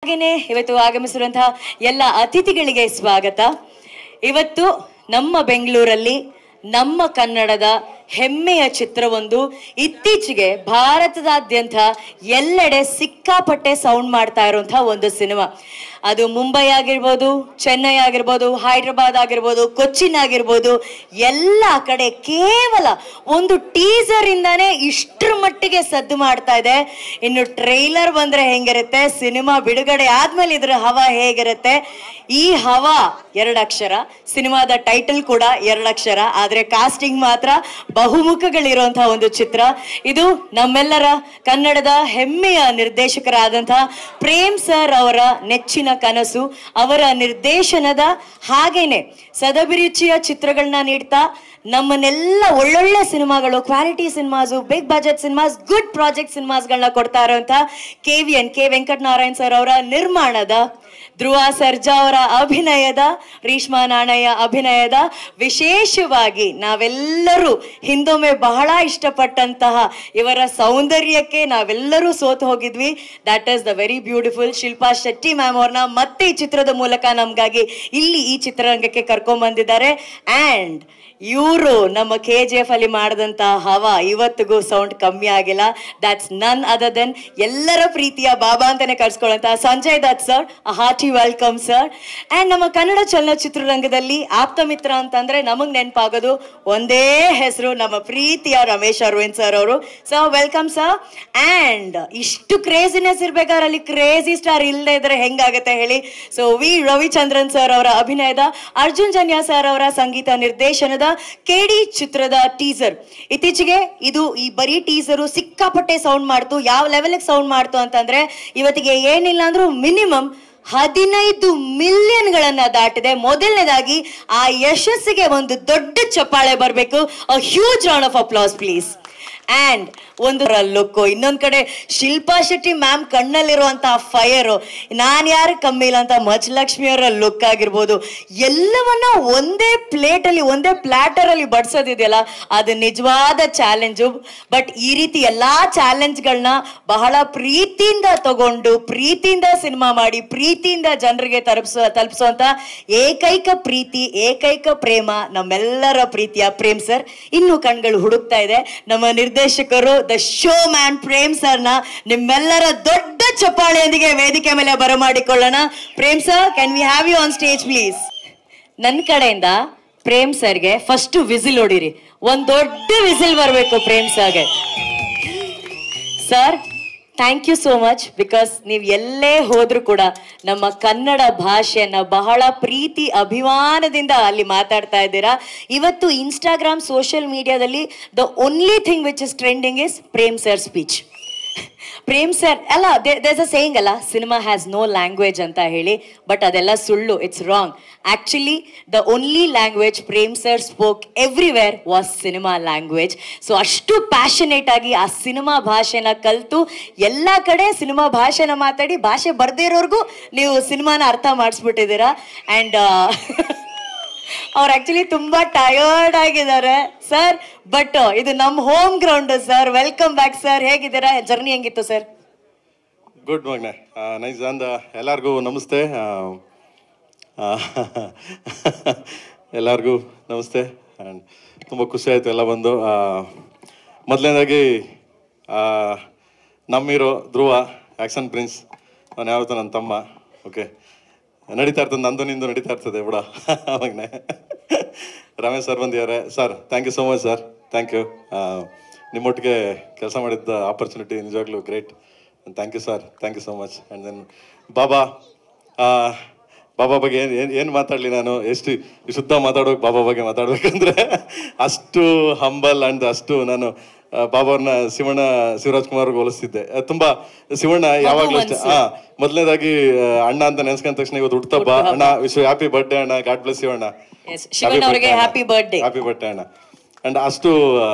ಹಾಗೇನೆ ಇವತ್ತು ಆಗಮಿಸಿರುವಂತಹ ಎಲ್ಲ ಅತಿಥಿಗಳಿಗೆ ಸ್ವಾಗತ. ಇವತ್ತು ನಮ್ಮ ಬೆಂಗಳೂರಲ್ಲಿ ನಮ್ಮ ಕನ್ನಡದ ಹೆಮ್ಮೆಯ ಚಿತ್ರವೊಂದು ಇತ್ತೀಚೆಗೆ ಭಾರತದಾದ್ಯಂತ ಎಲ್ಲೆಡೆ ಸಿಕ್ಕಾಪಟ್ಟೆ ಸೌಂಡ್ ಮಾಡ್ತಾ ಇರುವಂತಹ ಒಂದು ಸಿನಿಮಾ. ಅದು ಮುಂಬೈ ಆಗಿರ್ಬೋದು, ಚೆನ್ನೈ ಆಗಿರ್ಬೋದು, ಹೈದರಾಬಾದ್ ಆಗಿರ್ಬೋದು, ಕೊಚ್ಚಿನ್ ಆಗಿರ್ಬೋದು, ಎಲ್ಲ ಕಡೆ ಕೇವಲ ಒಂದು ಟೀಸರ್ ಇಂದಾನೆ ಇಷ್ಟರ ಮಟ್ಟಿಗೆ ಸದ್ದು ಮಾಡ್ತಾ ಇದೆ. ಇನ್ನು ಟ್ರೈಲರ್ ಬಂದ್ರೆ ಹೆಂಗಿರುತ್ತೆ, ಸಿನಿಮಾ ಬಿಡುಗಡೆ ಆದ್ಮೇಲೆ ಇದ್ರ ಹವಾ ಹೇಗಿರುತ್ತೆ. ಈ ಹವಾ 2 ಅಕ್ಷರ, ಸಿನಿಮಾದ ಟೈಟಲ್ ಕೂಡ 2 ಅಕ್ಷರ, ಆದ್ರೆ ಕಾಸ್ಟಿಂಗ್ ಮಾತ್ರ ಬಹುಮುಖಗಳಿರುವಂತಹ ಒಂದು ಚಿತ್ರ. ಇದು ನಮ್ಮೆಲ್ಲರ ಕನ್ನಡದ ಹೆಮ್ಮೆಯ ನಿರ್ದೇಶಕರಾದಂತಹ ಪ್ರೇಮ್ ಸರ್ ಅವರ ನೆಚ್ಚಿನ ಕನಸು. ಅವರ ನಿರ್ದೇಶನದ ಹಾಗೇನೆ ಸದಭಿರುಚಿಯ ಚಿತ್ರಗಳನ್ನ ನೀಡ್ತಾ ನಮ್ಮನ್ನೆಲ್ಲ ಒಳ್ಳೊಳ್ಳೆ ಸಿನಿಮಾಗಳು, quality cinemas, big budget cinemas, good project ಸಿನಿಮಾಸ್ಗಳನ್ನ ಕೊಡ್ತಾ ಇರುವಂತಹ ಕೆ ವೆಂಕಟನಾರಾಯಣ್ ಸರ್ ಅವರ ನಿರ್ಮಾಣದ, ಧ್ರುವ ಸರ್ಜಾ ಅವರ ಅಭಿನಯದ, ರೇಷ್ಮಾ ನಾಣಯ್ಯ ಅಭಿನಯದ, ವಿಶೇಷವಾಗಿ ನಾವೆಲ್ಲರೂ ಹಿಂದೊಮ್ಮೆ ಬಹಳ ಇಷ್ಟಪಟ್ಟಂತಹ ಇವರ ಸೌಂದರ್ಯಕ್ಕೆ ನಾವೆಲ್ಲರೂ ಸೋತು ಹೋಗಿದ್ವಿ. That is the very beautiful Shilpa Shetty ma'am ಅವ್ರನ್ನ ಮತ್ತೆ ಈ ಚಿತ್ರದ ಮೂಲಕ ನಮ್ಗಾಗಿ ಇಲ್ಲಿ ಈ ಚಿತ್ರರಂಗಕ್ಕೆ ಕರ್ಕೊಂಡ್ ಬಂದಿದ್ದಾರೆ. ಅಂಡ್ ಇವರು ನಮ್ಮ KGF ಅಲ್ಲಿ ಮಾಡಿದಂತ ಹವಾ ಇವತ್ತಿಗೂ ಸೌಂಡ್ ಕಮ್ಮಿ ಆಗಿಲ್ಲ. ದಟ್ಸ್ ನನ್ ಅದರ್ ದೆನ್ ಎಲ್ಲರ ಪ್ರೀತಿಯ ಬಾಬಾ ಅಂತಾನೆ ಕರ್ಸ್ಕೊಳ್ಳುವಂತಹ Sanjay Dutt sir. Hearty welcome sir. And ನಮ್ಮ ಕನ್ನಡ ಚಲನಚಿತ್ರರಂಗದಲ್ಲಿ ಆಪ್ತ ಮಿತ್ರ ಅಂತಂದ್ರೆ ನಮಗ್ ನೆನಪಾಗೋದು ಒಂದೇ ಹೆಸರು, ನಮ್ಮ ಪ್ರೀತಿಯ ರಮೇಶ್ ಅರವಿಂದ್ ಸರ್ ಅವರು. So welcome sir. ಅಂಡ್ ಇಷ್ಟು ಕ್ರೇಜಿನೆಸ್ ಇರ್ಬೇಕಾದ್ರೆ ಅಲ್ಲಿ ಕ್ರೇಜಿ ಸ್ಟಾರ್ ಇಲ್ಲದೆ ಇದ್ರೆ ಹೆಂಗಾಗತ್ತೆ ಹೇಳಿ. ಸೊ ರವಿಚಂದ್ರನ್ ಸರ್ ಅವರ ಅಭಿನಯದ, ಅರ್ಜುನ್ ಜನ್ಯ ಸರ್ ಅವರ ಸಂಗೀತ ನಿರ್ದೇಶನದ KD ಚಿತ್ರದ ಟೀಸರ್. ಇತ್ತೀಚೆಗೆ ಇದು ಈ ಬರೀ ಟೀಸರು ಸಿಕ್ಕಾಪಟ್ಟೆ ಸೌಂಡ್ ಮಾಡ್ತು. ಯಾವ ಲೆವೆಲ್ಗೆ ಸೌಂಡ್ ಮಾಡ್ತು ಅಂತಂದ್ರೆ ಇವತ್ತಿಗೆ ಏನಿಲ್ಲ ಅಂದ್ರೂ ಮಿನಿಮಮ್ 15 ಮಿಲಿಯನ್ಗಳನ್ನ ದಾಟಿದೆ. ಮೊದಲನೇದಾಗಿ ಆ ಯಶಸ್ಸಿಗೆ ಒಂದು ದೊಡ್ಡ ಚಪ್ಪಾಳೆ ಬರಬೇಕು. A huge round of applause please. And ಒಂದು ಲುಕ್ಕು, ಇನ್ನೊಂದ್ ಕಡೆ ಶಿಲ್ಪಾ ಶೆಟ್ಟಿ ಮ್ಯಾಮ್ ಕಣ್ಣಲ್ಲಿರುವಂತಹ ಫೈರು, ನಾನ್ ಯಾರು ಕಮ್ಮಿ ಇಲ್ಲ ಅಂತ ಮಚಲಕ್ಷ್ಮಿ ಅವರ ಲುಕ್ ಆಗಿರ್ಬೋದು, ಎಲ್ಲವನ್ನ ಒಂದೇ ಪ್ಲೇಟ್ ಅಲ್ಲಿ ಒಂದೇ ಪ್ಲಾಟರ್ ಅಲ್ಲಿ ಬಡ್ಸೋದಿದೆಯಲ್ಲ, ಅದು ನಿಜವಾದ ಚಾಲೆಂಜು. ಬಟ್ ಈ ರೀತಿ ಎಲ್ಲಾ ಚಾಲೆಂಜ್ಗಳನ್ನ ಬಹಳ ಪ್ರೀತಿಯಿಂದ ತಗೊಂಡು, ಪ್ರೀತಿಯಿಂದ ಸಿನಿಮಾ ಮಾಡಿ, ಪ್ರೀತಿಯಿಂದ ಜನರಿಗೆ ತಲುಪಿಸುವಂತ ಏಕೈಕ ಪ್ರೀತಿ, ಏಕೈಕ ಪ್ರೇಮ ನಮ್ಮೆಲ್ಲರ ಪ್ರೀತಿಯ ಪ್ರೇಮ್ ಸರ್. ಇನ್ನು ಕಣ್ಗಳು ಹುಡುಕ್ತಾ ಇದೆ. ನಮ್ಮ ನಿರ್ದೇಶಕರು ದ ಶೋ ಮ್ಯಾನ್ ಪ್ರೇಮ್ ಸರ್ನ ನಿಮ್ಮೆಲ್ಲರ ದೊಡ್ಡ ಚಪ್ಪಾಳೆಯೊಂದಿಗೆ ವೇದಿಕೆ ಮೇಲೆ ಬರಮಾಡಿಕೊಳ್ಳೋಣ. Prem sir, can we have you on stage please? ನನ್ನ ಕಡೆಯಿಂದ ಪ್ರೇಮ್ ಸರ್ಗೆ ಫಸ್ಟ್ ವಿಸಿಲ್ ಹೊಡಿರಿ. ಒಂದ್ ದೊಡ್ಡ ವಿಸಿಲ್ ಬರಬೇಕು ಪ್ರೇಮ್ ಸರ್ಗೆ. Sir, thank you so much. Because ನೀವು ಎಲ್ಲೇ ಹೋದ್ರು ಕೂಡ ನಮ್ಮ ಕನ್ನಡ ಭಾಷೆಯನ್ನ ಬಹಳ ಪ್ರೀತಿ ಅಭಿಮಾನದಿಂದ ಅಲ್ಲಿ ಮಾತಾಡ್ತಾ ಇದ್ದೀರಾ. ಇವತ್ತು ಇನ್ಸ್ಟಾಗ್ರಾಮ್ ಸೋಷಿಯಲ್ ಮೀಡಿಯಾದಲ್ಲಿ the only thing which is trending is Prem sir speech. Prem sir ಅಲ್ಲ, ದೇರ್ಸ್ ಅ ಸೇಯಿಂಗ್ ಅಲ್ಲ, ಸಿನಿಮಾ ಹ್ಯಾಸ್ ನೋ ಲ್ಯಾಂಗ್ವೇಜ್ ಅಂತ ಹೇಳಿ. ಬಟ್ ಅದೆಲ್ಲ ಸುಳ್ಳು, it's wrong. Actually the only language Prem sir spoke everywhere was cinema language. So ಅಷ್ಟು passionate ಆಗಿ ಆ cinema ಭಾಷೆನ ಕಲಿತು ಎಲ್ಲ ಕಡೆ ಸಿನಿಮಾ ಭಾಷೆನ ಮಾತಾಡಿ, ಭಾಷೆ ಬರ್ದೇ ಇರೋರ್ಗೂ ನೀವು ಸಿನಿಮಾನ ಅರ್ಥ ಮಾಡಿಸ್ಬಿಟ್ಟಿದ್ದೀರಾ. ಆ್ಯಂಡ್ ಅವ್ರು ಆಕ್ಚುಲಿ ತುಂಬಾ ಟಯರ್ಡ್ ಆಗಿದ್ದಾರೆ ಸರ್. ಬಟ್ ಇದು ನಮ್ಮ home ground sir. Welcome back sir. ಹೇಗಿದ್ದೀರಾ? ಜರ್ನಿ ಹೆಂಗಿತ್ತು ಸರ್? ಗುಡ್ ಮಗ್ನೆ, ನೈಸ್. ಅಂದ ಎಲ್ಲರಿಗೂ ನಮಸ್ತೆ. ಎಲ್ಲರಿಗೂ ನಮಸ್ತೆ. ಆ್ಯಂಡ್ ತುಂಬ ಖುಷಿ ಆಯಿತು ಎಲ್ಲ ಬಂದು. ಮೊದಲನೇದಾಗಿ ನಮ್ಮಿರೋ ಧ್ರುವ ಆ್ಯಕ್ಷನ್ ಪ್ರಿನ್ಸ್, ನಾನು ಯಾವತ್ತೂ ನನ್ನ ತಮ್ಮ. ಓಕೆ, ನಡೀತಾ ಇರ್ತದೆ, ನಂದು ನಿಂದು ನಡೀತಾ ಇರ್ತದೆ ಬಿಡ. ಅವಾಗನೇ ರಮೇಶ್ ಸರ್ ಬಂದಿದ್ದಾರೆ. Sir, thank you so much sir. Thank you. ನಿಮ್ಮೊಟ್ಟಿಗೆ ಕೆಲಸ ಮಾಡಿದ್ದ ಆಪರ್ಚುನಿಟಿ ನಿಜವಾಗ್ಲೂ great. Thank you sir, thank you so much. And then Baba ಬಗ್ಗೆ ಏನು ಮಾತಾಡಲಿ ನಾನು. ಎಷ್ಟು ಶುದ್ಧ ಮಾತಾಡೋಕೆ ಬಾಬಾ ಬಗ್ಗೆ ಮಾತಾಡ್ಬೇಕಂದ್ರೆ ಅಷ್ಟು ಹಂಬಲ್ ಆ್ಯಂಡ್ ಅಷ್ಟು ನಾನು ಬಾಬಾವ್ರನ್ನ ಶಿವರಾಜ್ ಕುಮಾರ್ಗೆ ಹೋಲಿಸ್ತಿದ್ದೆ. ತುಂಬಾ ಶಿವಣ್ಣ ಯಾವಾಗಲೂ ಅಷ್ಟೇ. ಮೊದಲನೇದಾಗಿ ಅಣ್ಣ ಅಂತ ನೆನ್ಸ್ಕೊಂಡ ತಕ್ಷಣ ಇವತ್ತು ಹುಟ್ಟುತ್ತಬ್ಬ ಅಣ್ಣ, ವಿಶ್ ಹ್ಯಾಪಿ ಬರ್ಡೇ ಅಣ್ಣ, god bless Shivanna, happy birthday ಅಣ್ಣ. ಅಂಡ್ ಅಷ್ಟು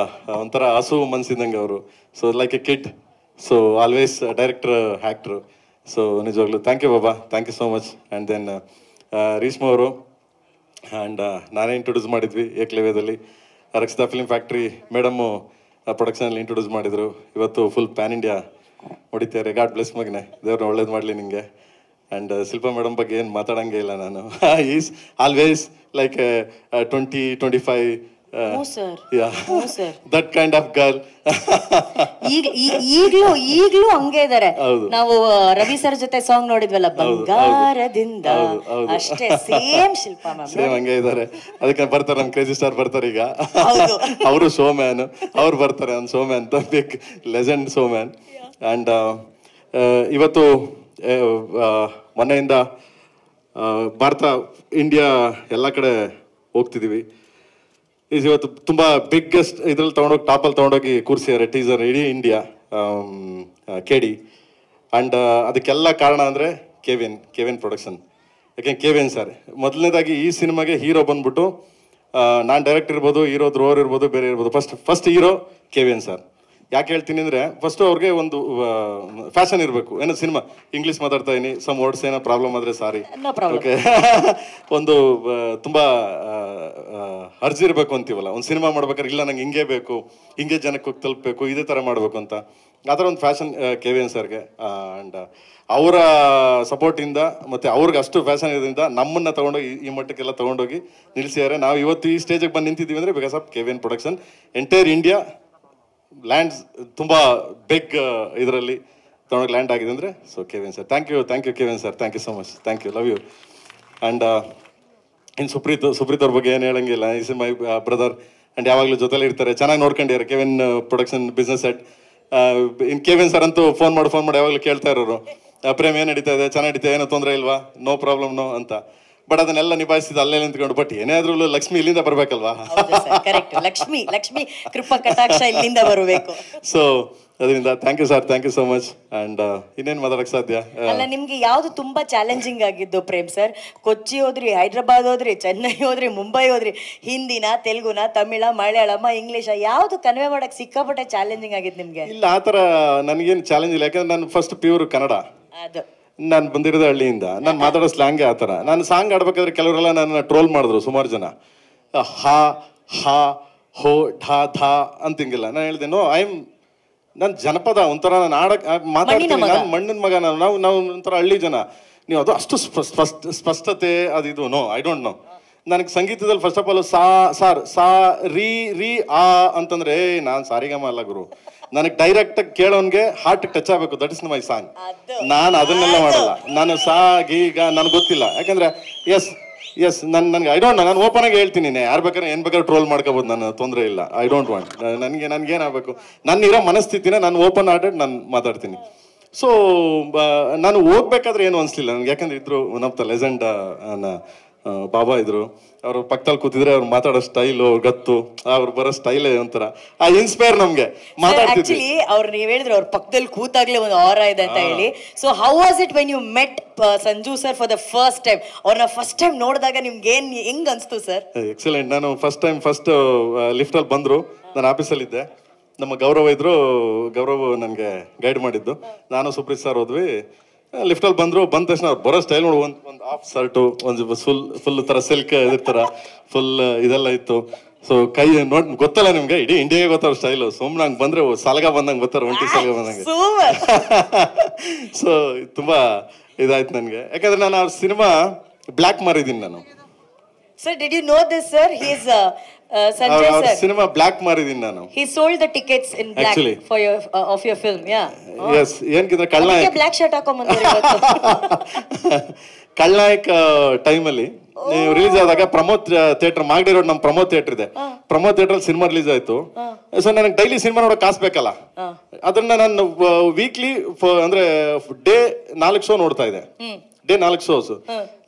ಒಂಥರ ಹಸು ಮನ್ಸಿದ್ದಂಗೆ ಅವರು. So like a kid. So always director, actor. So ನಿಜವಾಗ್ಲೂ thank you Baba, thank you so much. And then Reshma ಅವರು ಆ್ಯಂಡ್ ನಾನೇ ಇಂಟ್ರೊಡ್ಯೂಸ್ ಮಾಡಿದ್ವಿ ಏಕಲವ್ಯದಲ್ಲಿ. ರಕ್ಷಿತಾ ಫಿಲ್ಮ್ ಫ್ಯಾಕ್ಟ್ರಿ ಮೇಡಮ್ಮು ಪ್ರೊಡಕ್ಷನಲ್ಲಿ ಇಂಟ್ರೊಡ್ಯೂಸ್ ಮಾಡಿದರು. ಇವತ್ತು ಫುಲ್ ಪ್ಯಾನ್ ಇಂಡಿಯಾ ಹೊಡಿತಾರೆ. ಗಾಡ್ ಬ್ಲೆಸ್ ಮಗನೆ, ದೇವ್ರನ್ನ ಒಳ್ಳೇದು ಮಾಡಲಿ ನಿಮಗೆ. ಆ್ಯಂಡ್ ಶಿಲ್ಪಾ ಮೇಡಮ್ ಬಗ್ಗೆ ಏನು ಮಾತಾಡಂಗೆ ಇಲ್ಲ ನಾನು. Is always like 20-25 that kind of girl. ಈಗ್ಲೂ ಹಂಗೆ ಇದಾರೆ. ನಾವು ರವಿ ಸರ್ ಜೊತೆ ಸಾಂಗ್ ನೋಡಿದ್ವಲ್ಲ, ಬಂಗಾರದಿಂದ, ಅಷ್ಟೇ ಸೇಮ್ ಶಿಲ್ಪಾ ಮ್ಯಾಮ್ ಸೇಮ್ ಹಂಗೆ ಇದಾರೆ. ಅದಕ್ಕೆ ಬರ್ತಾರೆ ನಮ್ಮ ಕ್ರೇಜಿ ಸ್ಟಾರ್ ಬರ್ತಾರೆ ಈಗ. ಅವರು ಶೋ ಮ್ಯಾನ್, ಅವ್ರು ಬರ್ತಾರೆ ಒಂದು show man, the big legend show man. And ಇವತ್ತು ಮೊನ್ನೆಯಿಂದ ಭಾರತ ಇಂಡಿಯಾ ಎಲ್ಲ ಕಡೆ ಹೋಗ್ತಿದ್ದೀವಿ. ಇವತ್ತು ತುಂಬ ಬಿಗ್ಗೆಸ್ಟ್ ಇದ್ರಲ್ಲಿ ತೊಗೊಂಡೋಗಿ ಟಾಪಲ್ಲಿ ತೊಗೊಂಡೋಗಿ ಕೂರಿಸಿದ್ದಾರೆ ಟೀಸರ್ ಇಡೀ ಇಂಡಿಯಾ KD. ಆ್ಯಂಡ್ ಅದಕ್ಕೆಲ್ಲ ಕಾರಣ ಅಂದರೆ ಕೆವಿನ್ ಪ್ರೊಡಕ್ಷನ್. ಯಾಕೆಂದ್ರೆ ಕೆವಿನ್ ಸರ್ ಮೊದಲನೇದಾಗಿ ಈ ಸಿನಿಮಾಗೆ ಹೀರೋ ಬಂದ್ಬಿಟ್ಟು, ನಾನು ಡೈರೆಕ್ಟರ್ ಇರ್ಬೋದು, ಹೀರೋ ಧ್ರುವರ್ ಇರ್ಬೋದು, ಬೇರೆ ಇರ್ಬೋದು, ಫಸ್ಟ್ ಹೀರೋ ಕೆವಿನ್ ಸರ್. ಯಾಕೆ ಹೇಳ್ತೀನಿ ಅಂದರೆ ಫಸ್ಟು ಅವ್ರಿಗೆ ಒಂದು ಫ್ಯಾಷನ್ ಇರಬೇಕು. ಏನೋ ಸಿನಿಮಾ ಇಂಗ್ಲೀಷ್ ಮಾತಾಡ್ತಾ ಇದೀನಿ, ಸಮ್ ವರ್ಡ್ಸ್ ಏನೋ ಪ್ರಾಬ್ಲಮ್ ಆದರೆ ಸಾರಿ, ಓಕೆ. ಒಂದು ತುಂಬ ಅರ್ಜಿರಬೇಕು ಅಂತೀವಲ್ಲ ಒಂದು ಸಿನಿಮಾ ಮಾಡ್ಬೇಕಾದ್ರೆ, ಇಲ್ಲ ನಂಗೆ ಹಿಂಗೆ ಬೇಕು, ಹಿಂಗೆ ಜನಕ್ಕೆ ಹೋಗಿ ತಲುಪಬೇಕು, ಇದೇ ಥರ ಮಾಡಬೇಕು ಅಂತ. ಆ ಥರ ಒಂದು ಫ್ಯಾಷನ್ ಕೆವಿನ್ ಸರ್ಗೆ. ಆ್ಯಂಡ್ ಅವರ ಸಪೋರ್ಟಿಂದ ಮತ್ತು ಅವ್ರಿಗೆ ಅಷ್ಟು ಫ್ಯಾಷನ್ ಇರೋದ್ರಿಂದ ನಮ್ಮನ್ನು ತೊಗೊಂಡೋಗಿ ಈ ಮಟ್ಟಕ್ಕೆಲ್ಲ ತೊಗೊಂಡೋಗಿ ನಿಲ್ಲಿಸಿದ್ದಾರೆ. ನಾವು ಇವತ್ತು ಈ ಸ್ಟೇಜಿಗೆ ಬಂದು ನಿಂತಿದ್ದೀವಿ ಅಂದರೆ because of KVN production. Entire India lands ತುಂಬ ಬಿಗ್ ಇದರಲ್ಲಿ ತೊಗೊಂಡೋಗಿ ಲ್ಯಾಂಡ್ ಆಗಿದೆ ಅಂದರೆ so KVN sir. Thank you KVN sir, thank you so much, thank you, love you. And ಇನ್ನು ಸುಪ್ರೀತ್ ಅವ್ರ ಬಗ್ಗೆ ಏನು ಹೇಳಂಗಿಲ್ಲ, ಈಸ್ ಮೈ ಬ್ರದರ್. ಆ್ಯಂಡ್ ಯಾವಾಗಲೂ ಜೊತೆಲಿ ಇರ್ತಾರೆ, ಚೆನ್ನಾಗಿ ನೋಡ್ಕೊಂಡಿದ್ದಾರೆ ಕೆವಿನ್ ಪ್ರೊಡಕ್ಷನ್ ಬಿಸ್ನೆಸ್ ಸೆಟ್. ಇನ್ನು ಕೆವಿನ್ ಸರ್ ಅಂತೂ ಫೋನ್ ಮಾಡಿ ಯಾವಾಗಲೂ ಕೇಳ್ತಾ ಇರೋರು, ಪ್ರೇಮ್ ಏನು ನಡೀತಾ ಇದೆ, ಚೆನ್ನಾಗಿ ನಡೀತಾ, ಏನೋ ತೊಂದರೆ ಇಲ್ವಾ, ನೋ ಪ್ರಾಬ್ಲಮ್ ನೋ ಅಂತ. ಬಟ್ ಅದನ್ನೆಲ್ಲ ನಿಭಾಯಿಸಿದ ಅಲ್ಲೇ ನಿಂತ್ಕೊಂಡು. ಬಟ್ ಏನೇ ಆದ್ರೂ ಲಕ್ಷ್ಮಿ ಇಲ್ಲಿಂದ ಬರ್ಬೇಕಲ್ವಾ? ಲಕ್ಷ್ಮಿ ಕೃಪಾ ಕಟಾಕ್ಷ ಇಲ್ಲಿಂದ ಬರಬೇಕು. ಸೊ ಅದರಿಂದ thank you sir, thank you so much. And ಇನ್ನೇನು ಮಾತಾಡಕ್ಕೆ ಸಾಧ್ಯ? ಅಲ್ಲ, ನಿಮ್ಗೆ ಯಾವ್ದು ತುಂಬಾ ಚಾಲೆಂಜಿಂಗ್ ಆಗಿದ್ದು ಪ್ರೇಮ್ ಸರ್? ಕೊಚ್ಚಿ ಹೋದ್ರಿ, ಹೈದ್ರಾಬಾದ್ ಹೋದ್ರಿ, ಚೆನ್ನೈ ಹೋದ್ರಿ, ಮುಂಬೈ ಹೋದ್ರಿ, ಹಿಂದಿನ, ತೆಲುಗುನ, ತಮಿಳ, ಮಲಯಾಳಮ, ಇಂಗ್ಲೀಷ, ಯಾವ್ದು ಕನ್ವೆ ಮಾಡಕ್ ಸಿಕ್ಕಾಪಟ್ಟೆ ಚಾಲೆಂಜಿಂಗ್ ಆಗಿದ್ದು ನಿಮ್ಗೆ? ಇಲ್ಲ, ಆ ಥರ ನನಗೇನು ಚಾಲೆಂಜ್ ಇಲ್ಲ. ಯಾಕಂದ್ರೆ ನಾನು ಫಸ್ಟ್ ಪ್ಯೂರ್ ಕನ್ನಡ, ನಾನು ಬಂದಿರೋದು ಹಳ್ಳಿಯಿಂದ, ನಾನು ಮಾತಾಡೋ ಸ್ಲ್ಯಾಂಗೆ ಆ ಥರ. ನಾನು ಸಾಂಗ್ ಆಡ್ಬೇಕಾದ್ರೆ ಕೆಲವರೆಲ್ಲ ನನ್ನ ಟ್ರೋಲ್ ಮಾಡಿದ್ರು ಸುಮಾರು ಜನ, ಹಾ ಹಾ ಹೋ ಢಾ ಧಾ ಅಂತಿಂಗಿಲ್ಲ. ನಾನು ಹೇಳಿದೆ ನೋ, ನಾನು ಜನಪದ ಒಂಥರ, ನಾನು ಮಾತಾಡ್ತೀನಿ, ನಾನು ಮಣ್ಣಿನ ಮಗ, ನಾವು ಒಂಥರ ಹಳ್ಳಿ ಜನ. ನೀವು ಅದು ಅಷ್ಟು ಸ್ಪಷ್ಟತೆ ಅದು ನೋ, ಐ ಡೋಂಟ್ ನೋ. ನನಗೆ ಸಂಗೀತದಲ್ಲಿ ಫಸ್ಟ್ ಆಫ್ ಆಲ್ ಸಾ ರೀ ಆ ಅಂತಂದ್ರೆ ನಾನು ಸಾರಿಗಮ ಅಲ್ಲ ಗುರು. ನನಗೆ ಡೈರೆಕ್ಟಾಗಿ ಕೇಳೋನ್ಗೆ ಹಾರ್ಟ್ ಟಚ್ ಆಗಬೇಕು, ದಟ್ ಇಸ್ ಮೈ ಸಾಂಗ್. ನಾನು ಅದನ್ನೆಲ್ಲ ಮಾಡಲ್ಲ. ನಾನು ಗೀಗ ನನಗೆ ಗೊತ್ತಿಲ್ಲ. ಯಾಕಂದ್ರೆ ಎಸ್ ನನಗೆ ಐ ಡೋಂಟ್ ನೋ. ನಾನು ಓಪನ್ ಆಗಿ ಹೇಳ್ತೀನಿ, ಯಾರು ಬೇಕಾದ್ರೆ ಏನು ಬೇಕಾದ್ರೆ ಟ್ರೋಲ್ ಮಾಡ್ಕೋಬೋದು, ನಾನು ತೊಂದರೆ ಇಲ್ಲ. I don't want. ನನಗೇನಾಗಬೇಕು, ನನ್ನಿರೋ ಮನಸ್ಥಿತಿನ ನಾನು ಓಪನ್ ಹಾರ್ಟೆಡ್ ನಾನು ಮಾತಾಡ್ತೀನಿ. ಸೊ ನಾನು ಹೋಗ್ಬೇಕಾದ್ರೆ ಏನು ಅನಿಸ್ಲಿಲ್ಲ ನನಗೆ. ಯಾಕಂದ್ರೆ ಇದ್ರು ಒನ್ ಆಫ್ ದ ಲೆಜೆಂಡ್ ಬಾಬಾ ಇದ್ರು, ಅವ್ರು ಪಕ್ಕದಲ್ಲಿ ಕೂತಿದ್ರೆ ಅವ್ರು ಮಾತಾಡೋ ಸ್ಟೈಲು, ಗತ್ತು, ಅವ್ರು ಬರೋ ಸ್ಟೈಲೇ ಒಂಥರ ಆ ಇನ್ಸ್ಪೈರ್ ನಮ್ಗೆ. ಆಕ್ಚುಲಿ ಅವ್ರು ನೀವ್ ಹೇಳಿದ್ರು ಅವ್ರ ಪಕ್ಕದಲ್ಲಿ ಕೂತಾಗ್ಲೇ ಒಂದು ಆರ ಇದೆ ಅಂತ ಹೇಳಿ. So how was it when you met Sanju sir for the first time? ಅವ್ರನ್ನ ಫಸ್ಟ್ ಟೈಮ್ ನೋಡಿದಾಗ ನಿಮ್ಗೆ ಹೆಂಗ್ ಅನ್ಸ್ತು ಸರ್? ಎಕ್ಸಲೆಂಟ್. ನಾನು ಫಸ್ಟ್ ಲಿಫ್ಟಲ್ಲಿ ಬಂದ್ರು, ನಾನು ಆಫೀಸಲ್ಲಿದ್ದೆ. ನಮ್ಮ ಗೌರವ್ ನನಗೆ ಗೈಡ್ ಮಾಡಿದ್ದು. ನಾನು ಸುಪ್ರೀತ್ ಸರ್ ಹೋದ್ವಿ. ಲಿಫ್ಟಲ್ಲಿ ಬಂದ ತಕ್ಷಣ ಅವ್ರು ಬರೋ ಸ್ಟೈಲ್ ನೋಡಿ, ಒಂದು ಹಾಫ್ ಶರ್ಟು, ಒಂದು ಫುಲ್ ಥರ ಸಿಲ್ಕ್ ಇದಿರ್ತಾರ, ಫುಲ್ ಇದೆಲ್ಲ ಇತ್ತು. ಸೊ ಕೈ ನೋಡಿ ಗೊತ್ತಲ್ಲ ನಿಮ್ಗೆ, ಇಡೀ ಇಂಡಿಯಾಗೆ ಗೊತ್ತಾರ ಸ್ಟೈಲು. ಸುಮ್ಮನೆ ಹಂಗೆ ಬಂದ್ರೆ ಸಲಗ ಬಂದಂಗೆ ಗೊತ್ತಾರ, ಒಂಟಿ ಸಲಗ ಬಂದಂಗೆ. ಸೊ ತುಂಬಾ ಇದಾಯ್ತು ನನಗೆ. ಯಾಕಂದ್ರೆ ನಾನು ಆ ಸಿನಿಮಾ ಬ್ಲ್ಯಾಕ್ ಮಾರಿದ್ದೀನಿ ನಾನು. Sir, did you know this sir? He is Sanjay sir. Cinema black ಮಾರಿದೀನಿ ನಾನು. He sold the tickets in black actually for your of your film. Yeah. Yes. ಏನಕ್ಕಿಂತ ಕಳ್ಳನಾಯಕ black shirt ಹಾಕೊಂಡ್ ಬಂದಿರಿ ಇವತ್ತು. ಕಳ್ಳನಾಯಕ ಟೈಮ್ ಅಲ್ಲಿ ನೀವು release ಆದಾಗ ಪ್ರಮೋದ್ ಥಿಯೇಟರ್, ಮಾಗಡಿ ರೋಡ್ ನಮ್ಮ Pramod theatre ಇದೆ. ಪ್ರಮೋದ್ ಥಿಯೇಟರ್ ಅಲ್ಲಿ ಸಿನಿಮಾ ರಿಲೀಸ್ ಆಯ್ತು. ಸೊ ನನಗೆ ಡೈಲಿ ಸಿನಿಮಾ ನೋಡೋಕೆ ಕಾಸು ಬೇಕಲ್ಲ, ಅದನ್ನ ನಾನು ವೀಕ್ಲಿ ಅಂದ್ರೆ ಡೇ 4 ಶೋ ನೋಡ್ತಾ ಇದ್ದೆ. Day 4 shows.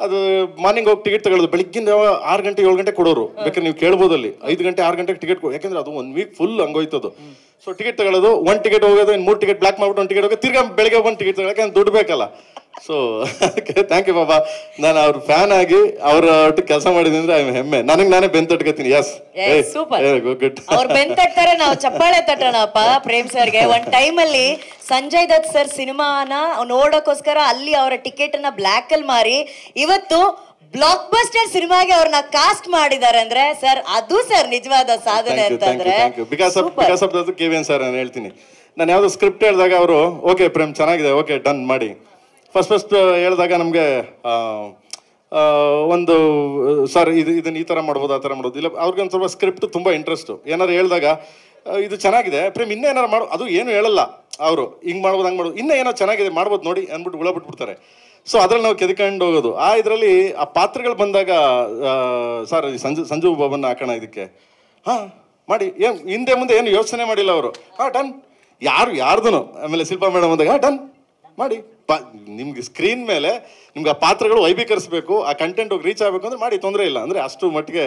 ಅದು ಮಾರ್ನಿಂಗ್ ಹೋಗಿ ಟಿಕೆಟ್ ತಗೊಳ್ಳೋದು, ಬೆಳಿಗ್ಗಿಂದ 6 ಗಂಟೆ 7 ಗಂಟೆ ಕೊಡೋರು. ಬೇಕಾದ್ರೆ ನೀವು ಕೇಳ್ಬೋದಲ್ಲಿ 5 ಗಂಟೆ 6 ಗಂಟೆಗೆ ಟಿಕೆಟ್ ಕೊಡಿ. ಯಾಕಂದ್ರೆ ಅದು 1 ವೀಕ್ ಫುಲ್ ಹಂಗೋಯ್ತದು. ಸೊ ಟಿಕೆಟ್ ತಗೊಳ್ಳೋದು, 1 ಟಿಕೆಟ್ ಹೋಗೋದು, ಇನ್ನು 3 ಟಿಕೆಟ್ ಬ್ಲಾಕ್ ಮಾಡ್ಬಿಟ್ಟು 1 ಟಿಕೆಟ್ ಹೋಗಿ ತಿರ್ಗಾ ಬೆಳಗ್ಗೆ 1 ಟಿಕೆಟ್ ತಗೊಳ್ಳೋಕೆ ದುಡ್ಡು ಬೇಕಲ್ಲ. ಸೊ ಥ್ಯಾಂಕ್ ಯು ಬಾಬಾ. ನಾನು ಅವ್ರ ಫ್ಯಾನ್ ಆಗಿ ಅವ್ರ ಒಟ್ಟಿಗೆ ಕೆಲಸ ಮಾಡಿದ್ದೀನಿ ಅಂದ್ರೆ ಹೆಮ್ಮೆ. ನನಗೆ ನಾನೇ ಬೆಂತಟ್ಕೋತೀನಿ. Yes super, good. ಅವ್ರು ಬೆಂತಟ್ತಾರೆ, ನಾವು ಚಪ್ಪಾಳೆ ತಟ್ಟೋಣಪ್ಪ ಪ್ರೇಮ್ ಸರ್ಗೆ. ಒಂದ್ ಟೈಮ್ ಅಲ್ಲಿ ಸಂಜಯ್ ದತ್ ಸರ್ ಸಿನಿಮಾನ ನೋಡೋಕೋಸ್ಕರ ಅಲ್ಲಿ ಅವರ ಟಿಕೆಟ್ ಅನ್ನ ಬ್ಲಾಕ್ ಅಲ್ಲಿ ಮಾರಿ ಇವತ್ತು ಬ್ಲಾಕ್ ಬಸ್ಟರ್ ಸಿನಿಮಾಗೆ ಅವ್ರನ್ನ ಕಾಸ್ಟ್ ಮಾಡಿದ್ದಾರೆ ಅಂದ್ರೆ ಸರ್, ಅದು ಸರ್ ನಿಜವಾದ ಸಾಧನೆ ಅಂತಂದ್ರೆ. ಬಿಕಾಸ್ ಆಫ್ KVN ಸರ್ ನಾನು ಹೇಳ್ತೀನಿ. ನಾನು ಯಾವ್ದು ಸ್ಕ್ರಿಪ್ಟ್ ಹೇಳಿದಾಗ ಅವರು ಓಕೆ ಪ್ರೇಮ್ ಚೆನ್ನಾಗಿದೆ, ಓಕೆ ಡನ್ ಮಾಡಿ. ಫಸ್ಟ್ ಹೇಳಿದಾಗ ನಮಗೆ ಒಂದು ಸರ್ ಇದನ್ನ ಈ ಥರ ಮಾಡ್ಬೋದು ಆ ಥರ ಮಾಡ್ಬೋದು, ಇಲ್ಲ ಅವ್ರಿಗೊಂದು ಸ್ವಲ್ಪ ಸ್ಕ್ರಿಪ್ಟ್ ತುಂಬ ಇಂಟ್ರೆಸ್ಟು. ಏನಾರು ಹೇಳಿದಾಗ ಇದು ಚೆನ್ನಾಗಿದೆ ಪ್ರೇಮ್ ಇನ್ನೂ ಏನಾರು ಮಾಡೋ, ಅದು ಏನು ಹೇಳಲ್ಲ ಅವರು, ಹಿಂಗೆ ಮಾಡ್ಬೋದು ಹಂಗೆ ಮಾಡ್ಬೋದು, ಇನ್ನೂ ಏನೋ ಚೆನ್ನಾಗಿದೆ ಮಾಡ್ಬೋದು ನೋಡಿ ಅಂದ್ಬಿಟ್ಟು ಬಿಟ್ಬಿಡ್ತಾರೆ. ಸೊ ಅದ್ರಲ್ಲಿ ನಾವು ಕೆದ್ಕೊಂಡು ಹೋಗೋದು. ಇದರಲ್ಲಿ ಆ ಪಾತ್ರಗಳು ಬಂದಾಗ ಸರ್ ಸಂಜು ಬಾಬನ್ನ ಹಾಕೋಣ ಇದಕ್ಕೆ, ಹಾಂ ಮಾಡಿ, ಏನು ಹಿಂದೆ ಮುಂದೆ ಏನು ಯೋಚನೆ ಮಾಡಿಲ್ಲ ಅವರು, ಹಾಂ ಡನ್, ಯಾರ್ದು. ಆಮೇಲೆ ಶಿಲ್ಪಾ ಮೇಡಮ್ ಅಂದಾಗ ಡನ್ ಮಾಡಿ, ನಿಮ್ಗೆ ಸ್ಕ್ರೀನ್ ಮೇಲೆ ನಿಮ್ಗೆ ಆ ಪಾತ್ರಗಳು ವೈಭೀಕರಿಸಬೇಕು, ಆ ಕಂಟೆಂಟ್ ಹೋಗಿ ರೀಚ್ ಆಗಬೇಕು ಅಂದ್ರೆ ಮಾಡಿ, ತೊಂದರೆ ಇಲ್ಲ. ಅಂದರೆ ಅಷ್ಟು ಮಟ್ಟಿಗೆ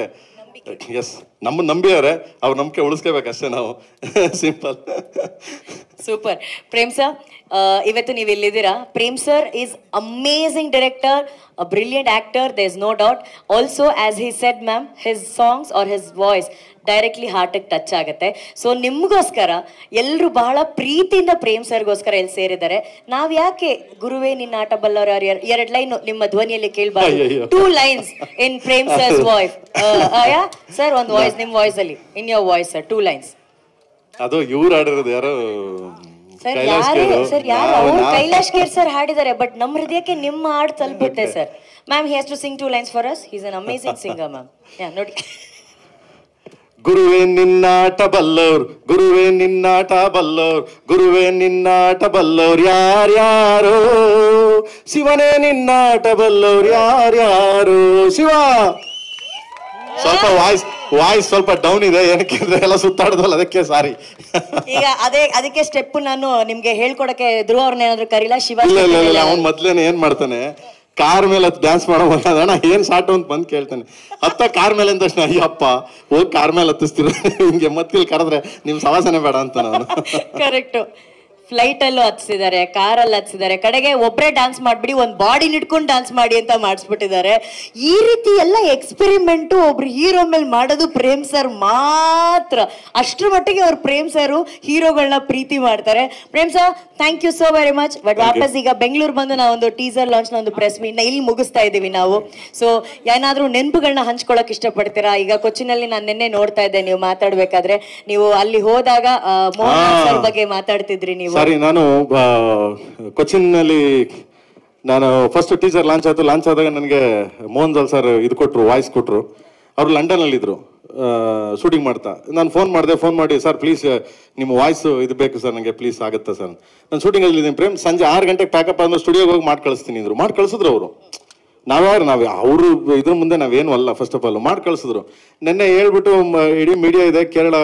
ಎಸ್ ನಮ್ಮನ್ನು ನಂಬಿದ್ದಾರೆ, ಅವ್ರ ನಂಬಿಕೆ ಉಳಿಸ್ಕೋಬೇಕಷ್ಟೇ ನಾವು. ಸಿಂಪಲ್. ಸೂಪರ್. ಪ್ರೇಮ್ ಸರ್, ಇವತ್ತು ನೀವು ಇಲ್ಲಿದ್ದೀರಾ. Prem sir is amazing director, a brilliant actor, there's no doubt. Also, as he said, ma'am, his songs or his voice directly ಹಾರ್ಟಿಗೆ ಟಚ್ ಆಗುತ್ತೆ. ಸೊ ನಿಮಗೋಸ್ಕರ ಎಲ್ಲರೂ ಬಹಳ ಪ್ರೀತಿಯಿಂದ ಪ್ರೇಮ್ ಸರ್ಗೋಸ್ಕರ ಇಲ್ಲಿ ಸೇರಿದ್ದಾರೆ. ನಾವ್ ಯಾಕೆ ಗುರುವೇ ನಿನ್ನ ಆಟ ಬಲ್ಲವರು 2 ಲೈನ್ ನಿಮ್ಮ ಧ್ವನಿಯಲ್ಲಿ ಕೇಳಬಾರ್ದು? 2 lines in Prem sir's voice. Sir ಒಂದು ವಾಯ್ಸ್ ನಿಮ್ಮ ವಾಯ್ಸ್ ಅಲ್ಲಿ, in your voice sir, 2 lines. ಅದು ಇವ್ರು ಆಡಿರೋದು ಯಾರೋ ಸರ್, ಯಾರು ಅವ್ರು ಕೈಲಾಶ್ ಖೇರ್ ಸರ್ ಹಾಡಿದ್ದಾರೆ, ಬಟ್ ನಮ್ಮ ಹೃದಯಕ್ಕೆ ನಿಮ್ಮ ಹಾಡು ತಲುಪುತ್ತೆ sir. Ma'am, he has to sing 2 lines for us. He's an amazing singer, ma'am. ನೋಡಿ. ಗುರುವೇ ನಿನ್ನಾಟ ಬಲ್ಲೋರ್, ಗುರುವೇ ನಿನ್ನಾಟ ಬಲ್ಲೋರ್, ಗುರುವೇ ನಿನ್ನಾಟ ಬಲ್ಲೋರ್ ಯಾರ್ಯಾರೋ, ಶಿವನೇ ನಿನ್ನಾಟ ಬಲ್ಲೋರ್ ಯಾರ್ಯಾರೋ. ಶಿವ ಸ್ವಲ್ಪ ವಾಯ್ಸ್ ಸ್ವಲ್ಪ ಡೌನ್ ಇದೆ, ಏನಕ್ಕೆ ಅಂದ್ರೆ ಎಲ್ಲ ಸುತ್ತಾಡ್ದಲ್ಲ, ಅದಕ್ಕೆ ಸಾರಿ. ಈಗ ಅದಕ್ಕೆ ಸ್ಟೆಪ್ ನಾನು ನಿಮ್ಗೆ ಹೇಳ್ಕೊಡಕ್ಕೆ ಧ್ರುವ ಅವ್ರನ್ನ ಏನಾದ್ರು ಕರೀಲ? ಶಿವ ಇಲ್ಲ, ಅವ್ನ್ ಮೊದ್ಲೇನೆ ಏನ್ ಮಾಡ್ತಾನೆ, ಕಾರ್ ಮೇಲೆ ಡ್ಯಾನ್ಸ್ ಮಾಡೋ ಅಣ್ಣ ಏನ್ ಸಾಟು ಅಂತ ಬಂದು ಕೇಳ್ತಾನೆ. ಕಾರ್ ಮೇಲೆ ಅಂದ ತಕ್ಷಣ ಅಯ್ಯಪ್ಪ ಹೋಗಿ ಕಾರ್ ಮೇಲೆ ಹತ್ತಿಸ್ತೀರ, ಹಿಂಗೆ ಮತ್ತಿಲ್ ಕರೆದ್ರೆ ನಿಮ್ ಸವಾಸನೆ ಬೇಡ ಅಂತ ನಾನು. ಕರೆಕ್ಟ್. ಫ್ಲೈಟ್ ಅಲ್ಲೂ ಹತ್ಸಿದ್ದಾರೆ, ಕಾರಲ್ಲಿ ಹತ್ಸಿದ್ದಾರೆ, ಕಡೆಗೆ ಒಬ್ಬರೇ ಡ್ಯಾನ್ಸ್ ಮಾಡ್ಬಿಡಿ, ಒಂದು ಬಾಡಿ ನಿಟ್ಕೊಂಡು ಡ್ಯಾನ್ಸ್ ಮಾಡಿ ಅಂತ ಮಾಡಿಸ್ಬಿಟ್ಟಿದ್ದಾರೆ. ಈ ರೀತಿ ಎಲ್ಲ ಎಕ್ಸ್ಪೆರಿಮೆಂಟು ಒಬ್ರು ಹೀರೋ ಮೇಲೆ ಮಾಡೋದು ಪ್ರೇಮ್ ಸರ್ ಮಾತ್ರ. ಅಷ್ಟರ ಮಟ್ಟಿಗೆ ಅವ್ರು ಪ್ರೇಮ್ ಸರ್ ಹೀರೋಗಳನ್ನ ಪ್ರೀತಿ ಮಾಡ್ತಾರೆ. Prem sir, thank you so very much. But ವಾಪಸ್ ಈಗ ಬೆಂಗಳೂರು ಬಂದು ನಾವೊಂದು ಟೀಸರ್ ಲಾಂಚ್ ಒಂದು ಪ್ರೆಸ್ ಮೀಟ್ನ ಇಲ್ಲಿ ಮುಗಿಸ್ತಾ ಇದ್ದೀವಿ ನಾವು. ಸೊ ಏನಾದ್ರೂ ನೆನಪುಗಳನ್ನ ಹಂಚ್ಕೊಳಕ್ ಇಷ್ಟಪಡ್ತೀರಾ? ಈಗ ಕೊಚ್ಚಿನಲ್ಲಿ ನಾನು ನಿನ್ನೆ ನೋಡ್ತಾ ಇದ್ದೆ, ನೀವು ಮಾತಾಡ್ಬೇಕಾದ್ರೆ ನೀವು ಅಲ್ಲಿ ಹೋದಾಗ ಮೋಹನ್ ಸರ್ ಬಗ್ಗೆ ಮಾತಾಡ್ತಿದ್ರಿ ನೀವು. ಸರಿ, ನಾನು ಕೊಚ್ಚಿನಲ್ಲಿ ನಾನು ಫಸ್ಟ್ ಟೀಸರ್ ಲಾಂಚ್ ಆದಾಗ ನನಗೆ ಮೋಹನ್ ಜಾಲ್ ಸರ್ ಇದು ಕೊಟ್ಟರು, ವಾಯ್ಸ್ ಕೊಟ್ಟರು. ಅವರು ಲಂಡನಲ್ಲಿ ಇದ್ರು ಶೂಟಿಂಗ್ ಮಾಡ್ತಾ. ನಾನು ಫೋನ್ ಮಾಡಿ ಸರ್ ಪ್ಲೀಸ್ ನಿಮ್ಮ ವಾಯ್ಸ್ ಇದು ಬೇಕು ಸರ್ ನನಗೆ, ಪ್ಲೀಸ್ ಆಗುತ್ತಾ ಸರ್? ನಾನು ಶೂಟಿಂಗಲ್ಲಿ ಇದ್ದೀನಿ ಪ್ರೇಮ್, ಸಂಜೆ 6 ಗಂಟೆಗೆ ಪ್ಯಾಕಪ್ ಅಂದ್ರೆ ಸ್ಟುಡಿಯೋಗೆ ಹೋಗಿ ಮಾಡಿ ಕಳಿಸ್ತೀನಿ ಅಂದರು. ಮಾಡಿ ಕಳಿಸಿದ್ರು ಅವರು. ನಾವು ಅವರು ಇದ್ರ ಮುಂದೆ ನಾವೇನು ಅಲ್ಲ, ಫಸ್ಟ್ ಆಫ್ ಆಲ್ ಮಾಡಿ ಕಳಿಸಿದ್ರು. ನೆನ್ನೆ ಹೇಳ್ಬಿಟ್ಟು ಇಡೀ ಮೀಡಿಯಾ ಇದೆ, ಕೇರಳ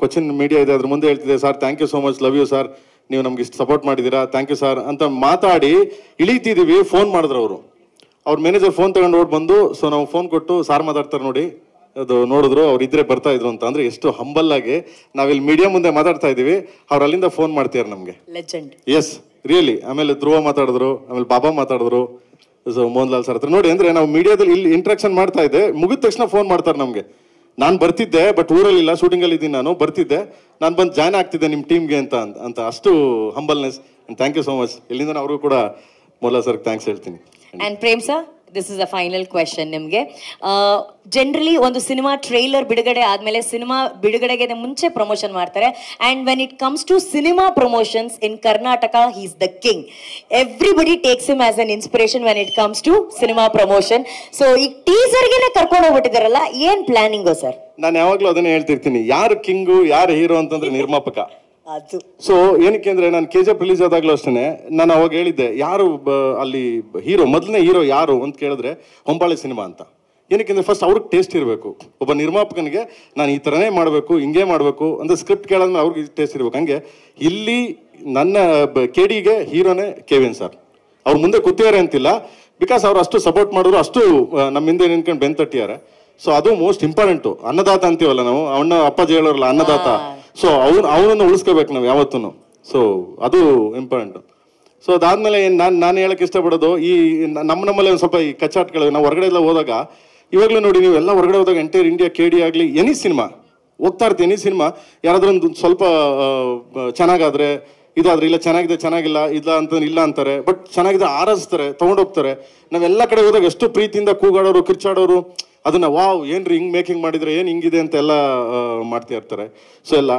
ಕೊಚ್ಚಿನ್ ಮೀಡಿಯಾ ಇದೆ, ಅದ್ರ ಮುಂದೆ ಹೇಳ್ತಿದೆ, sir thank you so much, love you sir, ನೀವು ನಮ್ಗೆ ಇಷ್ಟು ಸಪೋರ್ಟ್ ಮಾಡಿದ್ದೀರಾ, ಥ್ಯಾಂಕ್ ಯು ಸರ್ ಅಂತ ಮಾತಾಡಿ ಇಳಿತಿದ್ದೀವಿ. ಫೋನ್ ಮಾಡಿದ್ರು ಅವರು, ಅವ್ರ ಮ್ಯಾನೇಜರ್ ಫೋನ್ ತಗೊಂಡು ಓಡ್ ಬಂದು, ಸೊ ನಾವು ಫೋನ್ ಕೊಟ್ಟು ಸಾರ್ ಮಾತಾಡ್ತಾರೆ ನೋಡಿ, ಅದು ನೋಡಿದ್ರು, ಅವ್ರು ಇದ್ರೆ ಬರ್ತಾ ಇದ್ರು ಅಂತ. ಅಂದ್ರೆ ಎಷ್ಟು ಹಂಬಲ್ ಆಗಿ ನಾವಿಲ್ಲಿ ಮೀಡಿಯಾ ಮುಂದೆ ಮಾತಾಡ್ತಾ ಇದೀವಿ, ಅವ್ರು ಅಲ್ಲಿಂದ ಫೋನ್ ಮಾಡ್ತಿದ್ದಾರೆ ನಮ್ಗೆ. ಲೆಜೆಂಡ್. Yes really. ಆಮೇಲೆ ಧ್ರುವ ಮಾತಾಡಿದ್ರು, ಆಮೇಲೆ ಬಾಬಾ ಮಾತಾಡಿದ್ರು, ಸೊ ಮೋಹನ್ ಲಾಲ್ ಸರ್ ಹತ್ರ ನೋಡಿ. ಅಂದ್ರೆ ನಾವು ಮೀಡಿಯಾದಲ್ಲಿ ಇಲ್ಲಿ ಇಂಟ್ರಾಕ್ಷನ್ ಮಾಡ್ತಾ ಇದ್ದೆ, ಮುಗಿದ ತಕ್ಷಣ ಫೋನ್ ಮಾಡ್ತಾರೆ ನಮ್ಗೆ. ನಾನು ಬರ್ತಿದ್ದೆ, ಬಟ್ ಊರಲ್ಲಿಲ್ಲ, ಶೂಟಿಂಗಲ್ಲಿ ಇದ್ದೀನಿ, ನಾನು ಬರ್ತಿದ್ದೆ, ನಾನು ಬಂದು ಜಾಯ್ನ್ ಆಗ್ತಿದ್ದೆ ನಿಮ್ಮ ಟೀಮ್ಗೆ ಅಂತ ಅಷ್ಟು humbleness. Thank you so much. ಇಲ್ಲಿಂದ ಅವ್ರಿಗೂ ಕೂಡ ಮೋಹನ್ ಸರ್ ಥ್ಯಾಂಕ್ಸ್ ಹೇಳ್ತೀನಿ. And Prem sir, this is a final question ನಿಮಗೆ. ಜನರಲಿ ಒಂದು ಸಿನಿಮಾ ಟ್ರೈಲರ್ ಬಿಡುಗಡೆ ಆದಮೇಲೆ ಸಿನಿಮಾ ಬಿಡುಗಡೆಗೆ ಮುಂಚೆ ಪ್ರಮೋಷನ್ ಮಾಡ್ತಾರೆ. And when it comes to cinema promotions in Karnataka, he is the king. Everybody takes him as an inspiration when it comes to cinema promotion. So ಈಗ ಟೀಸರ್ಗೆ ಕರ್ಕೊಂಡು ಹೋಗ್ಬಿಟ್ಟಿದಾರಲ್ಲ, ಏನ್ ಪ್ಲಾನಿಂಗು ಸರ್? ನಾನು ಯಾವಾಗಲೂ ಅದನ್ನೇ ಹೇಳ್ತಿರ್ತೀನಿ, ಯಾರು ಕಿಂಗು ಯಾರು ಹೀರೋ ಅಂತಂದ್ರೆ ನಿರ್ಮಾಪಕ. ಸೊ ಏನಕ್ಕೆ ಅಂದ್ರೆ ನಾನು KGF ರಿಲೀಸ್ ಆದಾಗ್ಲೂ ಅಷ್ಟೇ ನಾನು ಅವಾಗ ಹೇಳಿದ್ದೆ, ಯಾರು ಅಲ್ಲಿ ಹೀರೋ, ಮೊದಲನೇ ಹೀರೋ ಯಾರು ಅಂತ ಕೇಳಿದ್ರೆ ಹೊಂಬಾಳೆ ಸಿನಿಮಾ ಅಂತ. ಏನಕ್ಕೆ ಫಸ್ಟ್ ಅವ್ರಿಗೆ ಟೇಸ್ಟ್ ಇರಬೇಕು. ಒಬ್ಬ ನಿರ್ಮಾಪಕನಿಗೆ ನಾನು ಈ ಥರನೇ ಮಾಡಬೇಕು, ಹಿಂಗೆ ಮಾಡಬೇಕು ಅಂದ್ರೆ ಸ್ಕ್ರಿಪ್ಟ್ ಕೇಳಾದ್ಮೇಲೆ ಅವ್ರಿಗೆ ಟೇಸ್ಟ್ ಇರಬೇಕು. ಹಂಗೆ ಇಲ್ಲಿ ನನ್ನ KDಗೆ ಹೀರೋನೇ KVN ಸರ್. ಅವ್ರ ಮುಂದೆ ಕೂತಿದ್ದಾರೆ ಅಂತಿಲ್ಲ, ಬಿಕಾಸ್ ಅವ್ರು ಅಷ್ಟು ಸಪೋರ್ಟ್ ಮಾಡಿದ್ರು, ಅಷ್ಟು ನಮ್ಮ ಹಿಂದೆ ನಿಂತ್ಕೊಂಡು ಬೆನ್ ತಟ್ಟಿದ್ದಾರೆ. ಸೊ ಅದು ಮೋಸ್ಟ್ ಇಂಪಾರ್ಟೆಂಟು. ಅನ್ನದಾತ ಅಂತೀವಲ್ಲ ನಾವು, ಅವನ್ನ ಅಪ್ಪಾಜಿ ಹೇಳೋರಲ್ಲ ಅನ್ನದಾತ. ಸೊ ಅವನನ್ನು ಉಳಿಸ್ಕೋಬೇಕು ನಾವು ಯಾವತ್ತೂ. ಸೊ ಅದು ಇಂಪಾರ್ಟೆಂಟು. ಸೊ ಅದಾದ್ಮೇಲೆ ನಾನು ಹೇಳಕ್ಕೆ ಇಷ್ಟಪಡೋದು, ಈ ನಮ್ಮಲ್ಲಿ ಒಂದು ಸ್ವಲ್ಪ ಈ ಕಚ್ಚಾಟಗಳು, ನಾವು ಹೊರಗಡೆ ಎಲ್ಲ ಹೋದಾಗ, ಇವಾಗಲೂ ನೋಡಿ ನೀವು ಎಲ್ಲ ಹೊರಗಡೆ ಹೋದಾಗ ಎಂಟೈರ್ ಇಂಡಿಯಾ KD ಆಗಲಿ ಎನಿ ಸಿನಿಮಾ ಹೋಗ್ತಾ ಇರ್ತೀವಿ, ಎನಿ ಸಿನಿಮಾ ಯಾರಾದ್ರೂ ಒಂದು ಸ್ವಲ್ಪ ಚೆನ್ನಾಗಾದ್ರೆ ಇದಾದ್ರೆ, ಇಲ್ಲ ಚೆನ್ನಾಗಿದೆ ಚೆನ್ನಾಗಿಲ್ಲ ಇಲ್ಲ ಅಂತಾರೆ. ಬಟ್ ಚೆನ್ನಾಗಿದೆ ಆರಿಸ್ತಾರೆ, ತೊಗೊಂಡೋಗ್ತಾರೆ. ನಾವೆಲ್ಲ ಕಡೆ ಹೋದಾಗ ಎಷ್ಟು ಪ್ರೀತಿಯಿಂದ ಕೂಗಾಡೋರು, ಕಿರ್ಚಾಡೋರು, ಅದನ್ನ ವಾವ್ ಏನ್ರಿ ಹಿಂಗ್ ಮೇಕಿಂಗ್ ಮಾಡಿದ್ರೆ ಏನು ಹಿಂಗಿದೆ ಅಂತೆಲ್ಲ ಮಾಡ್ತಾ ಇರ್ತಾರೆ. ಸೊ ಎಲ್ಲ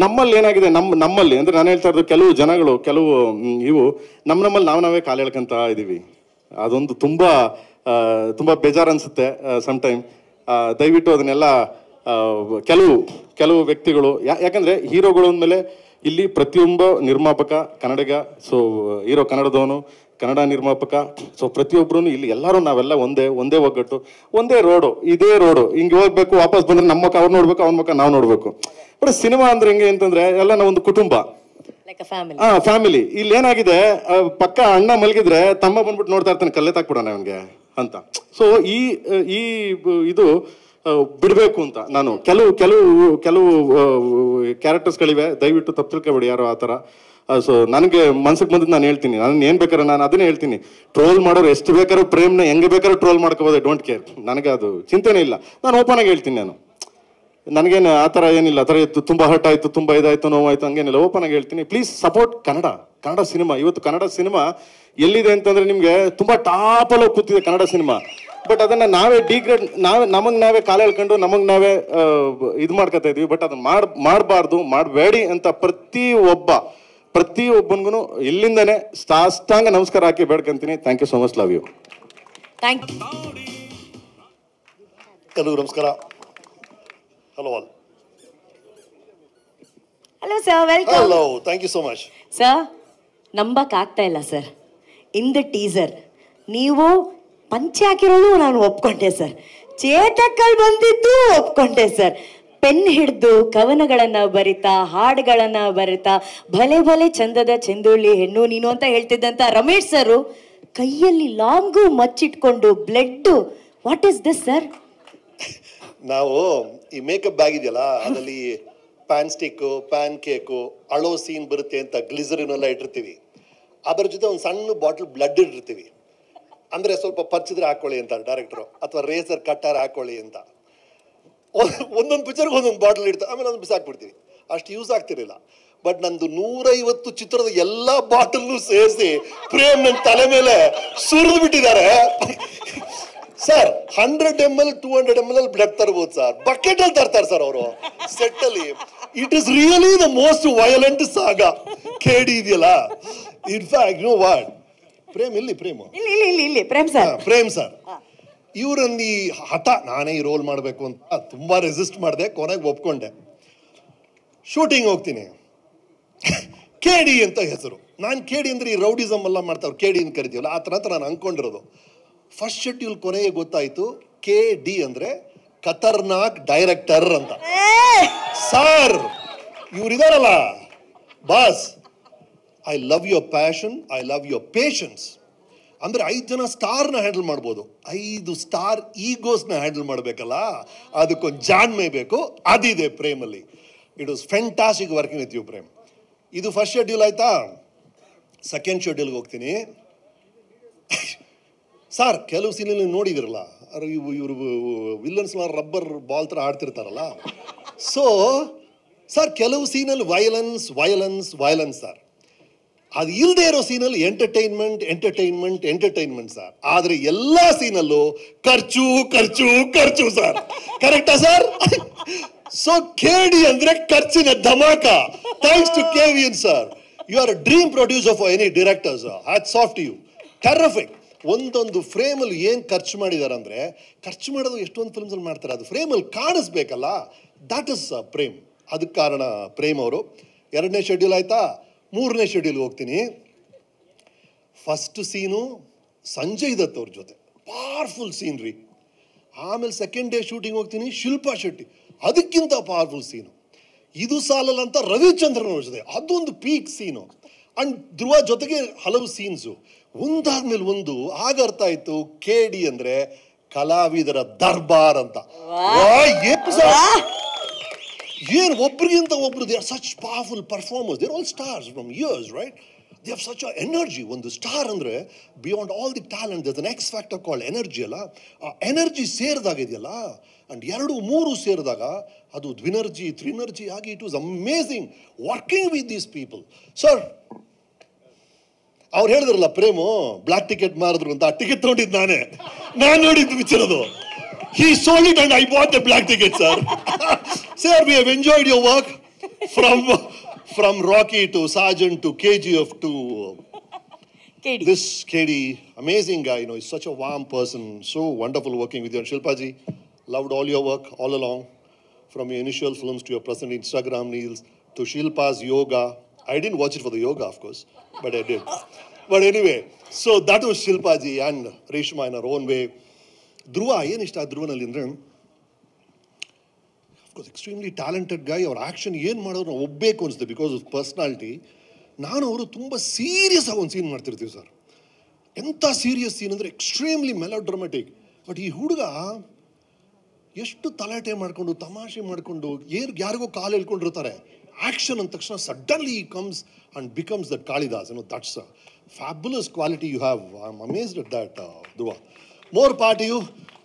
ನಮ್ಮಲ್ಲಿ ಏನಾಗಿದೆ, ನಮ್ಮಲ್ಲಿ ಅಂದ್ರೆ ನಾನು ಹೇಳ್ತಾ ಇರೋದು ಕೆಲವು ಜನಗಳು, ಕೆಲವು ಇವು ನಮ್ಮಲ್ಲಿ ನಾವೇ ಕಾಲು ಎಳ್ಕೊಂತ ಇದೀವಿ. ಅದೊಂದು ತುಂಬಾ ಬೇಜಾರು ಅನ್ಸುತ್ತೆ ಸಮ್ಟೈಮ್. ದಯವಿಟ್ಟು ಅದನ್ನೆಲ್ಲ ಕೆಲವು ವ್ಯಕ್ತಿಗಳು, ಯಾಕಂದ್ರೆ ಹೀರೋಗಳು ಅಂದಮೇಲೆ ಇಲ್ಲಿ ಪ್ರತಿಯೊಬ್ಬ ನಿರ್ಮಾಪಕ ಕನ್ನಡಿಗ, ಸೊ ಹೀರೋ ಕನ್ನಡದವನು, ಕನ್ನಡ ನಿರ್ಮಾಪಕ, ಸೊ ಪ್ರತಿಯೊಬ್ಬರು ಇಲ್ಲಿ ಎಲ್ಲರೂ ನಾವೆಲ್ಲ ಒಂದೇ ಒಗ್ಗಟ್ಟು, ಒಂದೇ ರೋಡು, ಇದೇ ರೋಡು, ಹಿಂಗೆ ಹೋಗ್ಬೇಕು, ವಾಪಸ್ ಬಂದ್ರೆ ನಮ್ಮ ಮುಖ ಅವ್ರು ನೋಡ್ಬೇಕು, ಅವ್ನ ಮುಖ ನಾವು ನೋಡ್ಬೇಕು. ಬಟ್ ಸಿನಿಮಾ ಅಂದ್ರೆ ಹೆಂಗೆ ಅಂತಂದ್ರೆ ಎಲ್ಲ ನಾವೊಂದು ಕುಟುಂಬ, ಫ್ಯಾಮಿಲಿ. ಇಲ್ಲಿ ಏನಾಗಿದೆ, ಪಕ್ಕ ಅಣ್ಣ ಮಲಗಿದ್ರೆ ತಮ್ಮ ಬಂದ್ಬಿಟ್ಟು ನೋಡ್ತಾ ಇರ್ತಾನೆ, ಕಲ್ಲೆ ತಾಕ್ಬಿಡೋಣ ಅವನ್ಗೆ ಅಂತ. ಸೊ ಇದು ಬಿಡಬೇಕು ಅಂತ ನಾನು ಕೆಲವು ಕ್ಯಾರೆಕ್ಟರ್ಸ್ಗಳಿವೆ, ದಯವಿಟ್ಟು ತಪ್ಪು ತಿಳ್ಕೊಬೇಡಿ ಯಾರು ಆ ಥರ. ಸೊ ನನಗೆ ಮನ್ಸಿಗೆ ಬಂದಿದ್ದು ನಾನು ಹೇಳ್ತೀನಿ, ನಾನು ಏನು ಬೇಕಾದ್ರೆ ನಾನು ಅದನ್ನೇ ಹೇಳ್ತೀನಿ. ಟ್ರೋಲ್ ಮಾಡೋರು ಎಷ್ಟು ಬೇಕಾದ್ರೂ ಪ್ರೇಮ್ನ ಹೆಂಗೆ ಬೇಕಾದ್ರೂ ಟ್ರೋಲ್ ಮಾಡ್ಕೋಬೋದು, ಐ ಡೋಂಟ್ ಕೇರ್, ನನಗೆ ಅದು ಚಿಂತೆನೇ ಇಲ್ಲ. ನಾನು ಓಪನ್ ಆಗಿ ಹೇಳ್ತೀನಿ, ನನಗೇನು ಆ ಥರ ಏನಿಲ್ಲ. ಆ ಥರ ತುಂಬ ಹರ್ಟ್ ಆಯಿತು, ತುಂಬ ಇದಾಯಿತು, ನೋವಾಯಿತು ಹಂಗೇನಿಲ್ಲ, ಓಪನ್ ಆಗಿ ಹೇಳ್ತೀನಿ. Please support Kannada cinema. ಇವತ್ತು ಕನ್ನಡ ಸಿನಿಮಾ ಎಲ್ಲಿದೆ ಅಂತಂದ್ರೆ ನಿಮಗೆ ತುಂಬ ಟಾಪಲ್ಲಿ ಕೂತಿದೆ ಕನ್ನಡ ಸಿನಿಮಾ. ಬಟ್ ಅದನ್ನ ನಾವೇ ಡಿಗ್ರೇಡ್, ನಾವೇ ಕಾಲ ಹೇಳ್ಕೊಂಡು ನಾವೇ ಇದು ಮಾಡ್ಕೊತಾ ಇದೀವಿ. ಬಟ್ ಅದನ್ನ ಮಾಡಬಾರ್ದು, ಮಾಡಬೇಡಿ ಅಂತ ಪ್ರತಿಯೊಬ್ಬನಿಗೂ ಇಲ್ಲಿಂದನೇ ಸಾಷ್ಟಾಂಗ ನಮಸ್ಕಾರ ಹಾಕಿ ಬೇಡ್ಕೊಂತೀನಿ. Thank you so much, love you. ಎಲ್ಲರಿಗೂ ನಮಸ್ಕಾರ. Hello all. Hello sir, welcome. Hello, thank you so much. Sir, ನಂಬಕ್ ಆಗ್ತಾ ಇಲ್ಲ ಸರ್, ಇನ್ ದ ಟೀಸರ್ ನೀವು ಪಂಚೆ ಹಾಕಿರೋದು ನಾನು ಒಪ್ಕೊಂಡೆ ಸರ್, ಚೇತಕ್ಕಲ್ಲಿ ಬಂದಿದ್ದು ಒಪ್ಕೊಂಡೆ ಸರ್, ಪೆನ್ ಹಿಡಿದು ಕವನಗಳನ್ನ ಬರಿತಾ, ಹಾಡುಗಳನ್ನ ಬರಿತಾ, ಭಲೆ ಚಂದದ ಚೆಂದುಳ್ಳಿ ಹೆಣ್ಣು ನೀನು ಅಂತ ಹೇಳ್ತಿದ್ದಂತ ರಮೇಶ್ ಸರ್ ಕೈಯಲ್ಲಿ ಲಾಂಗು ಮಚ್ಚಿಟ್ಕೊಂಡು blood, what is this sir? ನಾವು ಈ ಮೇಕಪ್ ಬ್ಯಾಗ್ ಇದೆಯಲ್ಲ, ಅದರಲ್ಲಿ ಪ್ಯಾನ್ ಸ್ಟಿಕ್ಕು, ಪ್ಯಾನ್ ಕೇಕು, ಅಳೋ ಸೀನ್ ಬರುತ್ತೆ ಅಂತ ಗ್ಲಿಸರಿನ್ ಎಲ್ಲ ಇಟ್ಟಿರ್ತೀವಿ. ಅದರ ಜೊತೆ ಒಂದು ಸಣ್ಣ ಬಾಟಲ್ ಬ್ಲಡ್ ಇಟ್ಟಿರ್ತೀವಿ. ಅಂದರೆ ಸ್ವಲ್ಪ ಪಚ್ಚಿದ್ರೆ ಹಾಕೊಳ್ಳಿ ಅಂತ ಡೈರೆಕ್ಟ್ರು, ಅಥವಾ ರೇಸರ್ ಕಟ್ಟಾರ ಹಾಕೊಳ್ಳಿ ಅಂತ. ಒಂದೊಂದು ಪಿಕ್ಚರ್ಗೆ ಒಂದೊಂದು ಬಾಟಲ್ ಇಡ್ತಾರೆ, ಆಮೇಲೆ ಅದನ್ನು ಬಿಸಾಕ್ಬಿಡ್ತೀವಿ. ಅಷ್ಟು ಯೂಸ್ ಆಗ್ತಿರಲಿಲ್ಲ. ಬಟ್ ನಂದು 150 ಚಿತ್ರದ ಎಲ್ಲ ಬಾಟಲ್ನು ಸೇರಿಸಿ ಪ್ರೇಮ್ ನನ್ನ ತಲೆ ಮೇಲೆ ಸುರಿದು ಬಿಟ್ಟಿದ್ದಾರೆ ಸರ್. 100 ml 200 ml ಬ್ಲಡ್ ತರ್ಬೋದು ಸರ್, ಬಕೆಟ್ ಅಲ್ಲಿ ತರ್ತಾರೆ ಸರ್ ಅವರು ಸೆಟ್ ಅಲ್ಲಿ. It is really the most violent ಸಾಗ ಕೇಡಿ ಇದೆಯಲ್ಲ. In fact no what, Prem sir ಇವರನ್ನ ಈ ಹಠ, ನಾನೇ ಈ ರೋಲ್ ಮಾಡಬೇಕು ಅಂತ ತುಂಬಾ ರೆಸಿಸ್ಟ್ ಮಾಡಿದೆ, ಕೊನೆಗೆ ಒಪ್ಕೊಂಡೆ. ಶೂಟಿಂಗ್ ಹೋಗ್ತೀನಿ, ಕೇಡಿ ಅಂತ ಹೆಸರು. ನಾನು ಕೇಡಿ ಅಂದ್ರೆ ಈ ರೌಡಿಸಮ್ ಎಲ್ಲ ಮಾಡ್ತಾವ್ರು, ಕೇಡಿ ಅಂತ ಕರಿತೀವಲ್ಲ, ಆ ಥರ ಅಂತ ನಾನು ಅನ್ಕೊಂಡಿರೋದು. ಫಸ್ಟ್ ಶೆಡ್ಯೂಲ್ ಕೊನೆಗೆ ಗೊತ್ತಾಯ್ತು, KD ಅಂದ್ರೆ ಖತರ್ನಾಕ್ ಡೈರೆಕ್ಟರ್ ಅಂತ. ಸರ್ ಇವ್ರಿದಾರಲ್ಲ boss, I love your passion, I love your patience. ಅಂದ್ರೆ 5 ಜನ ಸ್ಟಾರ್ನ ಹ್ಯಾಂಡಲ್ ಮಾಡ್ಬೋದು, 5 ಸ್ಟಾರ್ ಈಗೋಸ್ನ ಹ್ಯಾಂಡಲ್ ಮಾಡಬೇಕಲ್ಲ, ಅದಕ್ಕೊಂದು ಜಾಣ್ಮೆ ಬೇಕು. ಅದಿದೆ ಪ್ರೇಮಲ್ಲಿ. It was fantastic working with you Prem. ಇದು ಫಸ್ಟ್ ಶೆಡ್ಯೂಲ್ ಆಯ್ತಾ. ಸೆಕೆಂಡ್ ಶೆಡ್ಯೂಲ್ಗೆ ಹೋಗ್ತೀನಿ ಸರ್. ಕೆಲವು ಸೀನಲ್ಲಿ ನೋಡಿದಿರಲ್ಲ, ಇವರು ವಿಲ್ಲನ್ಸ್ ರಬ್ಬರ್ ಬಾಲ್ ಥರ ಆಡ್ತಿರ್ತಾರಲ್ಲ. ಸೊ ಸರ್ ಕೆಲವು ಸೀನಲ್ಲಿ ವಯಲೆನ್ಸ್ ಸರ್. ಅದು ಇಲ್ಲದೆ ಇರೋ ಸೀನಲ್ಲಿ ಎಂಟರ್ಟೈನ್ಮೆಂಟ್ ಸರ್. ಆದರೆ ಎಲ್ಲ ಸೀನಲ್ಲೂ ಖರ್ಚು ಸರ್. ಕರೆಕ್ಟಾ ಸರ್? ಸೊ ಕೇಡಿ ಅಂದ್ರೆ ಖರ್ಚಿನ ಧಮಾಕ. Thanks to KVN sir. You are a dream producer for any directors. Hats off to you. Terrific. ಒಂದೊಂದು ಫ್ರೇಮಲ್ಲಿ ಏನು ಖರ್ಚು ಮಾಡಿದ್ದಾರೆ ಅಂದರೆ, ಖರ್ಚು ಮಾಡೋದು ಎಷ್ಟೊಂದು ಫಿಲ್ಮ್ಸಲ್ಲಿ ಮಾಡ್ತಾರೆ, ಅದು ಫ್ರೇಮಲ್ಲಿ ಕಾಣಿಸ್ಬೇಕಲ್ಲ, ದಟ್ ಇಸ್ ಪ್ರೇಮ್. ಅದಕ್ಕೆ ಕಾರಣ ಪ್ರೇಮ್ ಅವರು. 2ನೇ ಶೆಡ್ಯೂಲ್ ಆಯ್ತಾ, 3ನೇ ಶೆಡ್ಯೂಲ್ಗೆ ಹೋಗ್ತೀನಿ. ಫಸ್ಟ್ ಸೀನು ಸಂಜಯ್ ದತ್ ಅವ್ರ ಜೊತೆ, ಪವರ್ಫುಲ್ ಸೀನ್ ರೀ. ಆಮೇಲೆ ಸೆಕೆಂಡ್ ಡೇ ಶೂಟಿಂಗ್ ಹೋಗ್ತೀನಿ, ಶಿಲ್ಪಾ ಶೆಟ್ಟಿ, ಅದಕ್ಕಿಂತ ಪವರ್ಫುಲ್ ಸೀನು. ಇದು ಸಾಲಲ್ಲ ಅಂತ ರವಿಚಂದ್ರನ್ ಅವ್ರ ಜೊತೆ, ಅದೊಂದು ಪೀಕ್ ಸೀನು. ಅಂಡ್ ಧ್ರುವ ಜೊತೆಗೆ ಹಲವು ಸೀನ್ಸು ಒಂದಾದ್ಮೇಲೆ ಒಂದು. ಆಗ ಅರ್ಥ ಆಯ್ತು KD ಅಂದ್ರೆ ಕಲಾವಿದರ ದರ್ಬಾರ್ ಅಂತ. ಏನು ಒಬ್ರಿಗಿಂತ ಒಬ್ರು, they are such powerful performers. They are all stars from years, right? They have such a energy. ಒಂದು ಸ್ಟಾರ್ ಅಂದ್ರೆ beyond all the talent there's an X factor called energy ಅಲ್ಲ. ಆ ಎನರ್ಜಿ ಸೇರಿದಾಗ ಇದೆಯಲ್ಲ, ಅಂಡ್ 2-3 ಸೇರಿದಾಗ ಅದು ದ್ವಿನರ್ಜಿ, ತ್ರಿನರ್ಜಿ ಆಗಿ it was amazing working with these people. Sir ಅವ್ರು ಹೇಳಿದ್ರಲ್ಲ ಪ್ರೇಮು ಬ್ಲಾಕ್ ಟಿಕೆಟ್ ಮಾರಿದ್ರು ಅಂತ, ಆ ಟಿಕೆಟ್ ತೊಗೊಂಡಿದ್ದು ನಾನು ನೋಡಿದ್ದು ಪಿಕ್ಚರ್ ಅದು. He sold it and I bought the black ticket, sir. Sir, we have enjoyed your work from Rocky to Sergeant to KGF to KD. this KD. Amazing guy, he's such a warm person. So wonderful working with you. And Shilpaji, loved all your work all along. From your initial films to your present Instagram reels to Shilpa's yoga. I didn't watch it for the yoga, of course, but I did. But anyway, so that was Shilpaji and Reshma in her own way. Dhruva, ಏನು ಇಷ್ಟ ಧ್ರುವನಲ್ಲಿ ಅಂದರೆ of course extremely talented ಗೈ. ಅವ್ರ action ಏನು ಮಾಡೋರು ನಾವು ಒಬ್ಬಬೇಕು ಅನಿಸುತ್ತೆ because of personality. ನಾನು ಅವರು ತುಂಬ ಸೀರಿಯಸ್ ಆಗಿ ಒಂದು ಸೀನ್ ಮಾಡ್ತಿರ್ತೀವಿ ಸರ್. ಎಂಥ ಸೀರಿಯಸ್ ಸೀನ್ ಅಂದರೆ ಎಕ್ಸ್ಟ್ರೀಮ್ಲಿ ಮೆಲೋಡ್ರಾಮೆಟಿಕ್. ಬಟ್ ಈ ಹುಡುಗ ಎಷ್ಟು ತಲಾಟೆ ಮಾಡಿಕೊಂಡು ತಮಾಷೆ ಮಾಡಿಕೊಂಡು ಯಾರಿಗೋ ಕಾಲು ಹೇಳ್ಕೊಂಡಿರ್ತಾರೆ. ಆ್ಯಕ್ಷನ್ ಅಂದ ತಕ್ಷಣ suddenly comes and becomes that Kalidas. That's a fabulous quality you have. I am amazed at that Dhruva. More part you.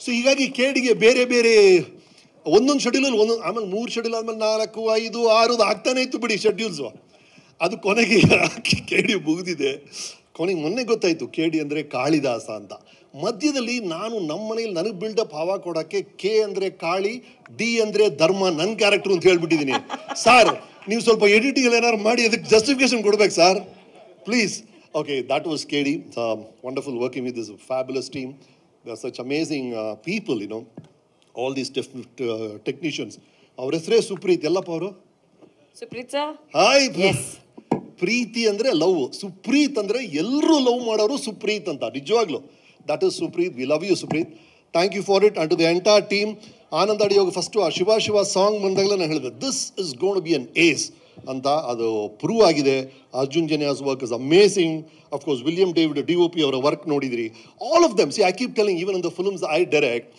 So ಹೀಗಾಗಿ ಕೇಡಿಗೆ ಬೇರೆ ಬೇರೆ ಒಂದೊಂದು ಶೆಡ್ಯೂಲಲ್ಲಿ ಒಂದೊಂದು, ಆಮೇಲೆ 3 ಶೆಡ್ಯೂಲ್ ಆದಮೇಲೆ 4, 5, 6 ಆಗ್ತಾನೆ ಇತ್ತು ಬಿಡಿ ಶೆಡ್ಯೂಲ್ಸು. ಅದು ಕೊನೆಗೆ ಕೇಡಿ ಮುಗಿದಿದೆ. ಕೊನೆಗೆ ಮೊನ್ನೆ ಗೊತ್ತಾಯಿತು ಕೇಡಿ ಅಂದರೆ ಕಾಳಿದಾಸ ಅಂತ. ಮಧ್ಯದಲ್ಲಿ ನಾನು ನಮ್ಮ ಮನೇಲಿ ನನಗೆ ಬಿಲ್ಡಪ್ ಹವಾ ಕೊಡೋಕ್ಕೆ ಕೆ ಅಂದರೆ ಕಾಳಿ, ಡಿ ಅಂದರೆ ಧರ್ಮ ನನ್ನ ಕ್ಯಾರೆಕ್ಟರ್ ಅಂತ ಹೇಳ್ಬಿಟ್ಟಿದ್ದೀನಿ. ಸರ್ ನೀವು ಸ್ವಲ್ಪ ಎಡಿಟಿಂಗ್ ಏನಾದ್ರು ಮಾಡಿ ಅದಕ್ಕೆ ಜಸ್ಟಿಫಿಕೇಶನ್ ಕೊಡ್ಬೇಕು sir please. Okay, that was KD. Wonderful working with this fabulous team. They are such amazing people, all these technicians. ಅವ್ರ ಹೆಸರೇ ಸುಪ್ರೀತ್. ಎಲ್ಲಪ್ಪ ಅವರು? ಸುಪ್ರೀತ್ ಸರ್. ಹಾಯ್. ಪ್ರೀತಿ ಅಂದರೆ ಲವ್, ಸುಪ್ರೀತ್ ಅಂದರೆ ಎಲ್ಲರೂ ಲವ್ ಮಾಡೋರು ಸುಪ್ರೀತ್ ಅಂತ. ನಿಜವಾಗ್ಲು that is Supreeth. We love you Supreeth. Thank you for it. And to the entire team. Anand ಅಡಿಯೋಗ ಫಸ್ಟು ಆ ಶಿವ ಶಿವ ಸಾಂಗ್ ಬಂದಾಗಲೇ ನಾನು ಹೇಳಿದೆ this is gonna be an ace ಅಂತ. ಅದು ಪ್ರೂವ್ ಆಗಿದೆ. Arjun Janya's work is amazing. Of course William David DOP ಅವರ ವರ್ಕ್ ನೋಡಿದಿರಿ. All of them. See I keep telling even in the films I direct,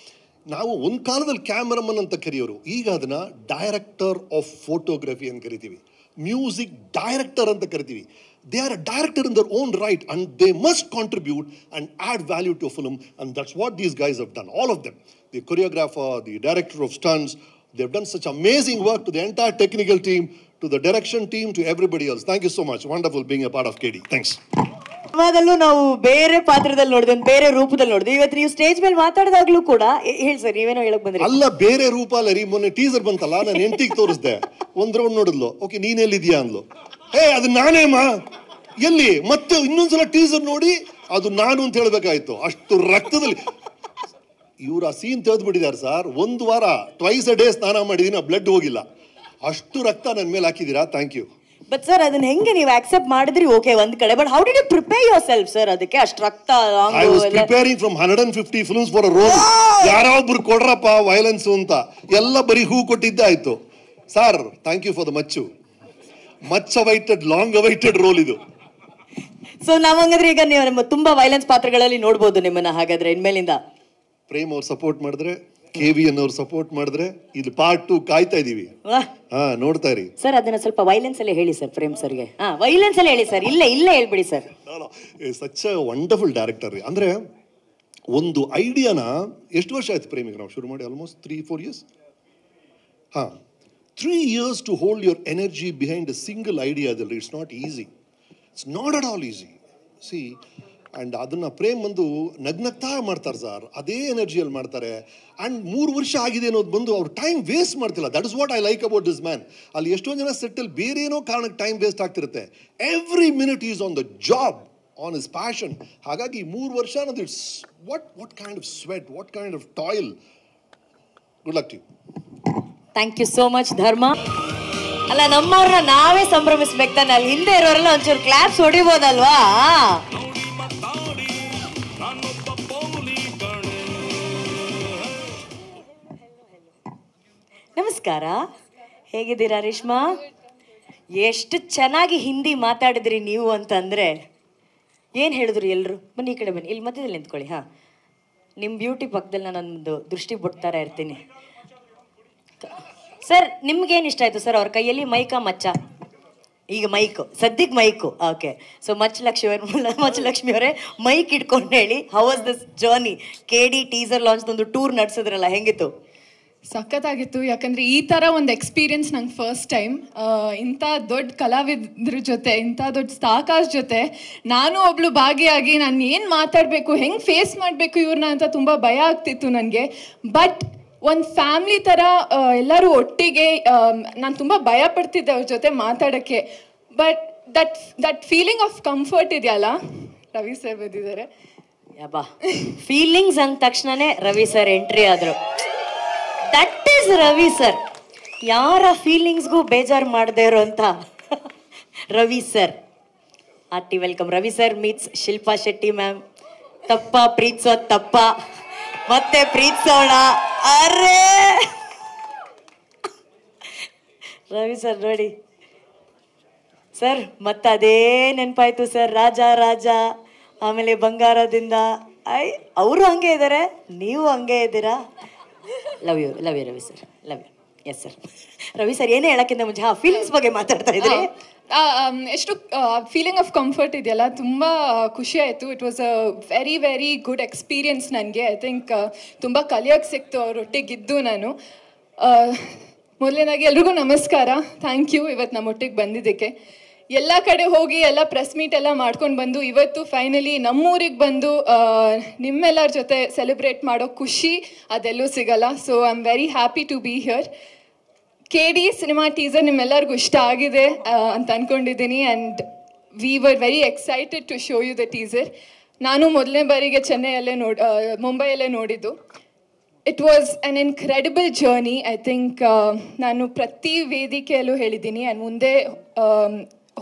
ನಾವು ಒಂದು ಕಾಲದಲ್ಲಿ ಕ್ಯಾಮರಾಮನ್ ಅಂತ ಕರೆಯೋರು, ಈಗ ಅದನ್ನು ಡೈರೆಕ್ಟರ್ ಆಫ್ ಫೋಟೋಗ್ರಫಿ ಅಂತ ಕರಿತೀವಿ. ಮ್ಯೂಸಿಕ್ ಡೈರೆಕ್ಟರ್ ಅಂತ ಕರಿತೀವಿ. They are a director in their own right and they must contribute and add value to a film, and that's what these guys have done, all of them. The choreographer, the director of stunts, they've done such amazing work. To the entire technical team, to the direction team, to everybody else. Thank you so much. Wonderful being a part of KD. Thanks. ಸಿನಿಮಾದಲ್ಲೂ ನಾವು ಬೇರೆ ಪಾತ್ರದಲ್ಲಿ ನೋಡಿದ್ವಿ, ಬೇರೆ ರೂಪದಲ್ಲಿ ನೋಡಿದ್ವಿ. ಇವತ್ತು ನೀವು stage ಮೇಲೆ ಮಾತಾಡಿದಾಗ್ಲೂ ಕೂಡ ಹೇಳಿ ಸರ್, ನೀವೇನೋ ಹೇಳಕ್ ಬಂದ್ರಿ. ಅಲ್ಲ, ಬೇರೆ ರೂಪ ಅಲ್ಲ ರೀ. ಮೊನ್ನೆ ಟೀಸರ್ ಬಂತಲ್ಲ, ನಾನು ಹೆಂಡತಿಗೆ ತೋರಿಸ್ದೆ. ಒಂದ್ ರೌಂಡ್ ನೋಡಿದ್ಲು. ಓಕೆ, ನೀನೆಲ್ಲಿದ್ಯಾ ಅಂದ್ಲು. ಅದು ನಾನೇಮ್ಮ ಎಲ್ಲಿ? ಮತ್ತೆ ಇನ್ನೊಂದ್ಸಲ ಟೀಸರ್ ನೋಡಿ ಅದು ನಾನು ಅಂತ ಹೇಳ್ಬೇಕಾಯ್ತು. ಅಷ್ಟು ರಕ್ತದಲ್ಲಿ ಇವ್ರು ಆ ಸೀನ್ ತೆಗೆದ್ಬಿಟ್ಟಿದ್ದಾರೆ ಸರ್. 1 ವಾರ ಟ್ವೈಸ್ ಅ ಡೇ ಸ್ನಾನ ಮಾಡಿದೀನಿ, ಬ್ಲಡ್ ಹೋಗಿಲ್ಲ. ಅಷ್ಟು ರಕ್ತ ನನ್ನ ಮೇಲೆ ಹಾಕಿದ್ದೀರಾ. Thank you. ಬಟ್ ಸರ್, ಅದನ್ನ ಹೆಂಗೆ ನೀವು ಆಕ್ಸೆಪ್ಟ್ ಮಾಡಿದ್ರಿ? ಓಕೆ, ಒಂದ್ ಕಡೆ. But how did you prepare yourself sir ಅದಕ್ಕೆ? ಅಷ್ಟು ರಕ್ತ. I was preparing from 150 films for a role. ಯಾರೊಬ್ರು ಕೊಡ್ರಪ್ಪ ವೈಲೆನ್ಸ್ ಅಂತ ಎಲ್ಲ ಬರೀ ಹೂ ಕೊಟ್ಟಿದ್ದೆ ಆಯ್ತು sir. Thank you for the much awaited, long awaited role ಇದು. ಸೊ ನಾವ್ ಹಂಗಾದ್ರೆ ಈಗ ನೀವು ತುಂಬಾ ವೈಲೆನ್ಸ್ ಪಾತ್ರಗಳಲ್ಲಿ ನೋಡ್ಬೋದು ನಿಮ್ಮನ್ನ. ಹಾಗಾದ್ರೆ ಇನ್ಮೇಲಿಂದ ಪ್ರೇಮ್ ಅವ್ರು ಸಪೋರ್ಟ್ ಮಾಡಿದ್ರೆ, KVN ಅವ್ರು ಸಪೋರ್ಟ್ ಮಾಡಿದ್ರೆ, ಇದು ಪಾರ್ಟ್ 2 ಕಾಯ್ತಾ ಇದೀವಿ. ನೋಡ್ತಾ ಇರಿ ಸರ್. ಅದನ್ನ ಸ್ವಲ್ಪ ವೈಲೆನ್ಸ್ ಅಲ್ಲೇ ಹೇಳಿ ಸರ್ ಪ್ರೇಮ್ ಸರ್ಗೆ. ವೈಲೆನ್ಸ್ ಅಲ್ಲೇ ಹೇಳಿ ಸರ್. ಇಲ್ಲ ಹೇಳ್ಬಿಡಿ sir. Such a wonderful director. ಅಂದ್ರೆ ಒಂದು ಐಡಿಯಾನ ಎಷ್ಟು ವರ್ಷ ಆಯ್ತು ಪ್ರೇಮಿಗೆ ನಾವು ಶುರು ಮಾಡಿ? Almost 3-4 years. 3 years to hold your energy behind a single idea. It's not easy. It's not at all easy. See, and ಅದನ್ನು ಪ್ರೇಮ್ ಬಂದು ನಗ್ನಗ್ತಾ ಮಾಡ್ತಾರೆ ಸರ್. ಅದೇ ಎನರ್ಜಿಯಲ್ಲಿ ಮಾಡ್ತಾರೆ. ಆ್ಯಂಡ್ 3 ವರ್ಷ ಆಗಿದೆ ಅನ್ನೋದು ಬಂದು ಅವ್ರು ಟೈಮ್ ವೇಸ್ಟ್ ಮಾಡ್ತಿಲ್ಲ. That is what I like about this man. ಅಲ್ಲಿ ಎಷ್ಟೊಂದು ಜನ ಸೆಟ್ಟಲ್ಲಿ ಬೇರೆ ಏನೋ ಕಾರಣಕ್ಕೆ ಟೈಮ್ ವೇಸ್ಟ್ ಆಗ್ತಿರುತ್ತೆ. Every minute is on the job, on his passion. ಹಾಗಾಗಿ 3 ವರ್ಷ ಅನ್ನೋದು it's what kind of sweat, what kind of toil. Good luck to you. Thank you so much Dharma. ಅಲ್ಲ, ನಮ್ಮವ್ರನ್ನ ನಾವೇ ಸಂಭ್ರಮಿಸ್ಬೇಕು ತಾನೆ. ಅಲ್ಲಿ ಹಿಂದೆ ಇರೋರೆಲ್ಲ ಒಂಚೂರು ಕ್ಲಾಪ್ಸ್ ಹೊಡಿಬೋದಲ್ವಾ? ನಮಸ್ಕಾರ, ಹೇಗಿದ್ದೀರಾ ರೇಷ್ಮಾ? ಎಷ್ಟು ಚೆನ್ನಾಗಿ ಹಿಂದಿ ಮಾತಾಡಿದ್ರಿ ನೀವು ಅಂತಂದರೆ. ಏನು ಹೇಳಿದ್ರು ಎಲ್ಲರೂ? ಬನ್ನಿ ಈ ಕಡೆ ಬನ್ನಿ, ಇಲ್ಲಿ ಮಧ್ಯದಲ್ಲಿ ನಿಂತ್ಕೊಳ್ಳಿ. ನಿಮ್ಮ ಬ್ಯೂಟಿ ಪಕ್ಕದಲ್ಲಿ ನಾನೊಂದು ದೃಷ್ಟಿ ಬಿಡ್ತಾರ ಇರ್ತೀನಿ. ಸರ್, ನಿಮ್ಗೇನು ಇಷ್ಟ ಆಯಿತು ಸರ್ ಅವ್ರ ಕೈಯಲ್ಲಿ? ಮೈಕಾ ಮಚ್ಚ? ಈಗ ಮೈಕು ಸದ್ಯಕ್ಕೆ ಮೈಕು. ಓಕೆ, ಸೊ ಮಚ್ಚಲಕ್ಷ್ಮಿ ಅವರೇ ಮೈಕ್ ಇಟ್ಕೊಂಡು ಹೇಳಿ, how was this journey? KD teaser launch ಒಂದು ಟೂರ್ ನಡೆಸಿದ್ರಲ್ಲ, ಹೆಂಗಿತ್ತು? ಸಖತ್ತಾಗಿತ್ತು. ಯಾಕಂದರೆ ಈ ಥರ ಒಂದು ಎಕ್ಸ್ಪೀರಿಯನ್ಸ್ ನಂಗೆ ಫಸ್ಟ್ ಟೈಮ್. ಇಂಥ ದೊಡ್ಡ ಕಲಾವಿದ್ರ ಜೊತೆ, ಇಂಥ ದೊಡ್ಡ ಸ್ಟಾರ್ಕಾಸ್ಟ್ ಜೊತೆ ನಾನು ಒಬ್ಳು ಭಾಗಿಯಾಗಿ ನಾನು ಏನು ಮಾತಾಡಬೇಕು, ಹೆಂಗೆ ಫೇಸ್ ಮಾಡಬೇಕು ಇವ್ರನ್ನ ಅಂತ ತುಂಬ ಭಯ ಆಗ್ತಿತ್ತು ನನಗೆ. ಬಟ್ ಒಂದು ಫ್ಯಾಮ್ಲಿ ಥರ ಎಲ್ಲರೂ ಒಟ್ಟಿಗೆ, ನಾನು ತುಂಬ ಭಯ ಪಡ್ತಿದ್ದೆ ಅವ್ರ ಜೊತೆ ಮಾತಾಡೋಕ್ಕೆ. But that feeling of comfort ಇದೆಯಲ್ಲ, ರವಿ ಸರ್ ಬಂದಿದ್ದಾರೆ. ಯಬ್ಬಾ, ಫೀಲಿಂಗ್ಸ್ ಅಂದ ತಕ್ಷಣನೇ ರವಿ ಸರ್ ಎಂಟ್ರಿ ಆದರು. That is Ravi sir. ಯಾರ ಫೀಲಿಂಗ್ಸ್ಗೂ ಬೇಜಾರು ಮಾಡದೇ ಇರೋಂಥ Ravi sir. RT welcome. Ravi sir meets Shilpa Shetty ma'am. ತಪ್ಪ ಪ್ರೀತಿಸೋದು ತಪ್ಪ, ಮತ್ತೆ ಪ್ರೀತಿಸೋಣ. ಅರೇ ರವಿ ಸರ್ ನೋಡಿ ಸರ್, ಮತ್ತೆ ಅದೇ ನೆನಪಾಯ್ತು ಸರ್. ರಾಜ ರಾಜ, ಆಮೇಲೆ ಬಂಗಾರದಿಂದ. ಅವರು ಹಂಗೆ ಇದ್ದಾರೆ, ನೀವು ಹಂಗೆ ಇದ್ದೀರಾ. Love you Ravi sir, love you. Yes sir. Ravi sir ಏನೇ ಹೇಳಕ್ಕಿಂತ ಮುಂಚೆ ಫೀಲಿಂಗ್ಸ್ ಬಗ್ಗೆ ಮಾತಾಡ್ತಾ ಇದ್ರಿ. ಎಷ್ಟು ಫೀಲಿಂಗ್ ಆಫ್ ಕಂಫರ್ಟ್ ಇದೆಯಲ್ಲ, ತುಂಬ ಖುಷಿ ಆಯಿತು. It was a very very good experience ನನಗೆ. ಐ ಥಿಂಕ್ ತುಂಬ ಕಲಿಯೋಕ್ಕೆ ಸಿಕ್ತು ಅವರೊಟ್ಟಿಗಿದ್ದು ನಾನು. ಮೊದಲನೇದಾಗಿ ಎಲ್ರಿಗೂ ನಮಸ್ಕಾರ. ಥ್ಯಾಂಕ್ ಯು ಇವತ್ತು ನಮ್ಮೊಟ್ಟಿಗೆ ಬಂದಿದ್ದಕ್ಕೆ. ಎಲ್ಲ ಕಡೆ ಹೋಗಿ ಎಲ್ಲ ಪ್ರೆಸ್ ಮೀಟ್ ಎಲ್ಲ ಮಾಡ್ಕೊಂಡು ಬಂದು ಇವತ್ತು ಫೈನಲಿ ನಮ್ಮೂರಿಗೆ ಬಂದು ನಿಮ್ಮೆಲ್ಲರ ಜೊತೆ ಸೆಲೆಬ್ರೇಟ್ ಮಾಡೋ ಖುಷಿ ಅದೆಲ್ಲೂ ಸಿಗಲ್ಲ. So I am very happy to be here. KD cinema teaser ನಿಮ್ಮೆಲ್ಲರಿಗೂ ಇಷ್ಟ ಆಗಿದೆ ಅಂತ ಅಂದ್ಕೊಂಡಿದ್ದೀನಿ. And we were very excited to show you the teaser. ನಾನು ಮೊದಲನೇ ಬಾರಿಗೆ ಮುಂಬೈಯಲ್ಲೇ ನೋಡಿದ್ದು. It was an incredible journey. I think ನಾನು ಪ್ರತಿ ವೇದಿಕೆಯಲ್ಲೂ ಹೇಳಿದ್ದೀನಿ, ಆ್ಯಂಡ್ ಮುಂದೆ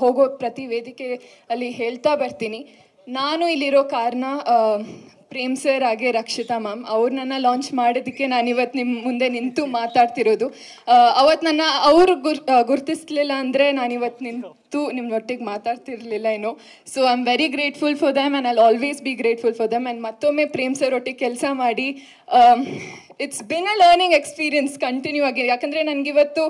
ಹೋಗೋ ಪ್ರತಿ ವೇದಿಕೆಯಲ್ಲಿ ಹೇಳ್ತಾ ಬರ್ತೀನಿ. ನಾನು ಇಲ್ಲಿರೋ ಕಾರಣ ಪ್ರೇಮ್ ಸರ್ ಹಾಗೆ ರಕ್ಷಿತಾ ಮ್ಯಾಮ್, ಅವ್ರು ನನ್ನ ಲಾಂಚ್ ಮಾಡೋದಕ್ಕೆ ನಾನು ಇವತ್ತು ನಿಮ್ಮ ಮುಂದೆ ನಿಂತು ಮಾತಾಡ್ತಿರೋದು. ಅವತ್ತು ನನ್ನ ಅವರು ಗುರ್ತಿಸ್ಲಿಲ್ಲ ಅಂದರೆ ನಾನು ಇವತ್ತು ನಿಂತು ನಿಮ್ಮೊಟ್ಟಿಗೆ ಮಾತಾಡ್ತಿರ್ಲಿಲ್ಲ ಏನೋ. So I am very grateful for them and I'll always be grateful for them. And ಮತ್ತೊಮ್ಮೆ ಪ್ರೇಮ್ ಸರ್ ಒಟ್ಟಿಗೆ ಕೆಲಸ ಮಾಡಿ it's been a learning experience continue ಆಗಿ. ಯಾಕಂದರೆ ನನಗಿವತ್ತು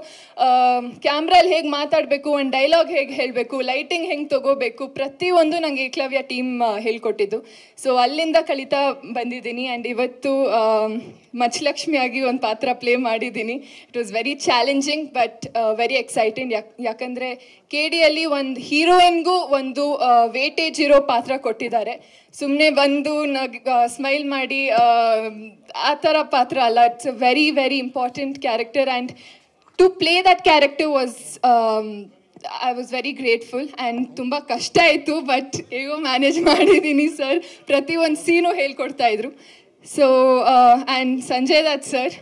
ಕ್ಯಾಮ್ರಲ್ಲಿ ಹೇಗೆ ಮಾತಾಡಬೇಕು, ಒಂದು ಡೈಲಾಗ್ ಹೇಗೆ ಹೇಳಬೇಕು, ಲೈಟಿಂಗ್ ಹೆಂಗೆ ತೊಗೋಬೇಕು, ಪ್ರತಿಯೊಂದು ನನಗೆ ಏಕಲವ್ಯ ಟೀಮ್ ಹೇಳ್ಕೊಟ್ಟಿದ್ದು. ಸೊ ಅಲ್ಲಿಂದ ಕಲಿತಾ ಬಂದಿದ್ದೀನಿ. ಆ್ಯಂಡ್ ಇವತ್ತು ಮಚ್ಚಲಕ್ಷ್ಮಿಯಾಗಿ ಒಂದು ಪಾತ್ರ ಪ್ಲೇ ಮಾಡಿದ್ದೀನಿ. It was very challenging but very exciting. ಯಾಕಂದರೆ KDಯಲ್ಲಿ ಒಂದು ಹೀರೋಯಿನ್ಗೂ ಒಂದು ವೇಟೇಜ್ ಇರೋ ಪಾತ್ರ ಕೊಟ್ಟಿದ್ದಾರೆ. ಸುಮ್ಮನೆ ಬಂದು ಸ್ಮೈಲ್ ಮಾಡಿ ಆ ಥರ ಪಾತ್ರ ಅಲ್ಲ. It's a very very important character. And to play that character was I was very grateful. And ತುಂಬ ಕಷ್ಟ ಆಯಿತು ಬಟ್ ಹೇಗೋ ಮ್ಯಾನೇಜ್ ಮಾಡಿದ್ದೀನಿ ಸರ್. ಪ್ರತಿಯೊಂದು ಸೀನು ಹೇಳ್ಕೊಡ್ತಾಯಿದ್ರು. So and Sanjay Dutt sir,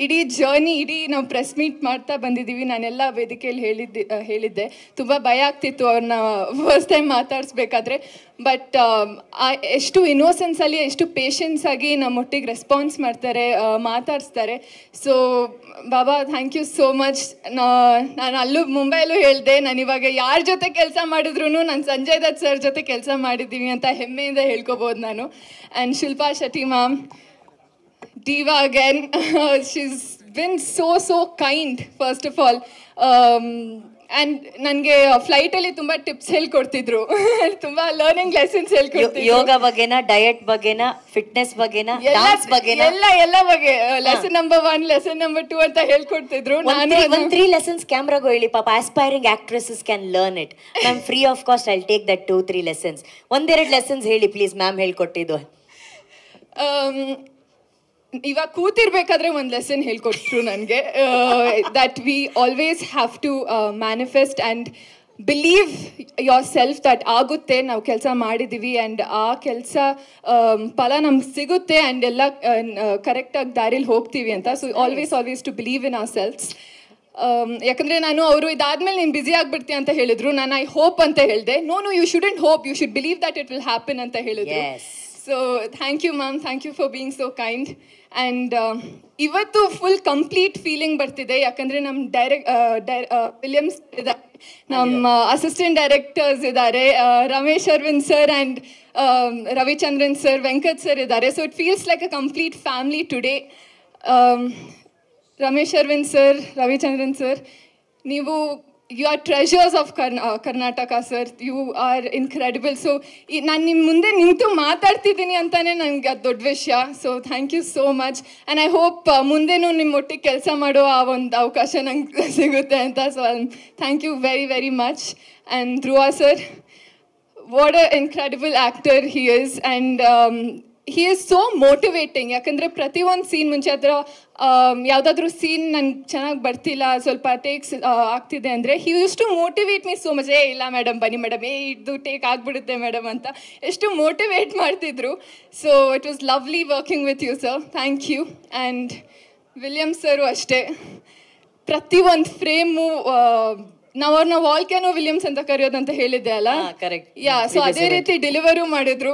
ಇಡೀ ಜರ್ನಿ, ಇಡೀ ನಾವು ಪ್ರೆಸ್ ಮೀಟ್ ಮಾಡ್ತಾ ಬಂದಿದ್ದೀವಿ. ನಾನೆಲ್ಲ ವೇದಿಕೆಯಲ್ಲಿ ಹೇಳಿದ್ದೆ ತುಂಬ ಭಯ ಆಗ್ತಿತ್ತು ಅವ್ರನ್ನ ಫಸ್ಟ್ ಟೈಮ್ ಮಾತಾಡಿಸ್ಬೇಕಾದ್ರೆ. ಬಟ್ ಎಷ್ಟು ಇನ್ನೋಸೆನ್ಸಲ್ಲಿ, ಎಷ್ಟು ಪೇಷನ್ಸಾಗಿ ನಮ್ಮೊಟ್ಟಿಗೆ ರೆಸ್ಪಾನ್ಸ್ ಮಾಡ್ತಾರೆ, ಮಾತಾಡಿಸ್ತಾರೆ. ಸೊ ಬಾಬಾ, ಥ್ಯಾಂಕ್ ಯು ಸೋ ಮಚ್. ನಾನು ಅಲ್ಲೂ ಮುಂಬೈಯಲ್ಲೂ ಹೇಳಿದೆ, ನಾನು ಇವಾಗ ಯಾರ ಜೊತೆ ಕೆಲಸ ಮಾಡಿದ್ರು ನಾನು ಸಂಜಯ್ ದತ್ ಸರ್ ಜೊತೆ ಕೆಲಸ ಮಾಡಿದ್ದೀನಿ ಅಂತ ಹೆಮ್ಮೆಯಿಂದ ಹೇಳ್ಕೊಬೋದು ನಾನು. And Shilpa Shetty ma'am, Diva again, she's been so kind first of all. And ನನಗೆ ಫ್ಲೈಟಲ್ಲಿ ತುಂಬ ಟಿಪ್ಸ್ ಹೇಳ್ಕೊಡ್ತಿದ್ರು, ತುಂಬ ಲರ್ನಿಂಗ್ ಲೆಸನ್ಸ್ ಹೇಳ್ಕೊಡ್ತಿದ್ರು. ಯೋಗ ಬಗ್ಗೆನಾ, ಡಯಟ್ ಬಗ್ಗೆನಾ, ಫಿಟ್ನೆಸ್ ಬಗ್ಗೆನಾ, ಡಾನ್ಸ್ ಬಗ್ಗೆನಾ, ಎಲ್ಲ ಬಗ್ಗೆ ಲೆಸನ್ ನಂಬರ್ 1, ಲೆಸನ್ ನಂಬರ್ 2 ಅಂತ ಹೇಳ್ಕೊಡ್ತಿದ್ರು. ನಾನು 3 lessons ಕ್ಯಾಮ್ರಾಗೂ ಹೇಳಿ ಪಾಪ. Aspiring actresses can learn it ma'am. Free of cost I'll take that 2-3 lessons. 1-2 lessons ಹೇಳಿ ಪ್ಲೀಸ್ ಮ್ಯಾಮ್ ಹೇಳ್ಕೊಟ್ಟಿದ್ದು. ಇವಾಗ ಕೂತಿರ್ಬೇಕಾದ್ರೆ ಒಂದು ಲೆಸನ್ ಹೇಳ್ಕೊಟ್ರು ನನಗೆ, that we always have to manifest and believe yourself that ಆಗುತ್ತೆ, ನಾವು ಕೆಲಸ ಮಾಡಿದ್ದೀವಿ ಆ್ಯಂಡ್ ಆ ಕೆಲಸ ಫಲ ನಮ್ಗೆ ಸಿಗುತ್ತೆ ಆ್ಯಂಡ್ ಎಲ್ಲ ಕರೆಕ್ಟಾಗಿ ದಾರಿಲಿ ಹೋಗ್ತೀವಿ ಅಂತ. So always to believe in ourselves. ಯಾಕಂದರೆ ನಾನು ಅವರು ಇದಾದ್ಮೇಲೆ ನೀನು ಬ್ಯುಸಿ ಆಗಿಬಿಡ್ತೀಯ ಅಂತ ಹೇಳಿದ್ರು. ನಾನು ಐ ಹೋಪ್ ಅಂತ ಹೇಳಿದೆ. No you shouldn't hope, you should believe that it will happen ಅಂತ ಹೇಳಿದ್ರು. So thank you ma'am, thank you for being so kind. And ಇವತ್ತು ಫುಲ್ ಕಂಪ್ಲೀಟ್ ಫೀಲಿಂಗ್ ಬರ್ತಿದೆ. ಯಾಕಂದರೆ ನಮ್ಮ ವಿಲಿಯಮ್ಸ್ ಇದ್ದಾರೆ, ನಮ್ಮ ಅಸಿಸ್ಟೆಂಟ್ ಡೈರೆಕ್ಟರ್ಸ್ ಇದ್ದಾರೆ, Ramesh Aravind sir and Ravichandran sir, Venkat sir ಇದ್ದಾರೆ. So it feels like a complete family today. Ramesh Aravind sir, Ravichandran sir, ನೀವು you are treasures of Karnataka sir. You are incredible. So ನಾನು ನಿಮ್ಮ ಮುಂದೆ ನಿಂತು ಮಾತಾಡ್ತಿದ್ದೀನಿ ಅಂತಾನೆ ನನಗೆ ಅದು ದೊಡ್ಡ ವಿಷಯ. So thank you so much. And I hope ಮುಂದೆನೂ ನಿಮ್ಮ ಒಟ್ಟಿಗೆ ಕೆಲಸ ಮಾಡೋ ಆ ಒಂದು ಅವಕಾಶ ನಂಗೆ ಸಿಗುತ್ತೆ ಅಂತ. So thank you very very much. And Dhruva sir, what an incredible actor he is, and he is so motivating. ಯಾಕಂದರೆ ಪ್ರತಿಯೊಂದು ಸೀನ್ ಮುಂಚೆ ಹತ್ರ ಯಾವುದಾದ್ರೂ ಸೀನ್ ನನಗೆ ಚೆನ್ನಾಗಿ ಬರ್ತಿಲ್ಲ, ಸ್ವಲ್ಪ ಟೇಕ್ಸ್ ಆಗ್ತಿದೆ ಅಂದರೆ he used to motivate me so much. ಇಲ್ಲ ಮೇಡಮ್ ಬನ್ನಿ ಮೇಡಮ್, ಇದು ಟೇಕ್ ಆಗಿಬಿಡುತ್ತೆ ಮೇಡಮ್ ಅಂತ ಎಷ್ಟು ಮೋಟಿವೇಟ್ ಮಾಡ್ತಿದ್ರು. So it was lovely working with you sir. Thank you. And William sir ಅಷ್ಟೇ, ಪ್ರತಿಯೊಂದು ಫ್ರೇಮು ನಾವು ಅವ್ರನ್ನ ವಾಲ್ಕ್ಯಾನೋ ವಿಲಿಯಮ್ಸ್ ಅಂತ ಕರೆಯೋದಂತ ಹೇಳಿದ್ದೆ ಅಲ್ಲ, ಯಾ, ಸೊ ಅದೇ ರೀತಿ ಡೆಲಿವರು ಮಾಡಿದ್ರು.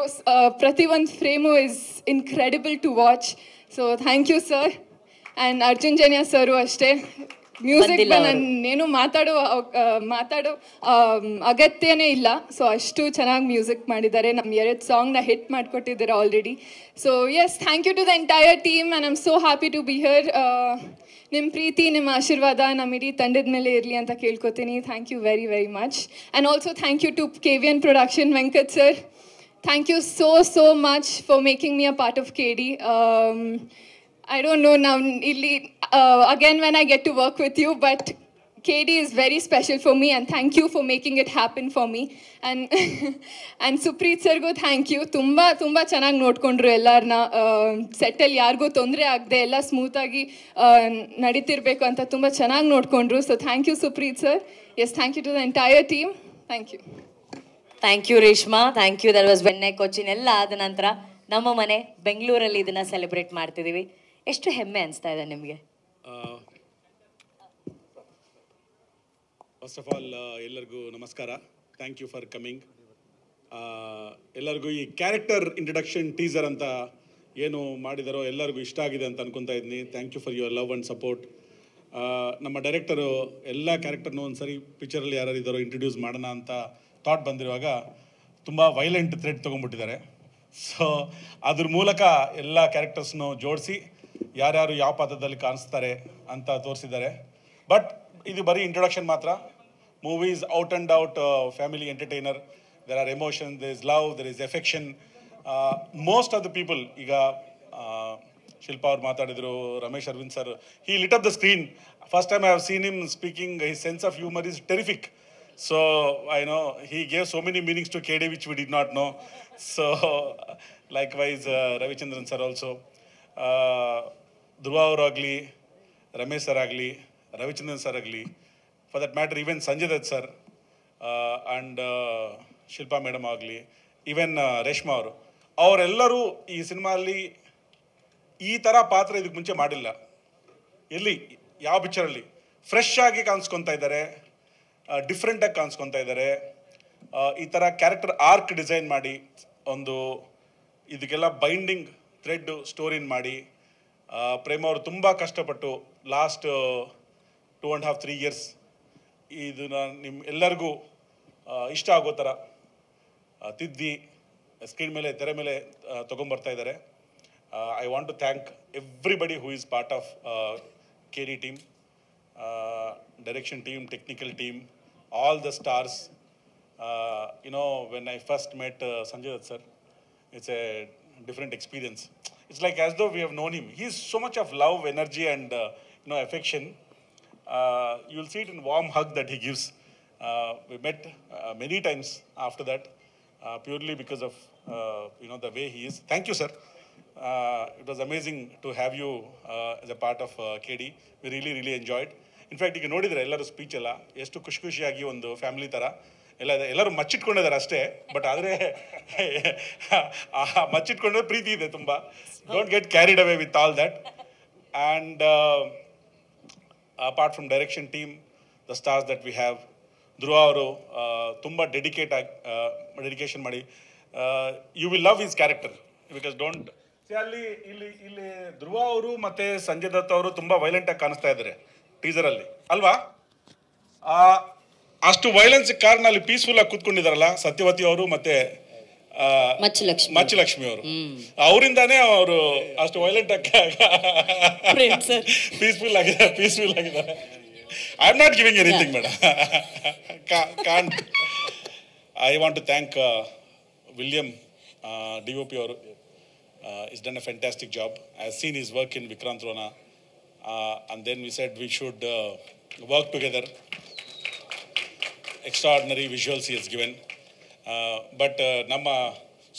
ಪ್ರತಿ ಒಂದು frame is incredible to watch. So thank you sir. And Arjun Janya sir ಅಷ್ಟೇ, ಮ್ಯೂಸಿಕ್ ನಾನೇನು ಮಾತಾಡೋ ಅಗತ್ಯನೇ ಇಲ್ಲ. ಸೊ ಅಷ್ಟು ಚೆನ್ನಾಗಿ ಮ್ಯೂಸಿಕ್ ಮಾಡಿದ್ದಾರೆ. ನಮ್ಮ 2 ಸಾಂಗ್ನ ಹಿಟ್ ಮಾಡಿಕೊಟ್ಟಿದ್ದಾರೆ already. So yes, thank you to the entire team and I am so happy to be here. ನಿಮ್ಮ ಪ್ರೀತಿ, ನಿಮ್ಮ ಆಶೀರ್ವಾದ ನಮ್ಮ ಇಡೀ ತಂಡದ ಮೇಲೆ ಇರಲಿ ಅಂತ ಕೇಳ್ಕೊತೀನಿ. Thank you very very much. And also thank you to KVN production, Venkat sir. Thank you so much for making me a part of KD. I don't know now, again when I get to work with you, but KD is very special for me, and thank you for making it happen for me. And Supreet sir go thank you. ತುಂಬ ಚೆನ್ನಾಗಿ ನೋಡ್ಕೊಂಡ್ರು ಎಲ್ಲರನ್ನ. ಸೆಟ್ಟಲ್ಲಿ ಯಾರಿಗೂ ತೊಂದರೆ ಆಗದೆ ಎಲ್ಲ ಸ್ಮೂತಾಗಿ ನಡೀತಿರ್ಬೇಕು ಅಂತ ತುಂಬ ಚೆನ್ನಾಗಿ ನೋಡ್ಕೊಂಡ್ರು. So thank you Supreeth sir. Yes, thank you to the entire team. Thank you. Thank you Reshma, thank you. That was ಬೆಣ್ಣೆ ಕೊಚ್ಚಿನ್ ಎಲ್ಲ ಆದ ನಂತರ ನಮ್ಮ ಮನೆ ಬೆಂಗಳೂರಲ್ಲಿ ಇದನ್ನ ಸೆಲೆಬ್ರೇಟ್ ಮಾಡ್ತಿದ್ದೀವಿ. ಎಷ್ಟು ಹೆಮ್ಮೆ ಅನಿಸ್ತಾ ಇದೆ ನಿಮಗೆ? ಫಸ್ಟ್ ಆಫ್ ಆಲ್ ಎಲ್ಲರಿಗೂ ನಮಸ್ಕಾರ. Thank you for coming. ಎಲ್ಲರಿಗೂ ಈ ಕ್ಯಾರೆಕ್ಟರ್ ಇಂಟ್ರಡಕ್ಷನ್ ಟೀಸರ್ ಅಂತ ಏನು ಮಾಡಿದಾರೋ ಎಲ್ಲರಿಗೂ ಇಷ್ಟ ಆಗಿದೆ ಅಂತ ಅನ್ಕೊತಾ ಇದ್ದೀನಿ. Thank you for your love and support. ನಮ್ಮ ಡೈರೆಕ್ಟರು ಎಲ್ಲ ಕ್ಯಾರೆಕ್ಟರ್ನೂ ಒಂದು ಸರಿ ಪಿಕ್ಚರಲ್ಲಿ ಯಾರು ಇದ್ದಾರೋ ಇಂಟ್ರೊಡ್ಯೂಸ್ ಮಾಡೋಣ ಅಂತ ಥಾಟ್ ಬಂದಿರುವಾಗ ತುಂಬ ವೈಲೆಂಟ್ ಥ್ರೆಡ್ ತೊಗೊಂಡ್ಬಿಟ್ಟಿದ್ದಾರೆ. ಸೊ ಅದ್ರ ಮೂಲಕ ಎಲ್ಲ ಕ್ಯಾರೆಕ್ಟರ್ಸ್ನು ಜೋಡಿಸಿ ಯಾರ್ಯಾರು ಯಾವ ಪಾತ್ರದಲ್ಲಿ ಕಾಣಿಸ್ತಾರೆ ಅಂತ ತೋರಿಸಿದ್ದಾರೆ. ಬಟ್ ಇದು ಬರೀ ಇಂಟ್ರೊಡಕ್ಷನ್ ಮಾತ್ರ. Movie is out and out family entertainer. There are emotions, there is love, there is affection. Most of the people, ಈಗ ಶಿಲ್ಪಾ ಅವ್ರು ಮಾತಾಡಿದರು, Ramesh Aravind sir, he lit up the screen. First time I have seen him speaking. His sense of humour is terrific. So I know he gave so many meanings to KD which we did not know. So likewise Ravichandran sir also, Dhruva avagli, Ramesh sir agli, Ravichandran sir agli, for that matter even Sanjay Dutt sir and Shilpa madam agli, even Reshma ಅವರು, ಅವರೆಲ್ಲರೂ ಈ ಸಿನಿಮಾಲ್ಲಿ ಈ ಥರ ಪಾತ್ರ ಇದಕ್ಕೆ ಮುಂಚೆ ಮಾಡಿಲ್ಲ. ಎಲ್ಲಿ ಯಾವ ಪಿಕ್ಚರಲ್ಲಿ ಫ್ರೆಶ್ ಆಗಿ ಕಾಣಿಸ್ಕೊತಾ ಇದ್ದಾರೆ, ಡಿಫ್ರೆಂಟಾಗಿ ಕಾಣಿಸ್ಕೊತಾ ಇದ್ದಾರೆ. ಈ ಥರ ಕ್ಯಾರೆಕ್ಟರ್ ಆರ್ಕ್ ಡಿಸೈನ್ ಮಾಡಿ ಒಂದು ಇದಕ್ಕೆಲ್ಲ ಬೈಂಡಿಂಗ್ ಥ್ರೆಡ್ ಸ್ಟೋರಿನ ಮಾಡಿ ಪ್ರೇಮ ಅವರು ತುಂಬ ಕಷ್ಟಪಟ್ಟು ಲಾಸ್ಟ್ 2.5-3 years ಇದನ್ನ ನಿಮ್ಮ ಎಲ್ಲರಿಗೂ ಇಷ್ಟ ಆಗೋ ಥರ ತಿದ್ದಿ ಸ್ಕ್ರೀನ್ ಮೇಲೆ ತೆರೆ ಮೇಲೆ ತೊಗೊಂಬರ್ತಾ ಇದ್ದಾರೆ. I want to thank everybody who is part of KD team, direction team, technical team, all the stars. You know, when I first met Sanjay Dutt sir, it's a different experience. It's like as though we have known him. He's so much of love, energy and affection. You'll see it in warm hug that he gives. We met many times after that, purely because of the way he is. Thank you sir. It was amazing to have you as a part of KD. We really enjoyed. In fact ಈಗ ನೋಡಿದರೆ ಎಲ್ಲರೂ speech ಎಲ್ಲ ಎಷ್ಟು ಖುಷಿಯಾಗಿ ಒಂದು family ಥರ ಎಲ್ಲರೂ ಮಚ್ಚಿಟ್ಕೊಂಡಿದ್ದಾರೆ ಅಷ್ಟೇ. ಬಟ್ ಆದರೆ ಮಚ್ಚಿಟ್ಕೊಂಡ್ರೆ ಪ್ರೀತಿ ಇದೆ ತುಂಬ. Don't get carried away with all that. And apart from direction team, the stars that we have, Dhruva ಅವರು ತುಂಬ ಡೆಡಿಕೇಶನ್ ಮಾಡಿ, you will love his character because don't ಅಲ್ಲಿ ಇಲ್ಲಿ ಧ್ರುವ ಅವರು ಮತ್ತು ಸಂಜಯ್ ದತ್ ಅವರು ತುಂಬ ವೈಲೆಂಟಾಗಿ ಕಾಣಿಸ್ತಾ ಇದ್ದಾರೆ ಟೀಸರಲ್ಲಿ ಅಲ್ವಾ? ಅಷ್ಟು ವೈಲೆನ್ಸ್ ಕಾರಣ ಅಲ್ಲಿ ಪೀಸ್ಫುಲ್ ಆಗಿ ಕೂತ್ಕೊಂಡಿದಾರಲ್ಲ ಸತ್ಯವತಿ ಅವರು ಮತ್ತೆ ಮಚ್ಚಲಕ್ಷ್ಮಿ ಅವರು, ಅವರಿಂದಾನೇ ಅವರು ಅಷ್ಟು ವೈಲೆಂಟ್ ಆಗಿ ಪೀಸ್ಫುಲ್ ಆಗಿದ್ದಾರೆ. I'm not giving anything, madam. Can't. I want to thank William, DOP. He's done a fantastic job. I've seen his work in Vikrant Rona. And then we said we should work together. Extraordinary visuals he has given. But Nama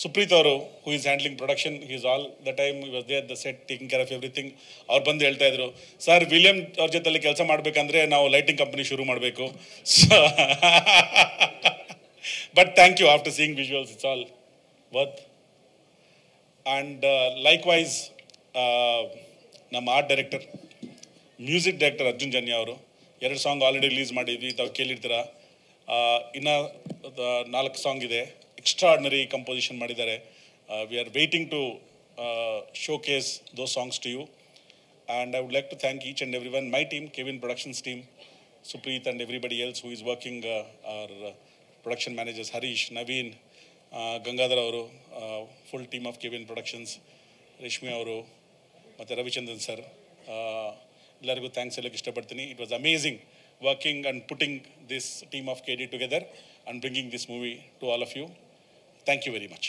Supreet Auru, who is handling production, he is all the time, he was there at the set, taking care of everything. ಅವ್ರು ಬಂದು ಹೇಳ್ತಾ ಇದ್ರು, sir William ಅವ್ರ ಜೊತೆಲಿ ಕೆಲಸ ಮಾಡಬೇಕಂದ್ರೆ ನಾವು lighting company ಶುರು ಮಾಡಬೇಕು. But thank you, after seeing visuals, it's all worth. And likewise, ನಮ್ಮ art director, music director Arjun Janya ಅವರು 2 ಸಾಂಗ್ ಆಲ್ರೆಡಿ ರಿಲೀಸ್ ಮಾಡಿದ್ವಿ, ತಾವು ಕೇಳಿರ್ತೀರ. ಇನ್ನು 4 ಸಾಂಗ್ ಇದೆ, ಎಕ್ಸ್ಟ್ರಾರ್ಡಿನರಿ ಕಂಪೋಸಿಷನ್ ಮಾಡಿದ್ದಾರೆ. We are waiting to showcase those songs to you. And I would like to thank each and everyone, my team, Kevin Productions team, Supreet and everybody else who is working, our production managers, Harish, Naveen, Gangadhar ಅವರು, full team of Kevin Productions, Reshmi ಅವರು, ಮತ್ತು Ravichandran sir, ಎಲ್ಲರಿಗೂ thanks ಹೇಳಕ್ಕೆ ಇಷ್ಟಪಡ್ತೀನಿ. It was amazing working and putting this team of KD together and bringing this movie to all of you. Thank you very much.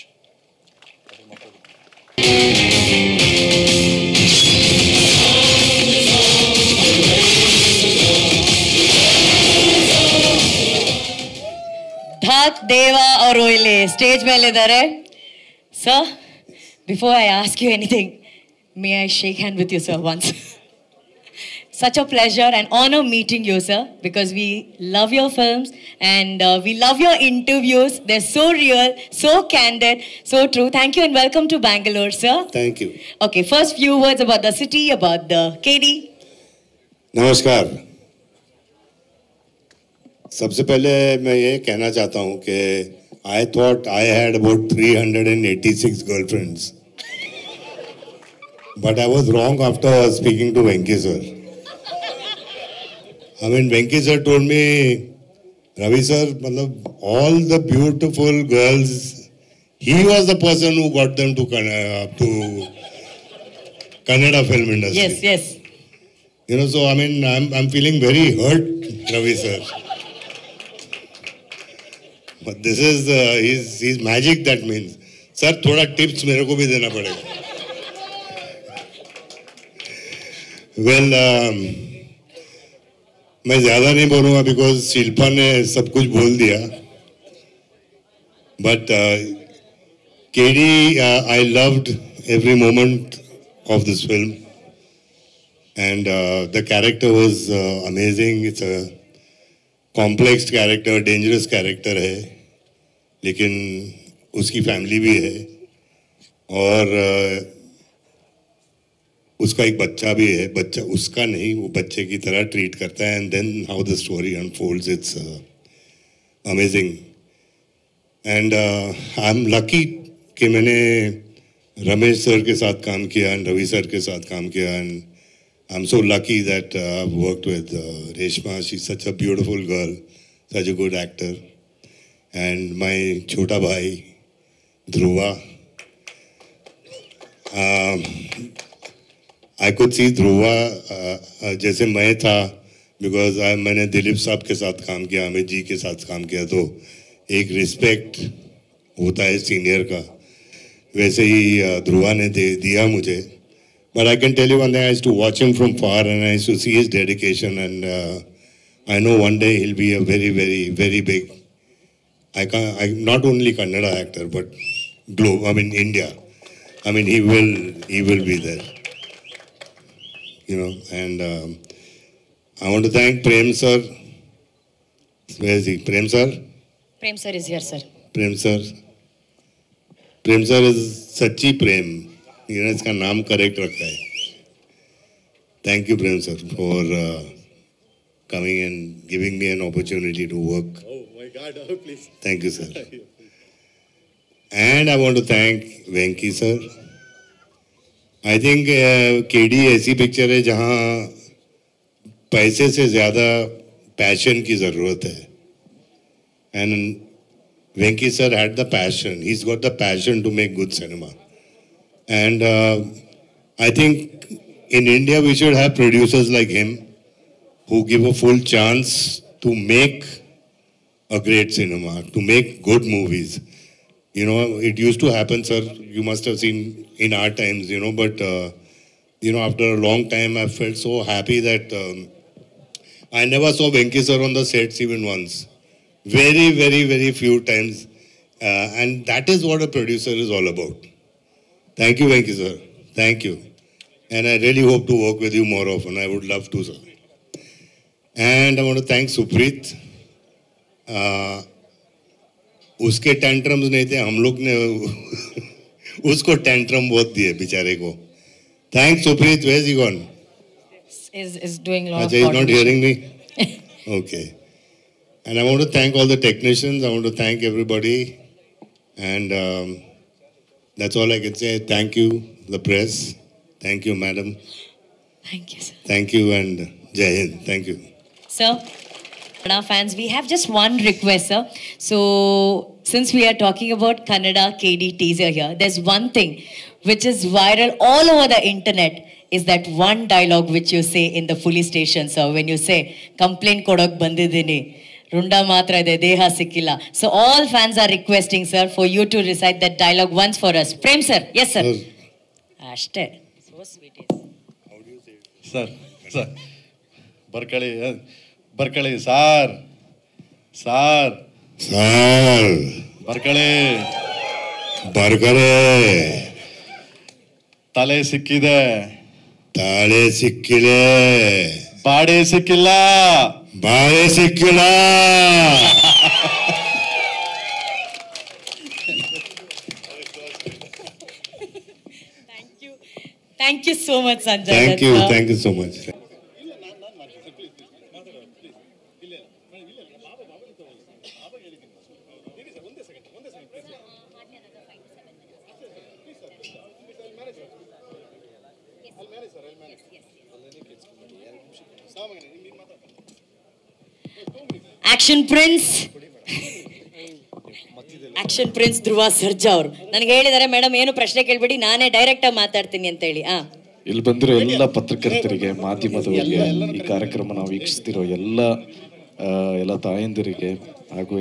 ಧಾತ್ ದೇವ ಅವರು ಇಲ್ಲಿ stage ಮೇಲೆ ಇದ್ದಾರೆ. Sir, before I ask you anything, may I shake hand with you sir once? Such a pleasure and honor meeting you, sir, because we love your films and we love your interviews. They're so real, so candid, so true. Thank you and welcome to Bangalore, sir. Thank you. Okay, first few words about the city, about the KD. नमस्कार. सबसे पहले मैं ये कहना चाहता हूँ कि I thought I had about 386 girlfriends, but I was wrong after speaking to Venki sir. I mean, Venki sir told me, Ravi sir, all the beautiful girls, he was the person who got them to Kannada film industry. Yes, yes. You know, so I mean, I'm feeling very hurt, Ravi sir. But this is he's magic, that means. Sir, थोड़ा tips मेरे को भी देना पड़ेगा. Well, मैं ज़्यादा नहीं बोलूँगा बिकॉज शिल्पा ने सब कुछ बोल दिया. But KD, I loved every moment of this film and the character was amazing. It's a complex character, dangerous character है, लेकिन उसकी फैमिली भी है और उसका एक बच्चा भी है. बच्चा उसका नहीं, वो बच्चे की तरह ट्रीट करता है. And then how the story unfolds, it's amazing. And I am lucky कि मैंने रमेश सर के साथ काम किया एंड रवि सर के साथ काम किया. And I am so lucky that I have worked with Reshma. She is such a beautiful girl, such a good actor. And my छोटा भाई Dhruva, I could see Dhruva जैसे मैं था, बिकॉज मैंने दिलीप साहब के साथ काम किया, अमित जी के साथ काम किया, तो एक रिस्पेक्ट होता है सीनियर का, वैसे ही ध्रुवा ने दिया मुझे. But I can tell you one thing, I used to watch him from far and I used to see his dedication and I know one day he will be a very very very big, I not only Kannada actor but globe, I mean India, I mean he will be there. You know, and I want to thank Prem sir. Where is he? Prem sir? Prem sir is here, sir. Prem sir. Prem sir is Sachi Prem. You know, इसका नाम correct रखा है. Thank you, Prem sir, for coming and giving me an opportunity to work. Oh my God, please. Thank you, sir. And I want to thank Venki sir. I think KD ऐसी picture है जहाँ पैसे से ज़्यादा passion की ज़रूरत है. And Venki sir had the passion, he is got the passion to make good cinema. And I think in India we should have producers like him who give a full chance to make a great cinema, to make good movies. You know, it used to happen, sir. You must have seen in our times, you know, but, you know, after a long time, I felt so happy that I never saw Venki sir on the sets even once. Very, very, very few times. And that is what a producer is all about. Thank you, Venki sir. Thank you. And I really hope to work with you more often. I would love to, sir. And I want to thank Supreet. उसके tantrums नहीं थे, हम लोग ने उसको tantrum बहुत दिए बेचारे को. Thanks, Supreet. Where is he gone? Is doing a lot of Ajay is not hearing me? Okay. And I want to thank all the technicians. I want to thank everybody. And that's all I can say. Thank you, the press. Thank you, madam. Thank you, sir. Thank you, and Jai Hind. Thank you. Sir, Kannada fans, we have just one request, sir. So, since we are talking about Kannada KD teaser here, there's one thing which is viral all over the internet, is that one dialogue which you say in the police station, sir, when you say, complaint kodok bandidini, Runda matra ide, deha sikkilla. So, all fans are requesting, sir, for you to recite that dialogue once for us. Prem, sir. Yes, sir. Ashte. So sweet. Sir sir ಬರ್ಕಳಿ sir sir Sir, ಬರ್ಕಳಿ ಬರ್ಗರೆ ತಲೆ ಸಿಕ್ಕಿದೆ, ತಾಳೆ ಸಿಕ್ಕಿದೆ, ಬಾಡೆ ಸಿಕ್ಕಿಲ್ಲ. ಬಾಳೆ ಸಿಕ್ಕಿಲ್ಲ. Thank you so much, Sanjay. Thank you so much. Action prince action prince Dhruva Sarja ಅವರು ನನಗೆ ಹೇಳಿದ್ದಾರೆ, ಮೇಡಮ್ ಏನು ಪ್ರಶ್ನೆ ಕೇಳ್ಬೇಡಿ, ನಾನೇ ಡೈರೆಕ್ಟ್ ಆಗಿ ಮಾತಾಡ್ತೀನಿ ಅಂತ ಹೇಳಿ. ಇಲ್ಲಿ ಬಂದಿರೋ ಎಲ್ಲ ಪತ್ರಕರ್ತರಿಗೆ, ಮಾಧ್ಯಮದವರಿಗೆ, ಈ ಕಾರ್ಯಕ್ರಮ ನಾವು ವೀಕ್ಷಿಸ್ತಿರೋ ಎಲ್ಲ ತಾಯಂದಿರಿಗೆ ಹಾಗೂ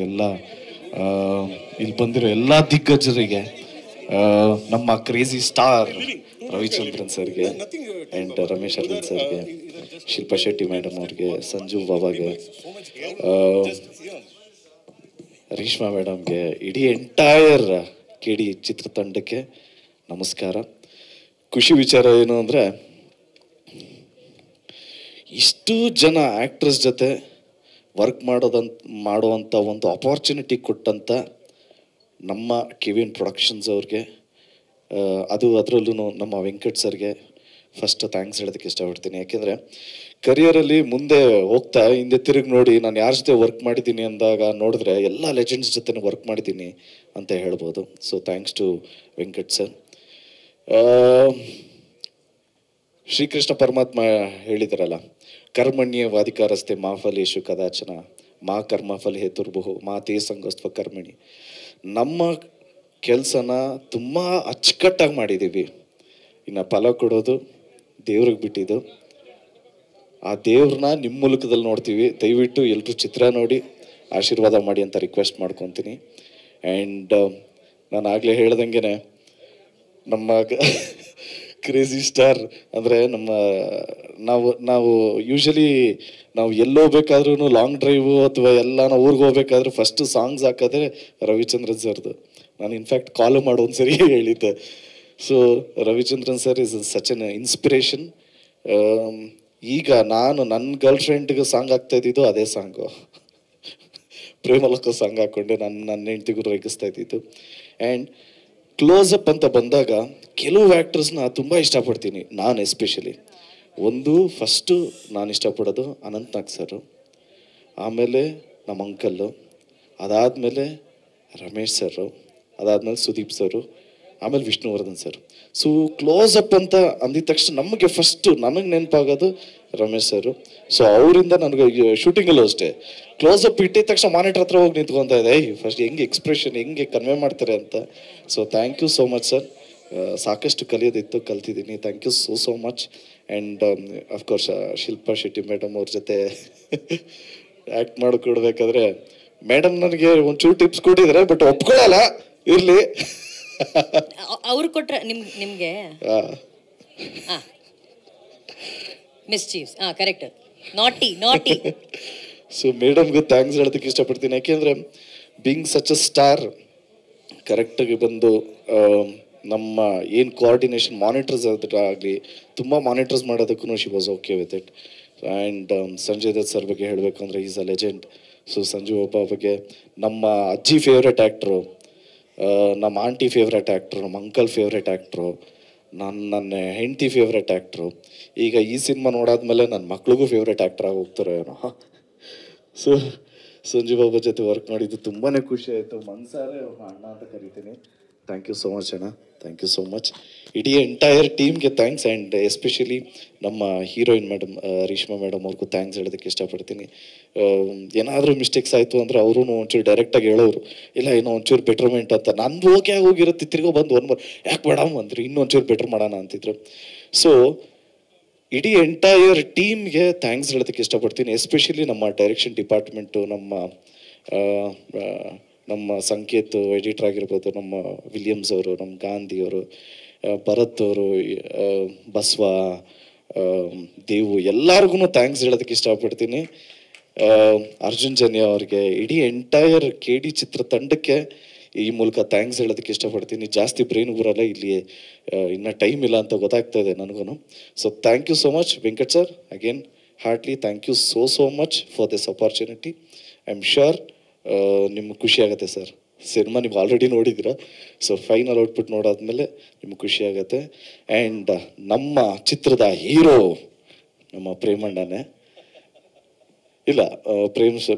ಇಲ್ಲಿ ಬಂದಿರೋ ಎಲ್ಲ ದಿಗ್ಗಜರಿಗೆ, ನಮ್ಮ ಕ್ರೇಜಿ ಸ್ಟಾರ್ ರವಿಚಂದ್ರನ್ ಸರ್ಗೆ ಆ್ಯಂಡ್ ರಮೇಶ್ ಅರವಿಂದ್ ಸರ್ಗೆ, ಶಿಲ್ಪಾ ಶೆಟ್ಟಿ ಮೇಡಮ್ ಅವ್ರಿಗೆ, ಸಂಜು ಬಾಬಾಗೆ, ರೇಷ್ಮಾ ಮೇಡಮ್ಗೆ, ಇಡೀ ಎಂಟೈರ್ KD ಚಿತ್ರತಂಡಕ್ಕೆ ನಮಸ್ಕಾರ. ಖುಷಿ ವಿಚಾರ ಏನು ಅಂದರೆ, ಇಷ್ಟು ಜನ ಆ್ಯಕ್ಟ್ರಸ್ ಜೊತೆ ವರ್ಕ್ ಮಾಡುವಂಥ ಒಂದು ಅಪಾರ್ಚುನಿಟಿ ಕೊಟ್ಟಂಥ ನಮ್ಮ KVN ಪ್ರೊಡಕ್ಷನ್ಸ್ ಅವ್ರಿಗೆ, ಅದರಲ್ಲೂ ನಮ್ಮ ವೆಂಕಟ್ ಸರ್ಗೆ ಫಸ್ಟ್ ಥ್ಯಾಂಕ್ಸ್ ಹೇಳೋದಕ್ಕೆ ಇಷ್ಟಪಡ್ತೀನಿ. ಯಾಕೆಂದರೆ ಕರಿಯರಲ್ಲಿ ಮುಂದೆ ಹೋಗ್ತಾ ಹಿಂದೆ ತಿರುಗಿ ನೋಡಿ ನಾನು ಯಾರ ಜೊತೆ ವರ್ಕ್ ಮಾಡಿದ್ದೀನಿ ಅಂದಾಗ ನೋಡಿದ್ರೆ ಎಲ್ಲ ಲೆಜೆಂಡ್ಸ್ ಜೊತೆ ವರ್ಕ್ ಮಾಡಿದ್ದೀನಿ ಅಂತ ಹೇಳ್ಬೋದು. So thanks to Venkat sir. Sri Krishna ಪರಮಾತ್ಮ ಹೇಳಿದಾರಲ್ಲ, ಕರ್ಮಣ್ಯೇ ವಾಧಿಕಾರಸ್ತೆ ಮಾ ಫಲೇಶು ಕದಾಚನ ಮಾ ಕರ್ಮಫಲ ಹೇತುರ್ಬಹು ಮಾ ತೇ ಸಂಗಸ್ತ್ವ ಕರ್ಮಣಿ. ನಮ್ಮ ಕೆಲಸನ ತುಂಬ ಅಚ್ಚುಕಟ್ಟಾಗಿ ಮಾಡಿದ್ದೀವಿ. ಇನ್ನು ಫಲ ಕೊಡೋದು ದೇವ್ರಿಗೆ ಬಿಟ್ಟಿದ್ದು. ಆ ದೇವ್ರನ್ನ ನಿಮ್ಮ ಮೂಲಕದಲ್ಲಿ ನೋಡ್ತೀವಿ. ದಯವಿಟ್ಟು ಎಲ್ಲರೂ ಚಿತ್ರ ನೋಡಿ ಆಶೀರ್ವಾದ ಮಾಡಿ ಅಂತ ರಿಕ್ವೆಸ್ಟ್ ಮಾಡ್ಕೊತೀನಿ. ಆ್ಯಂಡ್ ನಾನು ಆಗಲೇ ಹೇಳ್ದಂಗೆ ನಮ್ಮ ಕ್ರೇಜಿ ಸ್ಟಾರ್ ಅಂದರೆ ನಾವು ಯೂಶಲಿ ನಾವು ಎಲ್ಲೋಗ್ಬೇಕಾದ್ರೂ ಲಾಂಗ್ ಡ್ರೈವು ಅಥವಾ ಎಲ್ಲ ನಾವು ಊರಿಗೆ ಹೋಗ್ಬೇಕಾದ್ರೂ ಫಸ್ಟ್ ಸಾಂಗ್ಸ್ ಹಾಕೋದ್ರೆ ರವಿಚಂದ್ರನ್ ಸರ್ದು. ನಾನು ಇನ್ಫ್ಯಾಕ್ಟ್ ಕಾಲು ಮಾಡೋ ಒಂದ್ಸರಿ ಹೇಳಿದ್ದೆ. So Ravichandran sir is such N inspiration. ಈಗ ನಾನು ನನ್ನ ಗರ್ಲ್ ಫ್ರೆಂಡ್ಗೆ ಸಾಂಗ್ ಹಾಕ್ತಾ ಇದ್ದಿದ್ದು ಅದೇ ಸಾಂಗು, ಪ್ರೇಮಲೋಕ ಸಾಂಗ್ ಹಾಕ್ಕೊಂಡೆ ನನ್ನ ಹೆಂಡ್ತಿಗೂ ರೇಗಿಸ್ತಾ ಇದ್ದಿದ್ದು. ಆ್ಯಂಡ್ ಕ್ಲೋಸಪ್ ಅಂತ ಬಂದಾಗ ಕೆಲವು ಆ್ಯಕ್ಟರ್ಸ್ನ ತುಂಬ ಇಷ್ಟಪಡ್ತೀನಿ ನಾನು. ಎಸ್ಪೆಷಲಿ ಫಸ್ಟು ನಾನು ಇಷ್ಟಪಡೋದು ಅನಂತ್ನಾಗ್ ಸರು, ಆಮೇಲೆ ನಮ್ಮ ಅಂಕಲ್ಲು, ಅದಾದಮೇಲೆ ರಮೇಶ್ ಸರು, ಅದಾದಮೇಲೆ ಸುದೀಪ್ ಸರು, ಆಮೇಲೆ ವಿಷ್ಣುವರ್ಧನ್ ಸರ್. ಸೊ ಕ್ಲೋಸಪ್ ಅಂತ ಅಂದಿದ ತಕ್ಷಣ ನಮಗೆ ಫಸ್ಟು ನನಗೆ ನೆನಪಾಗೋದು ರಮೇಶ್ ಸರು. ಸೊ ಅವರಿಂದ ನನಗೆ ಶೂಟಿಂಗಲ್ಲೂ ಅಷ್ಟೇ ಕ್ಲೋಸಪ್ ಇಟ್ಟಿದ ತಕ್ಷಣ ಮಾನಿಟರ್ ಹತ್ರ ಹೋಗಿ ನಿಂತ್ಕೊತಾ ಇದೆ, ಫಸ್ಟ್ ಹೆಂಗೆ ಎಕ್ಸ್ಪ್ರೆಷನ್ ಹೆಂಗೆ ಕನ್ವೆ ಮಾಡ್ತಾರೆ ಅಂತ. So thank you so much sir. ಸಾಕಷ್ಟು ಕಲಿಯೋದಿತ್ತು, ಕಲ್ತಿದ್ದೀನಿ. Thank you so much. And of course Shilpa Shetty madam ಅವ್ರ ಜೊತೆ ಆ್ಯಕ್ಟ್ ಮಾಡಿಕೊಡ್ಬೇಕಾದ್ರೆ ಮೇಡಮ್ ನನಗೆ ಒಂಚೂರು ಟಿಪ್ಸ್ ಕೊಟ್ಟಿದ್ದಾರೆ, ಬಟ್ ಒಪ್ಕೊಳ್ಳಲ್ಲ. ಇರಲಿ, ಅವ್ರು ಕೊಟ್ರೆ ನಿಮಗೆ ಮಿಸ್ಚೀವ್ಸ್ ಕರೆಕ್ಟ್, ನಾಟಿ. ಸೊ ಮೇಡಮ್ಗೆ ಥ್ಯಾಂಕ್ಸ್ ಹೇಳೋದಕ್ಕೆ ಇಷ್ಟಪಡ್ತೀನಿ. ಯಾಕೆಂದರೆ ಬೀಯಿಂಗ್ ಸಚ್ ಅ ಸ್ಟಾರ್ ಕರೆಕ್ಟಾಗಿ ಬಂದು ನಮ್ಮ ಏನು ಕೋಆರ್ಡಿನೇಷನ್ ಮಾನಿಟರ್ಸ್ ಆಗಲಿ ತುಂಬ ಮಾನಿಟರ್ಸ್ ಮಾಡೋದಕ್ಕೂ she was okay with it. And Sanjay Dutt sir ಬಗ್ಗೆ ಹೇಳಬೇಕು ಅಂದರೆ is a legend. So Sanju Baba ಬಗ್ಗೆ ನಮ್ಮ ಅಜ್ಜಿ ಫೇವ್ರೆಟ್ ಆ್ಯಕ್ಟ್ರು, ನಮ್ಮ ಆಂಟಿ ಫೇವ್ರೆಟ್ ಆ್ಯಕ್ಟ್ರು, ನಮ್ಮ ಅಂಕಲ್ ಫೇವ್ರೆಟ್ ಆ್ಯಕ್ಟ್ರು, ನನ್ನ ಹೆಂಡತಿ ಫೇವ್ರೆಟ್ ಆ್ಯಕ್ಟ್ರು. ಈಗ ಈ ಸಿನಿಮಾ ನೋಡಾದ್ಮೇಲೆ ನನ್ನ ಮಕ್ಳಿಗೂ ಫೇವ್ರೆಟ್ ಆ್ಯಕ್ಟ್ರ್ ಆಗಿ ಹೋಗ್ತಾರೆ ಏನೋ. ಸೊ ಸಂಜು ಬಾಬಾ ಜೊತೆ ವರ್ಕ್ ಮಾಡಿದ್ದು ತುಂಬಾ ಖುಷಿ ಆಯಿತು. ಮನ್ಸಾರೆ ಅವ್ರನ್ನ ಅಣ್ಣ ಅಂತ ಕರಿತೀನಿ. ಥ್ಯಾಂಕ್ ಯು ಸೋ ಮಚ್ ಅಣ್ಣ, ಥ್ಯಾಂಕ್ ಯು ಸೋ ಮಚ್. ಇಡೀ ಎಂಟೈರ್ ಟೀಮ್ಗೆ ಥ್ಯಾಂಕ್ಸ್. ಆ್ಯಂಡ್ ಎಸ್ಪೆಷಲಿ ನಮ್ಮ ಹೀರೋಯಿನ್ ಮೇಡಮ್ ರೇಷ್ಮಾ ಮೇಡಮ್ ಅವ್ರಿಗೂ ಥ್ಯಾಂಕ್ಸ್ ಹೇಳೋದಕ್ಕೆ ಇಷ್ಟಪಡ್ತೀನಿ. ಏನಾದರೂ ಮಿಸ್ಟೇಕ್ಸ್ ಆಯಿತು ಅಂದರೆ ಅವರು ಒಂಚೂರು ಡೈರೆಕ್ಟಾಗಿ ಹೇಳೋರು, ಇಲ್ಲ ಏನೋ ಒಂಚೂರು ಬೆಟ್ರ್ಮೆಂಟ್ ಅಂತ. ನಂದು ಓಕೆ ಆಗೋಗಿರುತ್ತೆ, ತಿರ್ಗೋ ಬಂದು ಯಾಕೆ ಮೇಡಮ್ ಅಂದ್ರಿ, ಇನ್ನೊಂಚೂರು ಬೆಟ್ರ್ ಮಾಡೋಣ ಅಂತಿದ್ರು. ಸೊ ಇಡೀ ಎಂಟೈರ್ ಟೀಮ್ಗೆ ಥ್ಯಾಂಕ್ಸ್ ಹೇಳೋದಕ್ಕೆ ಇಷ್ಟಪಡ್ತೀನಿ. ಎಸ್ಪೆಷಲಿ ನಮ್ಮ ಡೈರೆಕ್ಷನ್ ಡಿಪಾರ್ಟ್ಮೆಂಟು, ನಮ್ಮ ಸಂಕೇತ್ ಎಡಿಟರ್ ಆಗಿರ್ಬೋದು, ನಮ್ಮ ವಿಲಿಯಮ್ಸ್ ಅವರು, ನಮ್ಮ ಗಾಂಧಿ ಅವರು, ಭರತ್ ಅವರು, ಬಸವ, ದೇವು, ಎಲ್ಲರಿಗೂ ಥ್ಯಾಂಕ್ಸ್ ಹೇಳೋದಕ್ಕೆ ಇಷ್ಟಪಡ್ತೀನಿ. ಅರ್ಜುನ್ ಜನ್ಯ ಅವ್ರಿಗೆ, ಇಡೀ ಎಂಟೈರ್ KD ಚಿತ್ರತಂಡಕ್ಕೆ ಈ ಮೂಲಕ ಥ್ಯಾಂಕ್ಸ್ ಹೇಳೋದಕ್ಕೆ ಇಷ್ಟಪಡ್ತೀನಿ. ಜಾಸ್ತಿ ಬ್ರೈನ್ ಬರಲ್ಲ ಇಲ್ಲಿ, ಇನ್ನೂ ಟೈಮ್ ಇಲ್ಲ ಅಂತ ಗೊತ್ತಾಗ್ತಾ ಇದೆ ನನಗೂ. So thank you so much Venkat sir. Again heartly thank you so much for this opportunity. I am sure ನಿಮ್ಗೆ ಖುಷಿ ಆಗುತ್ತೆ ಸರ್. ಸಿನಿಮಾ ನೀವು ಆಲ್ರೆಡಿ ನೋಡಿದ್ದೀರಾ, ಸೊ ಫೈನಲ್ ಔಟ್ಪುಟ್ ನೋಡಾದ್ಮೇಲೆ ನಿಮ್ಗೆ ಖುಷಿ ಆಗುತ್ತೆ. ಆ್ಯಂಡ್ ನಮ್ಮ ಚಿತ್ರದ ಹೀರೋ ನಮ್ಮ ಪ್ರೇಮಣ್ಣನೇ. ಇಲ್ಲ,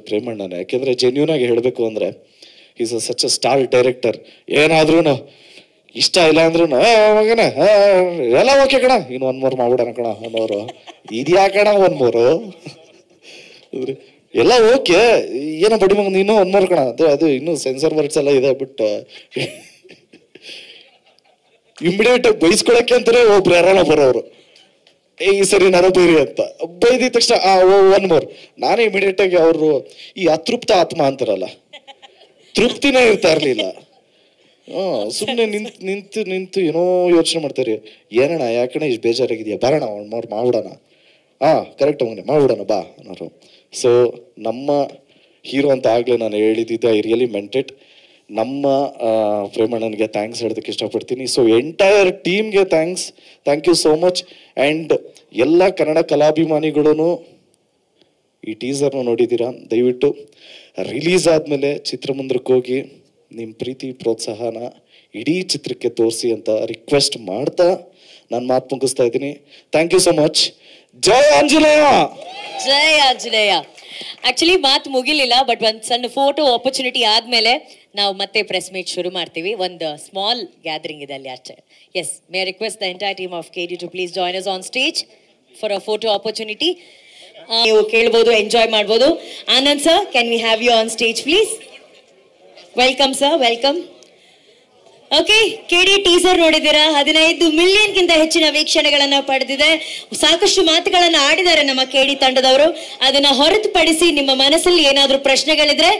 ಪ್ರೇಮಣ್ಣನೇ. ಯಾಕೆಂದರೆ ಜೆನ್ಯೂನಾಗಿ ಹೇಳಬೇಕು ಅಂದರೆ is such a star director. ಏನಾದ್ರೂ ಇಷ್ಟ ಇಲ್ಲ ಅಂದ್ರೂ ಮಗನ ಎಲ್ಲ ಓಕೆ ಕಣ, ಇನ್ನು 1 more ಮಾಡ್ಬಿಡೋಣ ಕಣ ಅನ್ನೋರು. ಇದ್ಯಾ ಕಣ 1 more ಎಲ್ಲ ಓಕೆ, ಏನೋ ಬಡಿ ಮಗ ಇನ್ನೂ 1 more ಕಣ, ಅದು ಇನ್ನೂ ಸೆನ್ಸರ್ ವರ್ಡ್ಸ್ ಎಲ್ಲ ಇದೆ. ಬಟ್ ಇಮಿಡಿಯೇಟ್ ಬೈಸ್ಕೊಳಕ್ಕೆ ಅಂತಾರೆ ಒಬ್ರು ಯಾರನ್ನ ಬರೋರು, ಈ ಸರಿ ನಾನು ಬೇರೆ ಅಂತ ಬೈದಿದ ತಕ್ಷಣ 1 more. ನಾನೇ ಇಮಿಡಿಯೇಟ್ ಆಗಿ ಅವರು ಈ ಅತೃಪ್ತ ಆತ್ಮ ಅಂತಾರಲ್ಲ, ತೃಪ್ತಿನೇ ಇರ್ತಾ ಇರ್ಲಿಲ್ಲ. ಸುಮ್ಮನೆ ನಿಂತು ಏನೋ ಯೋಚನೆ ಮಾಡ್ತಾರೆ, ಏನಣ್ಣ ಯಾಕಣ್ಣ ಇಷ್ಟು ಬೇಜಾರಾಗಿದೆಯಾ, ಬರೋಣ 1 more ಮಾಡ್ಬಿಡೋಣ, ಕರೆಕ್ಟ್ ಮಗನೆ ಮಾಡ್ಬಿಡೋಣ ಬಾ ಅನ್ನೋರು. ಸೊ ನಮ್ಮ ಹೀರೋ ಅಂತ ಆಗಲೇ ನಾನು ಹೇಳಿದ್ದೆ, ಐ ರಿಯಲಿ ಮೆಂಟ್ ಇಟ್. ನಮ್ಮ ಪ್ರೇಮಣ್ಣನಿಗೆ ಥ್ಯಾಂಕ್ಸ್ ಹೇಳೋದಕ್ಕೆ ಇಷ್ಟಪಡ್ತೀನಿ. ಸೊ ಎಂಟೈರ್ ಟೀಮ್ಗೆ thank you so much. And ಎಲ್ಲ ಕನ್ನಡ ಕಲಾಭಿಮಾನಿಗಳೂ ಈ ಟೀಸರ್ನ ನೋಡಿದ್ದೀರಾ, ದಯವಿಟ್ಟು ರಿಲೀಸ್ ಆದಮೇಲೆ ಚಿತ್ರಮಂದಿರಕ್ಕೆ ಹೋಗಿ ನಿಮ್ಮ ಪ್ರೀತಿ ಪ್ರೋತ್ಸಾಹನ ಇಡೀ ಚಿತ್ರಕ್ಕೆ ತೋರಿಸಿ ಅಂತ ರಿಕ್ವೆಸ್ಟ್ ಮಾಡ್ತಾ ನಾನು ಮಾತು ಮುಗಿಸ್ತಾ ಇದ್ದೀನಿ. Thank you so much. ಜೈ ಆಂಜನೇಯ. ಜೈ ಆಂಜನೇಯ. ಆಕ್ಚುಲಿ ಮಾತು ಮುಗಿಲಿಲ್ಲ, ಬಟ್ ಒಂದು ಸಣ್ಣ ಫೋಟೋ ಆಪರ್ಚುನಿಟಿ ಆದ್ಮೇಲೆ ನಾವು ಮತ್ತೆ ಪ್ರೆಸ್ ಮೀಟ್ ಶುರು ಮಾಡ್ತೀವಿ. ಒಂದು ಸ್ಮಾಲ್ ಗ್ಯಾದರಿಂಗ್ ಇದೆ ಅಲ್ಲಿ ಅಷ್ಟೇ. Yes, may request the entire team of KD to please join us on stage for a photo opportunity. ನೀವು ಕೇಳ್ಬೋದು, ಎಂಜಾಯ್ ಮಾಡ್ಬೋದು. Anand sir, can we have you on stage please? Welcome sir, welcome. Okay, KD teaser ನೋಡಿದ್ದೀರಾ, 15 ಮಿಲಿಯನ್ಗಿಂತ ಹೆಚ್ಚಿನ ವೀಕ್ಷಣೆಗಳನ್ನ ಪಡೆದಿದೆ. ಸಾಕಷ್ಟು ಮಾತುಗಳನ್ನ ಆಡಿದ್ದಾರೆ ನಮ್ಮ KD ತಂಡದವರು. ಅದನ್ನ ಹೊರತುಪಡಿಸಿ ನಿಮ್ಮ ಮನಸ್ಸಲ್ಲಿ ಏನಾದ್ರೂ ಪ್ರಶ್ನೆಗಳಿದ್ರೆ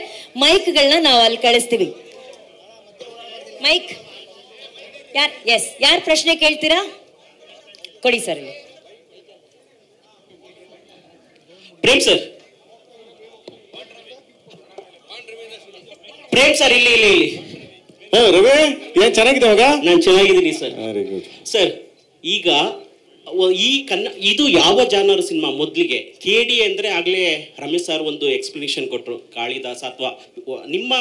ಮೈಕ್ಗಳನ್ನ ನಾವು ಅಲ್ಲಿ ಕಳಿಸ್ತೀವಿ. ಮೈಕ್ ಯಾರ್ ಪ್ರಶ್ನೆ ಕೇಳ್ತೀರಾ? ಕೊಡಿ ಸರ್. ಇಲ್ಲಿ ಪ್ರೇಮ್ ಸರ್, ಇಲ್ಲಿ ರವಿ, ಏನ್ ಚೆನ್ನಾಗಿದೆ ಮಗ? ನಾನು ಚೆನ್ನಾಗಿದ್ದೀನಿ ಸರ್. ವೆರಿ ಗುಡ್ ಸರ್, ಈಗ ಇದು ಯಾವ ಜಾನರ್ ಸಿನಿಮಾ? ಮೊದಲಿಗೆ KD ಅಂದ್ರೆ ಆಗ್ಲೇ ರಮೇಶ್ ಸರ್ ಒಂದು ಎಕ್ಸ್ಪ್ಲನೇಷನ್ ಕೊಟ್ಟರು, ಕಾಳಿದಾಸ ಅಥವಾ ನಿಮ್ಮ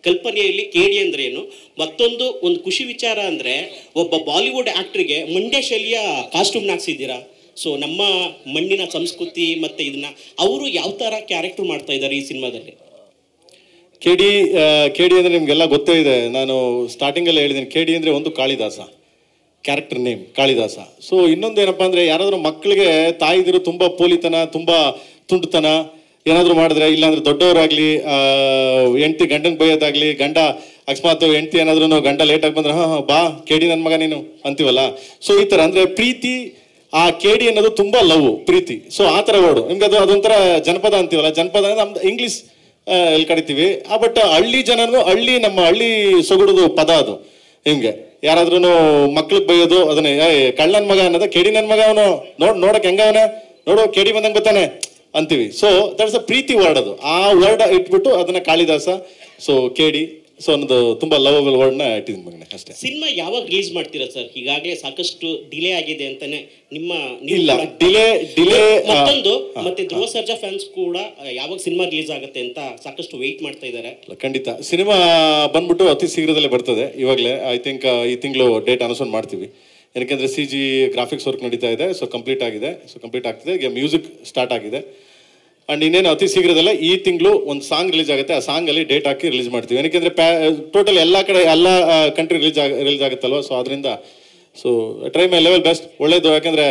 ಕಲ್ಪನೆಯಲ್ಲಿ KD ಅಂದ್ರೆ ಏನು. ಮತ್ತೊಂದು ಖುಷಿ ವಿಚಾರ ಅಂದ್ರೆ ಒಬ್ಬ ಬಾಲಿವುಡ್ ಆಕ್ಟರ್ಗೆ ಮಂಡ್ಯ ಶೈಲಿಯ ಕಾಸ್ಟ್ಯೂಮ್ ಹಾಕ್ಸಿದ್ದೀರಾ. ಸೊ ನಮ್ಮ ಮಣ್ಣಿನ ಸಂಸ್ಕೃತಿ ಮತ್ತೆ ಇದನ್ನ ಅವರು ಯಾವ ತರ ಕ್ಯಾರೆಕ್ಟರ್ ಮಾಡ್ತಾ ಇದ್ದಾರೆ ಈ ಸಿನಿಮಾದಲ್ಲಿ? KD ಅಂದ್ರೆ ನಿಮ್ಗೆಲ್ಲ ಗೊತ್ತೇ ಇದೆ. ನಾನು ಸ್ಟಾರ್ಟಿಂಗಲ್ಲೇ ಹೇಳಿದ್ದೀನಿ, KD ಅಂದ್ರೆ ಒಂದು Kalidasa, character name Kalidasa. So ಇನ್ನೊಂದು ಏನಪ್ಪಾ ಅಂದ್ರೆ, ಯಾರಾದ್ರೂ ಮಕ್ಕಳಿಗೆ ತಾಯಿದಿರು ತುಂಬಾ ಪೋಲಿತನ, ತುಂಬಾ ತುಂಡುತನ, ಏನಾದರೂ ಮಾಡಿದ್ರೆ, ಇಲ್ಲಾಂದ್ರೆ ದೊಡ್ಡವರಾಗ್ಲಿ ಹೆಂಡತಿ ಗಂಡಂಗೆ ಬೈಯೋದಾಗ್ಲಿ, ಗಂಡ ಅಕಸ್ಮಾತ್ ಹೆಂಡತಿ ಏನಾದ್ರೂ ಗಂಡ ಲೇಟಾಗಿ ಬಂದ್ರೆ ಹಾಂ ಬಾ ಕೇಡಿ ನನ್ನ ಮಗ ನೀನು ಅಂತೀವಲ್ಲ. ಸೊ ಈ ಥರ ಅಂದರೆ ಪ್ರೀತಿ, ಆ ಕೇಡಿ ಅನ್ನೋದು ತುಂಬ ಲವ್ ಪ್ರೀತಿ. ಸೊ ಆ ಥರ ವರ್ಡು ನಿಮ್ಗೆ ಅದೊಂಥರ ಜನಪದ ಅಂತೀವಲ್ಲ, ಜನಪದ ಅಂದ್ರೆ ನಮ್ದು ಇಂಗ್ಲೀಷ್ ಎಲ್ಲಿ ಕರಿತೀವಿ. ಬಟ್ ಹಳ್ಳಿ ಜನರು, ನಮ್ಮ ಹಳ್ಳಿ ಸೊಗಡುದು ಪದ ಅದು. ನಿಮ್ಗೆ ಯಾರಾದ್ರೂ ಮಕ್ಳಿಗೆ ಬೈಯೋದು ಅದನ್ನೇ ಕಳ್ಳ ನನ್ನ ಮಗ ಅನ್ನೋದ, ಕೇಡಿ ನನ್ನ ಮಗ ಅವನು ನೋಡಕ್ ಹೆಂಗವನ ನೋಡು ಕೇಡಿ ಬಂದಂಗೆ ಬರ್ತಾನೆ ಅಂತೀವಿ. ಸೊ ದಟ್ಸ್ ಅ ಪ್ರೀತಿ ವರ್ಡ್ ಅದು. ಆ ವರ್ಡ್ ಇಟ್ಬಿಟ್ಟು ಅದನ್ನ ಕಾಳಿದಾಸ ಸೊ ಕೇಡಿ ಸೊ ಅನ್ನೋದು ತುಂಬಾ ಲವಬಲ್ ವರ್ಡ್ನ ಇಟ್ಟಿದ್ದೀನಿ ಮಗನೇ ಅಷ್ಟೇ. ಸಿನಿಮಾ ಯಾವಾಗ ರಿಲೀಸ್ ಮಾಡ್ತೀರಾ ಸರ್? ಈಗಾಗಲೇ ಸಾಕಷ್ಟು ಡಿಲೇ ಆಗಿದೆ ಅಂತಾನೆ ನಿಮ್ಮ ಇಲ್ಲ ಡಿಲೇ ಮತ್ತೊಂದು ಮತ್ತೆ ಧ್ರುವ ಸರ್ಜಾ ಫ್ಯಾನ್ಸ್ ಕೂಡ ಯಾವಾಗ ಸಿನಿಮಾ ರಿಲೀಸ್ ಆಗುತ್ತೆ ಅಂತ ಸಾಕಷ್ಟು ವೆಯ್ಟ್ ಮಾಡ್ತಾ ಇದ್ದಾರೆ. ಖಂಡಿತ ಸಿನಿಮಾ ಬಂದ್ಬಿಟ್ಟು ಅತಿ ಶೀಘ್ರದಲ್ಲೇ ಬರ್ತದೆ. ಇವಾಗಲೇ ಐ ಥಿಂಕ್ ಈ ತಿಂಗಳು ಡೇಟ್ ಅನೌನ್ಸ್ ಮಾಡ್ತೀವಿ. ಏನಕ್ಕೆ CG ಗ್ರಾಫಿಕ್ಸ್ ವರ್ಕ್ ನಡೀತಾ ಇದೆ. ಸೊ ಕಂಪ್ಲೀಟ್ ಆಗಿದೆ. ಸೊ ಕಂಪ್ಲೀಟ್ ಆಗ್ತಿದೆ. ಈಗ ಮ್ಯೂಸಿಕ್ ಸ್ಟಾರ್ಟ್ ಆಗಿದೆ. ಆ್ಯಂಡ್ ಇನ್ನೇನು ಅತಿ ಶೀಘ್ರದಲ್ಲೇ ಈ ತಿಂಗಳು ಒಂದು ಸಾಂಗ್ ರಿಲೀಸ್ ಆಗುತ್ತೆ. ಆ ಸಾಂಗಲ್ಲಿ ಡೇಟ್ ಹಾಕಿ ರಿಲೀಸ್ ಮಾಡ್ತೀವಿ. ಏನಕ್ಕೆ ಟೋಟಲ್ ಎಲ್ಲ ಕಡೆ ಎಲ್ಲ ಕಂಟ್ರಿ ರಿಲೀಸ್ ಆಗುತ್ತಲ್ವ. ಸೊ ಅದರಿಂದ so try my level best. ಒಳ್ಳೇದು. ಯಾಕೆಂದರೆ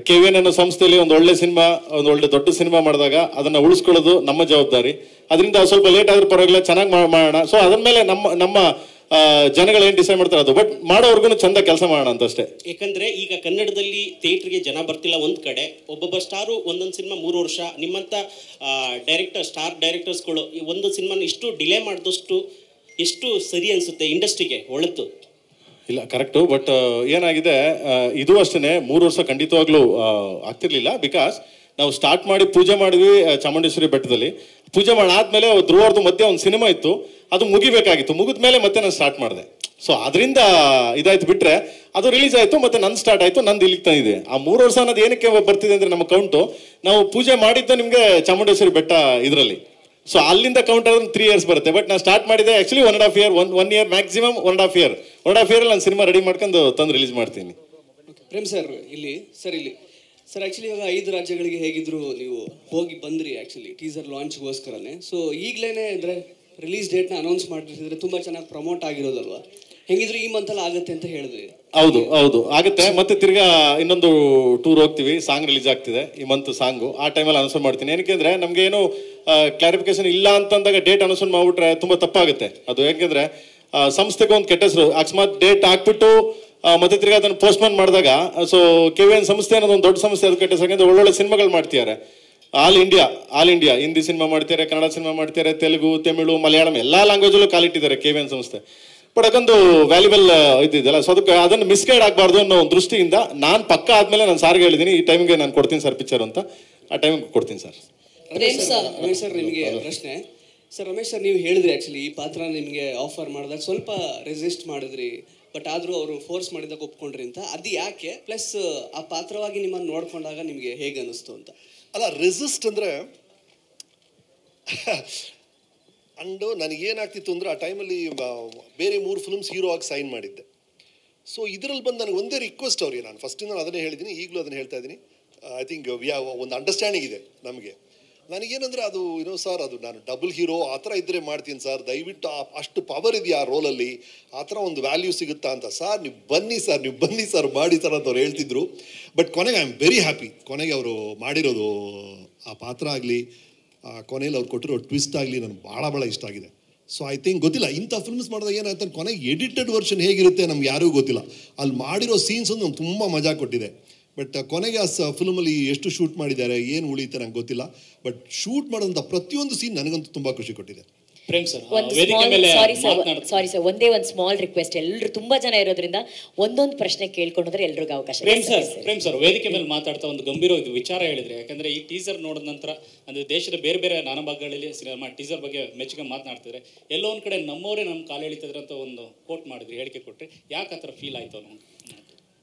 KVN ಅನ್ನೋ ಸಂಸ್ಥೆಯಲ್ಲಿ ಒಂದು ಒಳ್ಳೆ ಸಿನಿಮಾ, ಒಂದು ಒಳ್ಳೆ ದೊಡ್ಡ ಸಿನಿಮಾ ಮಾಡಿದಾಗ ಅದನ್ನು ಉಳಿಸ್ಕೊಳ್ಳೋದು ನಮ್ಮ ಜವಾಬ್ದಾರಿ. ಅದರಿಂದ ಸ್ವಲ್ಪ ಲೇಟ್ ಆದ್ರೂ ಪರವಾಗಿಲ್ಲ, ಚೆನ್ನಾಗಿ ಮಾಡೋಣ. ಸೊ ಅದ್ರ ಮೇಲೆ ನಮ್ಮ ಜನಗಳು ಏನ್ ಡಿಸೈಡ್ ಮಾಡ್ತಾರೆ ಅದು. ಬಟ್ ಮಾಡೋರ್ಗು ಚಂದ ಕೆಲಸ ಮಾಡೋಣ ಅಂತ ಅಷ್ಟೇ. ಯಾಕಂದ್ರೆ ಈಗ ಕನ್ನಡದಲ್ಲಿ ಥಿಯೇಟರ್ಗೆ ಜನ ಬರ್ತಿಲ್ಲ ಒಂದ್ ಕಡೆ, ಒಬ್ಬೊಬ್ಬ ಸ್ಟಾರು ಒಂದೊಂದು ಸಿನಿಮಾ 3 ವರ್ಷ, ನಿಮ್ಮಂತ ಸ್ಟಾರ್ ಡೈರೆಕ್ಟರ್ಸ್ಗಳು ಒಂದು ಸಿನಿಮಾನ ಇಷ್ಟು ಡಿಲೇ ಮಾಡಿದಷ್ಟು ಎಷ್ಟು ಸರಿ ಅನ್ಸುತ್ತೆ ಇಂಡಸ್ಟ್ರಿಗೆ? ಒಳ್ಳೆತು ಇಲ್ಲ, ಕರೆಕ್ಟು. ಬಟ್ ಏನಾಗಿದೆ, ಇದು ಅಷ್ಟೇ 3 ವರ್ಷ ಖಂಡಿತವಾಗ್ಲೂ ಆಗ್ತಿರ್ಲಿಲ್ಲ. ಬಿಕಾಸ್ ನಾವು ಸ್ಟಾರ್ಟ್ ಮಾಡಿ ಪೂಜೆ ಮಾಡಿದ್ವಿ ಚಾಮುಂಡೇಶ್ವರಿ ಬೆಟ್ಟದಲ್ಲಿ. ಪೂಜೆ ಮಾಡಾದ್ಮೇಲೆ ಧ್ರುವರ್ದು ಮಧ್ಯೆ ಒಂದು ಸಿನಿಮಾ ಇತ್ತು, ಅದು ಮುಗಿಬೇಕಾಗಿತ್ತು. ಮುಗಿದ ಮೇಲೆ ಮತ್ತೆ ನಾನು ಸ್ಟಾರ್ಟ್ ಮಾಡಿದೆ. ಸೊ ಅದರಿಂದ ಇದಾಯ್ತು. ಬಿಟ್ರೆ ಅದು ರಿಲೀಸ್ ಆಯಿತು, ಮತ್ತೆ ನನ್ನ ಸ್ಟಾರ್ಟ್ ಆಯಿತು, ನಂದು ಇಲ್ಲಿಗೆ ತಂದಿದೆ. ಆ 3 ವರ್ಷ ಅನ್ನೋದು ಏನಕ್ಕೆ ಬರ್ತಿದೆ ಅಂದರೆ ನಮ್ಮ ಕೌಂಟು ನಾವು ಪೂಜೆ ಮಾಡಿದ್ದು ನಿಮಗೆ ಚಾಮುಂಡೇಶ್ವರಿ ಬೆಟ್ಟ ಇದರಲ್ಲಿ. ಸೊ ಅಲ್ಲಿಂದ ಕೌಂಟ್ ಆದ್ರೆ 3 ಇಯರ್ಸ್ ಬರುತ್ತೆ. ಬಟ್ ನಾನು ಸ್ಟಾರ್ಟ್ ಮಾಡಿದೆ actually 1.5 year, 1 year maximum 1.5 year. 1.5 ಇಯರಲ್ಲಿ ನಾನು ಸಿನಿಮಾ ರೆಡಿ ಮಾಡ್ಕೊಂಡು ತಂದು ರಿಲೀಸ್ ಮಾಡ್ತೀನಿ. ಪ್ರೇಮ್ ಸರ್ ಇಲ್ಲಿ ಸರ್ ಆ್ಯಕ್ಚುಲಿ ಇವಾಗ 5 ರಾಜ್ಯಗಳಿಗೆ ಹೇಗಿದ್ರು ನೀವು ಹೋಗಿ ಬಂದ್ರಿ ಆ್ಯಕ್ಚುಲಿ ಟೀಸರ್ ಲಾಂಚ್ಗೋಸ್ಕರನೇ. ಸೊ ಈಗಲೇ ಅಂದರೆ ರಿಲೀಸ್ ಡೇಟ್ನ ಅನೌನ್ಸ್ ಮಾಡಿದ್ರೆ ತುಂಬ ಚೆನ್ನಾಗಿ ಪ್ರಮೋಟ್ ಆಗಿರೋದಲ್ವಾ? ಹೆಂಗಿದ್ರು ಈ ಮಂತಲ್ಲಿ ಆಗುತ್ತೆ ಅಂತ ಹೇಳಿದ್ರಿ. ಹೌದು ಆಗುತ್ತೆ. ಮತ್ತೆ ತಿರ್ಗಾ ಇನ್ನೊಂದು ಟೂರ್ ಹೋಗ್ತೀವಿ. ಸಾಂಗ್ ರಿಲೀಸ್ ಆಗ್ತಿದೆ ಈ ಮಂತ್ ಸಾಂಗು. ಆ ಟೈಮಲ್ಲಿ ಅನೌನ್ಸ್ ಮಾಡ್ತೀನಿ. ಏನಕ್ಕೆ ಅಂದರೆ ನಮಗೆ ಏನು ಕ್ಲಾರಿಫಿಕೇಶನ್ ಇಲ್ಲ ಅಂತಂದಾಗ ಡೇಟ್ ಅನೌನ್ಸ್ ಮಾಡಿಬಿಟ್ರೆ ತುಂಬ ತಪ್ಪಾಗುತ್ತೆ ಅದು. ಯಾಕೆಂದರೆ ಸಂಸ್ಥೆಗೆ ಒಂದು ಕೆಟ್ಟ ಹೆಸರು. ಅಕಸ್ಮಾತ್ ಡೇಟ್ ಹಾಕ್ಬಿಟ್ಟು ಮತ್ತೆ ತಿರ್ಗಾ ಅದನ್ನು ಪೋಸ್ಟ್ಪೋನ್ ಮಾಡಿದಾಗ ಸೊ KVN ಸಂಸ್ಥೆ ಅನ್ನೋದು ಒಂದು ದೊಡ್ಡ ಸಂಸ್ಥೆ. ಅದು ಕೆಟ್ಟ ಹೆಸರು. ಯಾಕೆಂದರೆ ಒಳ್ಳೊಳ್ಳೆ ಸಿನಿಮಾಗಳು ಮಾಡ್ತಿದ್ದಾರೆ. ಆಲ್ ಇಂಡಿಯಾ ಹಿಂದಿ ಸಿನಿಮಾ ಮಾಡ್ತಾರೆ, ಕನ್ನಡ ಸಿನಿಮಾ ಮಾಡ್ತಾರೆ, ತೆಲುಗು, ತಮಿಳು, ಮಲಯಾಳಂ ಎಲ್ಲ ಲ್ಯಾಂಗ್ವೇಜಲ್ಲೂ ಕಾಲಿಟ್ಟಿದ್ದಾರೆ KVN ಸಂಸ್ಥೆ. ಬಟ್ ಅದೊಂದು ವ್ಯಾಲ್ಯೂಬಲ್ ಇದ್ದಿದ್ದಲ್ಲ. ಸೊ ಅದಕ್ಕೆ ಅದನ್ನು ಮಿಸ್ಗೈಡ್ ಆಗಬಾರ್ದು ಅನ್ನೋ ಒಂದು ದೃಷ್ಟಿಯಿಂದ ನಾನು ಪಕ್ಕ ಆದಮೇಲೆ ನಾನು ಸಾರ್ಗೆ ಹೇಳಿದ್ದೀನಿ ಈ ಟೈಮಿಗೆ ನಾನು ಕೊಡ್ತೀನಿ ಸರ್ ಪಿಕ್ಚರ್ ಅಂತ. ಆ ಟೈಮಿಗೆ ಕೊಡ್ತೀನಿ ಸರ್. ರಮೇಶ್ ಸರ್ ನಿಮಗೆ ಪ್ರಶ್ನೆ ಸರ್. ರಮೇಶ್ ಸರ್ ನೀವು ಹೇಳಿದ್ರಿ ಆ್ಯಕ್ಚುಲಿ ಈ ಪಾತ್ರ ನಿಮಗೆ ಆಫರ್ ಮಾಡಿದಾಗ ಸ್ವಲ್ಪ ರೆಸಿಸ್ಟ್ ಮಾಡಿದ್ರಿ, ಬಟ್ ಆದರೂ ಅವರು ಫೋರ್ಸ್ ಮಾಡಿದಾಗ ಒಪ್ಕೊಂಡ್ರಿ ಅಂತ. ಅದು ಯಾಕೆ? ಪ್ಲಸ್ ಆ ಪಾತ್ರವಾಗಿ ನಿಮ್ಮನ್ನು ನೋಡ್ಕೊಂಡಾಗ ನಿಮಗೆ ಹೇಗೆ ಅನ್ನಿಸ್ತು ಅಂತ? ಅಲ್ಲ, ರೆಸಿಸ್ಟ್ ಅಂದರೆ ಅಂಡು ನನಗೇನಾಗ್ತಿತ್ತು ಅಂದರೆ ಆ ಟೈಮಲ್ಲಿ ಬೇರೆ 3 ಫಿಲ್ಮ್ಸ್ ಹೀರೋ ಆಗಿ ಸೈನ್ ಮಾಡಿದ್ದೆ. ಸೊ ಇದರಲ್ಲಿ ಬಂದು ನನಗೆ ಒಂದೇ ರಿಕ್ವೆಸ್ಟ್ ಅವ್ರಿಗೆ, ನಾನು ಫಸ್ಟಿಂದ ಅದನ್ನೇ ಹೇಳಿದ್ದೀನಿ, ಈಗಲೂ ಅದನ್ನು ಹೇಳ್ತಾ ಇದ್ದೀನಿ. ಐ ಥಿಂಕ್ ಒಂದು ಅಂಡರ್ಸ್ಟ್ಯಾಂಡಿಂಗ್ ಇದೆ ನಮಗೆ. ನನಗೇನಂದರೆ ಅದು ಸರ್, ಅದು ನಾನು ಡಬಲ್ ಹೀರೋ ಆ ಥರ ಇದ್ದರೆ ಮಾಡ್ತೀನಿ ಸರ್, ದಯವಿಟ್ಟು ಅಷ್ಟು ಪವರ್ ಇದೆಯಾ ಆ ರೋಲಲ್ಲಿ, ಆ ಥರ ಒಂದು ವ್ಯಾಲ್ಯೂ ಸಿಗುತ್ತಾ ಅಂತ. ಸರ್ ನೀವು ಬನ್ನಿ ಸರ್ ಮಾಡಿ ಸರ್ ಅಂತ ಅವ್ರು ಹೇಳ್ತಿದ್ರು. ಬಟ್ ಕೊನೆಗೆ ಐ ಆಮ್ ವೆರಿ ಹ್ಯಾಪಿ. ಕೊನೆಗೆ ಅವರು ಮಾಡಿರೋದು ಆ ಪಾತ್ರ ಆಗಲಿ, ಕೊನೆಯಲ್ಲಿ ಅವ್ರು ಕೊಟ್ಟಿರೋ ಟ್ವಿಸ್ಟ್ ಆಗಲಿ ನನಗೆ ಭಾಳ ಇಷ್ಟ ಆಗಿದೆ. ಸೊ ಐ ಥಿಂಕ್ ಗೊತ್ತಿಲ್ಲ ಇಂಥ ಫಿಲ್ಮ್ಸ್ ಮಾಡಿದಾಗ ಏನಾಯ್ತು ಕೊನೆಗೆ ಎಡಿಟೆಡ್ ವರ್ಷನ್ ಹೇಗಿರುತ್ತೆ ನಮ್ಗೆ ಯಾರಿಗೂ ಗೊತ್ತಿಲ್ಲ. ಅಲ್ಲಿ ಮಾಡಿರೋ ಸೀನ್ಸ್ ಒಂದು ನಮ್ಗೆ ತುಂಬ ಮಜಾ ಕೊಟ್ಟಿದೆ. ಬಟ್ ಕೊನೆಗೆ ಆ ಫಿಲ್ಮಲ್ಲಿ ಎಷ್ಟು ಶೂಟ್ ಮಾಡಿದ್ದಾರೆ, ಏನು ಉಳಿಯುತ್ತೆ ನಂಗೆ ಗೊತ್ತಿಲ್ಲ. ಬಟ್ ಶೂಟ್ ಮಾಡೋಂಥ ಪ್ರತಿಯೊಂದು ಸೀನ್ ನನಗಂತೂ ತುಂಬ ಖುಷಿ ಕೊಟ್ಟಿದೆ. ಸಾರಿ ಸರ್, ಒಂದೇ ಒಂದು ಸ್ಮಾಲ್ ರಿಕ್ವೆಸ್ಟ್. ಎಲ್ಲರೂ ತುಂಬಾ ಜನ ಇರೋದ್ರಿಂದ ಒಂದೊಂದು ಪ್ರಶ್ನೆ ಕೇಳ್ಕೊಂಡ್ರೆ ಎಲ್ರಿಗೂ ಅವಕಾಶ. ಪ್ರೇಮ್ ಸರ್ ವೇದಿಕೆ ಮೇಲೆ ಮಾತಾಡ್ತಾ ಒಂದು ಗಂಭೀರ ವಿಚಾರ ಹೇಳಿದ್ರೆ, ಯಾಕಂದ್ರೆ ಈ ಟೀಸರ್ ನೋಡಿದ ನಂತರ ಅಂದ್ರೆ ದೇಶದ ಬೇರೆ ಬೇರೆ ನಾನಾ ಭಾಗಗಳಲ್ಲಿ ಸಿನಿಮಾ ಟೀಸರ್ ಬಗ್ಗೆ ಮೆಚ್ಚುಗೆ ಮಾತನಾಡ್ತಿದ್ರೆ, ಎಲ್ಲೋ ಒಂದ್ ಕಡೆ ನಮ್ಮವರೇ ನಮ್ಮ ಕಾಲು ಎಳಿತಿದ್ರೆ ಅಂತ ಒಂದು ಕೋಟ್ ಮಾಡಿದ್ರಿ, ಹೇಳಿಕೆ ಕೊಟ್ರಿ. ಯಾಕೆ ಆ ಥರ ಫೀಲ್ ಆಯ್ತು ಅನ್ನೋ?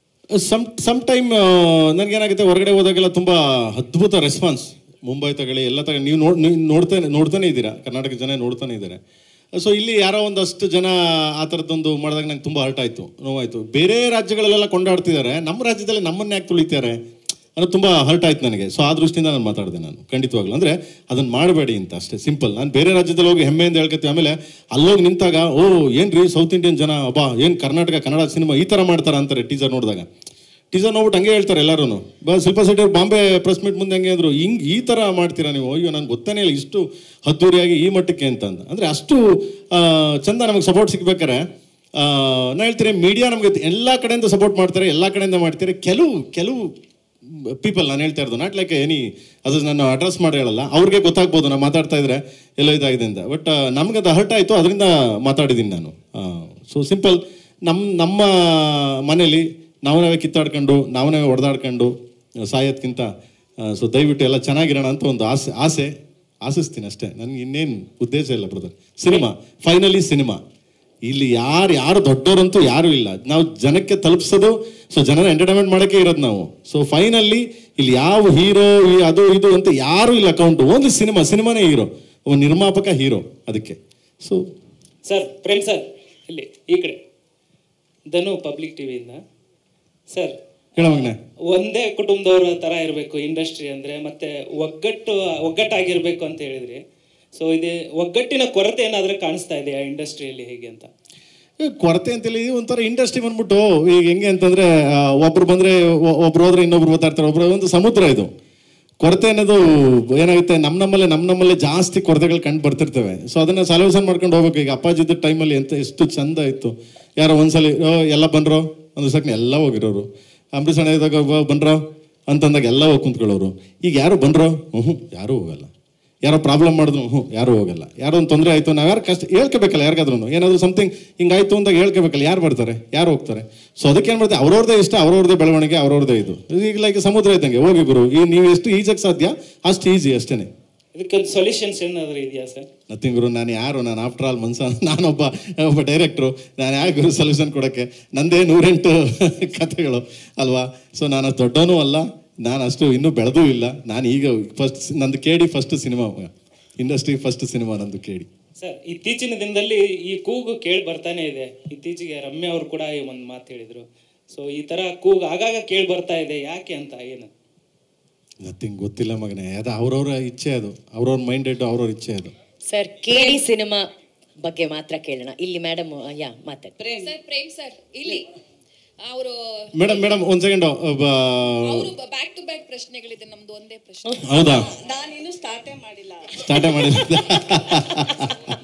ಸಮ್ ಟೈಮ್ ನನಗೇನಾಗುತ್ತೆ, ಹೊರಗಡೆ ಹೋದಾಗೆಲ್ಲ ತುಂಬ ಅದ್ಭುತ ರೆಸ್ಪಾನ್ಸ್. ಮುಂಬೈ ತಗೊಳ್ಳಿ, ಎಲ್ಲ ತಗೊಳ್ಳಿ, ನೀವು ನೋಡ್ತಾನೆ ಇದ್ದೀರಾ, ಕರ್ನಾಟಕ ಜನ ನೋಡ್ತಾನೆ ಇದ್ದಾರೆ. ಸೊ ಇಲ್ಲಿ ಯಾರೋ ಒಂದಷ್ಟು ಜನ ಆ ಥರದ್ದೊಂದು ಮಾಡಿದಾಗ ನಂಗೆ ತುಂಬ ಹರ್ಟ್ ಆಯಿತು, ನೋವಾಯಿತು. ಬೇರೆ ರಾಜ್ಯಗಳಲ್ಲೆಲ್ಲ ಕೊಂಡಾಡ್ತಿದ್ದಾರೆ, ನಮ್ಮ ರಾಜ್ಯದಲ್ಲಿ ನಮ್ಮನ್ನ ಯಾಕೆ ತುಳಿತಾರೆ ಅನ್ನೋದು ತುಂಬ ಹರ್ಟ್ ಆಯ್ತು ನನಗೆ. ಸೊ ಆ ದೃಷ್ಟಿಯಿಂದ ನಾನು ಮಾತಾಡಿದೆ. ನಾನು ಖಂಡಿತವಾಗ್ಲೂ ಅಂದರೆ ಅದನ್ನು ಮಾಡಬೇಡಿ ಅಂತ ಅಷ್ಟೇ, ಸಿಂಪಲ್. ನಾನು ಬೇರೆ ರಾಜ್ಯದಲ್ಲಿ ಹೋಗಿ ಹೆಮ್ಮೆಯಿಂದ ಹೇಳ್ಕೊತೀವಿ. ಆಮೇಲೆ ಅಲ್ಲೋಗಿ ನಿಂತಾಗ ಏನ್ರಿ ಸೌತ್ ಇಂಡಿಯನ್ ಜನ ಅಬ್ಬಾ ಏನು ಕರ್ನಾಟಕ ಕನ್ನಡ ಸಿನಿಮಾ ಈ ಥರ ಮಾಡ್ತಾರೆ ಅಂತಾರೆ ಟೀಸರ್ ನೋಡಿದಾಗ. ಟೀಸರ್ ನೋಡ್ಬಿಟ್ಟು ಹಂಗೆ ಹೇಳ್ತಾರೆ ಎಲ್ಲರೂ. ಶಿಲ್ಪಾ ಶೆಟ್ಟಿ ಅವ್ರು ಬಾಂಬೆ ಪ್ರೆಸ್ ಮೀಟ್ ಮುಂದೆ ಹಂಗೆ ಅಂದರು, ಹಿಂಗೆ ಈ ಥರ ಮಾಡ್ತೀರಾ ನೀವು, ಅಯ್ಯೋ ನಂಗೆ ಗೊತ್ತಾನೇ ಇಲ್ಲ ಇಷ್ಟು ಅದ್ದೂರಿಯಾಗಿ ಈ ಮಟ್ಟಕ್ಕೆ ಅಂತ. ಅಂದರೆ ಅಷ್ಟು ಚಂದ ನಮಗೆ ಸಪೋರ್ಟ್ ಸಿಗ್ಬೇಕಾರೆ ನಾನು ಹೇಳ್ತೀನಿ, ಮೀಡಿಯಾ ನಮಗೆ ಎಲ್ಲ ಕಡೆಯಿಂದ ಸಪೋರ್ಟ್ ಮಾಡ್ತಾರೆ, ಎಲ್ಲ ಕಡೆಯಿಂದ ಮಾಡ್ತಾರೆ. ಕೆಲವು ಪೀಪಲ್ ನಾನು ಹೇಳ್ತಾ ಇರೋದು ನಾಟ್ ಲೈಕ್ ಎನಿ, ಅದು ನಾನು ಅಡ್ರೆಸ್ ಮಾಡಿ ಹೇಳಲ್ಲ, ಅವ್ರಿಗೆ ಗೊತ್ತಾಗ್ಬೋದು ನಾನು ಮಾತಾಡ್ತಾ ಇದ್ರೆ ಎಲ್ಲೋ ಇದಾಗಿದೆ ಅಂತ. ಬಟ್ ನಮ್ಗೆ ಅದು ಹರ್ಟ್ ಆಯಿತು, ಅದರಿಂದ ಮಾತಾಡಿದ್ದೀನಿ ನಾನು. ಸೊ ಸಿಂಪಲ್, ನಮ್ಮ ಮನೇಲಿ ನಾವೇ ಕಿತ್ತಾಡ್ಕೊಂಡು ನಾವೇ ಹೊಡೆದಾಡ್ಕೊಂಡು ಸಾಯೋದ್ಕಿಂತ ಸೊ ದಯವಿಟ್ಟು ಎಲ್ಲ ಚೆನ್ನಾಗಿರೋಣ ಅಂತ ಒಂದು ಆಸಿಸ್ತೀನಿ ಅಷ್ಟೇ. ನನಗೆ ಇನ್ನೇನು ಉದ್ದೇಶ ಇಲ್ಲ ಬ್ರದರ್. ಸಿನಿಮಾ ಫೈನಲಿ ಸಿನಿಮಾ, ಇಲ್ಲಿ ಯಾರು ದೊಡ್ಡವರಂತೂ ಯಾರೂ ಇಲ್ಲ. ನಾವು ಜನಕ್ಕೆ ತಲುಪಿಸೋದು, ಸೊ ಜನರ ಎಂಟರ್ಟೈನ್ಮೆಂಟ್ ಮಾಡೋಕ್ಕೆ ಇರೋದು ನಾವು. ಸೊ ಫೈನಲಿ ಇಲ್ಲಿ ಯಾವ ಹೀರೋ ಅದು ಇದು ಅಂತ ಯಾರೂ ಇಲ್ಲ ಅಕೌಂಟು, ಓನ್ಲಿ ಸಿನಿಮಾನೇ ಹೀರೋ, ಒಬ್ಬ ನಿರ್ಮಾಪಕ ಹೀರೋ. ಅದಕ್ಕೆ ಸೊ ಸರ್ ಪ್ರೇಮ್ ಸರ್ ಇಲ್ಲಿ ಈ ಕಡೆ ಧನು ಪಬ್ಲಿಕ್ ಟಿವಿಯಿಂದ ಸರ್ ಹೇಳೋವಾಗನೆ ಒಂದೇ ಕುಟುಂಬದವ್ರ ಥರ ಇರಬೇಕು ಇಂಡಸ್ಟ್ರಿ ಅಂದರೆ, ಮತ್ತೆ ಒಗ್ಗಟ್ಟಾಗಿರ್ಬೇಕು ಅಂತ ಹೇಳಿದ್ರಿ. ಸೊ ಇದು ಒಗ್ಗಟ್ಟಿನ ಕೊರತೆ ಏನಾದರೂ ಕಾಣಿಸ್ತಾ ಇದೆಯಾ ಇಂಡಸ್ಟ್ರಿಯಲ್ಲಿ, ಹೇಗೆ ಅಂತ? ಕೊರತೆ ಅಂತೇಳಿ ಒಂಥರ ಇಂಡಸ್ಟ್ರಿ ಬಂದ್ಬಿಟ್ಟು ಈಗ ಹೆಂಗೆ ಅಂತಂದರೆ, ಒಬ್ರು ಬಂದರೆ ಒಬ್ರು ಹೋದ್ರೆ ಇನ್ನೊಬ್ರು ಓದಾಡ್ತಾರೆ, ಒಬ್ರು ಒಂದು ಸಮುದ್ರ ಇದು. ಕೊರತೆ ಅನ್ನೋದು ಏನಾಗುತ್ತೆ, ನಮ್ಮಲ್ಲೇ ಜಾಸ್ತಿ ಕೊರತೆಗಳು ಕಂಡು ಬರ್ತಿರ್ತವೆ. ಸೊ ಅದನ್ನು ಸೊಲ್ಯೂಷನ್ ಮಾಡ್ಕೊಂಡು ಹೋಗ್ಬೇಕು. ಈಗ ಅಪ್ಪಾಜಿದ್ದ ಟೈಮಲ್ಲಿ ಎಷ್ಟು ಚಂದ ಇತ್ತು, ಯಾರೋ ಒಂದ್ಸಲಿ ಎಲ್ಲ ಬಂದ್ರೋ ಒಂದು ಸೆಕೆಂಡ್ ಎಲ್ಲ ಹೋಗಿರೋರು, ಅಂಬರೀಷ್ ಅಣ್ಣ ಇದ್ದಾಗ ಬಂದ್ರೋ ಅಂತಂದಾಗ ಎಲ್ಲ ಹೋಗಿ ಕುಂತ್ಕೊಳ್ಳೋರು. ಈಗ ಯಾರು ಬಂದ್ರೋ ಯಾರೂ ಹೋಗಲ್ಲ, ಯಾರೋ ಪ್ರಾಬ್ಲಮ್ ಮಾಡಿದ್ರು ಯಾರೂ ಹೋಗಲ್ಲ, ಯಾರೋ ಒಂದು ತೊಂದರೆ ಆಯಿತು ನಾವು ಯಾರು ಕಷ್ಟ ಹೇಳ್ಕೋಬೇಕಲ್ಲ, ಯಾರಿಗಾದ್ರೂ ಏನಾದರೂ ಸಮಥಿಂಗ್ ಹಿಂಗಾಯ್ತು ಅಂತ ಹೇಳ್ಕೋಬೇಕಲ್ಲ, ಯಾರು ಬರ್ತಾರೆ ಯಾರು ಹೋಗ್ತಾರೆ. ಸೊ ಅದಕ್ಕೆ ಏನು ಮಾಡ್ತಾರೆ, ಅವ್ರವ್ರದೇ ಇಷ್ಟ, ಅವ್ರವ್ರದೇ ಬೆಳವಣಿಗೆ, ಅವ್ರವ್ರದೇ ಇದು. ಈಗ ಲೈಕ್ ಸಮುದ್ರ ಇದ್ದಂಗೆ, ಹೋಗಿ ಗುರು ಈಗ ನೀವು ಎಷ್ಟು ಈಜಕ್ಕೆ ಸಾಧ್ಯ ಅಷ್ಟು ಈಜಿ ಅಷ್ಟೇ. ಇದಕ್ಕೊಂದು ಸೊಲ್ಯೂಷನ್ಸ್ ಏನಾದರೂ ಇದೆಯಾ ಸರ್? ನಥಿಂಗ್ ಗುರು, ನಾನು ಆಫ್ಟರ್ ಆಲ್ ನಾನೊಬ್ಬ ಡೈರೆಕ್ಟ್ರು, ನಾನು ಯಾಕೆ ಗುರು ಸೊಲ್ಯೂಷನ್ ಕೊಡೋಕ್ಕೆ, ನಂದೇ 108 ಕಥೆಗಳು ಅಲ್ವಾ. ಸೊ ನಾನು ದೊಡ್ಡವನೂ ಅಲ್ಲ, ನಾನು ಅಷ್ಟು ಇನ್ನೂ ಬೆಳೆದೂ ಇಲ್ಲ. ನಾನು ಈಗ ನಂದು ಕೇಡಿ first cinema, industry first cinema ನಂದು ಕೇಡಿ. ಸರ್ ಇತ್ತೀಚಿನ ದಿನದಲ್ಲಿ ಈ ಕೂಗು ಕೇಳಿ ಬರ್ತಾನೆ ಇದೆ. ಇತ್ತೀಚೆಗೆ ರಮ್ಯಾ ಅವರು ಕೂಡ ಒಂದು ಮಾತು ಹೇಳಿದರು. ಸೊ ಈ ಥರ ಕೂಗು ಆಗಾಗ ಕೇಳಿ ಬರ್ತಾ ಇದೆ, ಯಾಕೆ ಅಂತ? ಏನು ನಥಿಂಗ್ ಗೊತ್ತಿಲ್ಲ ಮಗನೇ, ಅದು ಅವ್ರವ್ರ ಇಚ್ಛೆ, ಅದು ಅವ್ರವ್ರ ಮೈಂಡೆಡ್, ಅವ್ರವ್ರ ಇಚ್ಛೆ ಅದು. ಸರ್ ಕೇಳಿ ಸಿನಿಮಾ ಬಗ್ಗೆ ಮಾತ್ರ ಕೇಳೋಣ. ಇಲ್ಲಿ ಮೇಡಮ್ ಮಾತಾಡಿ. ಪ್ರೇಮ್ ಸರ್ ಇಲ್ಲಿ ಅವರು ಮೇಡಮ್ ಒಂದ್ ಸೆಕೆಂಡ್, ಬ್ಯಾಕ್ ಟು ಬ್ಯಾಕ್ ಪ್ರಶ್ನೆಗಳಿದೆ, ನಮ್ದು ಒಂದೇ ಪ್ರಶ್ನೆ. ಹೌದಾ? ನಾನಿನ್ನು ಸ್ಟಾರ್ಟೇ ಮಾಡಿಲ್ಲ.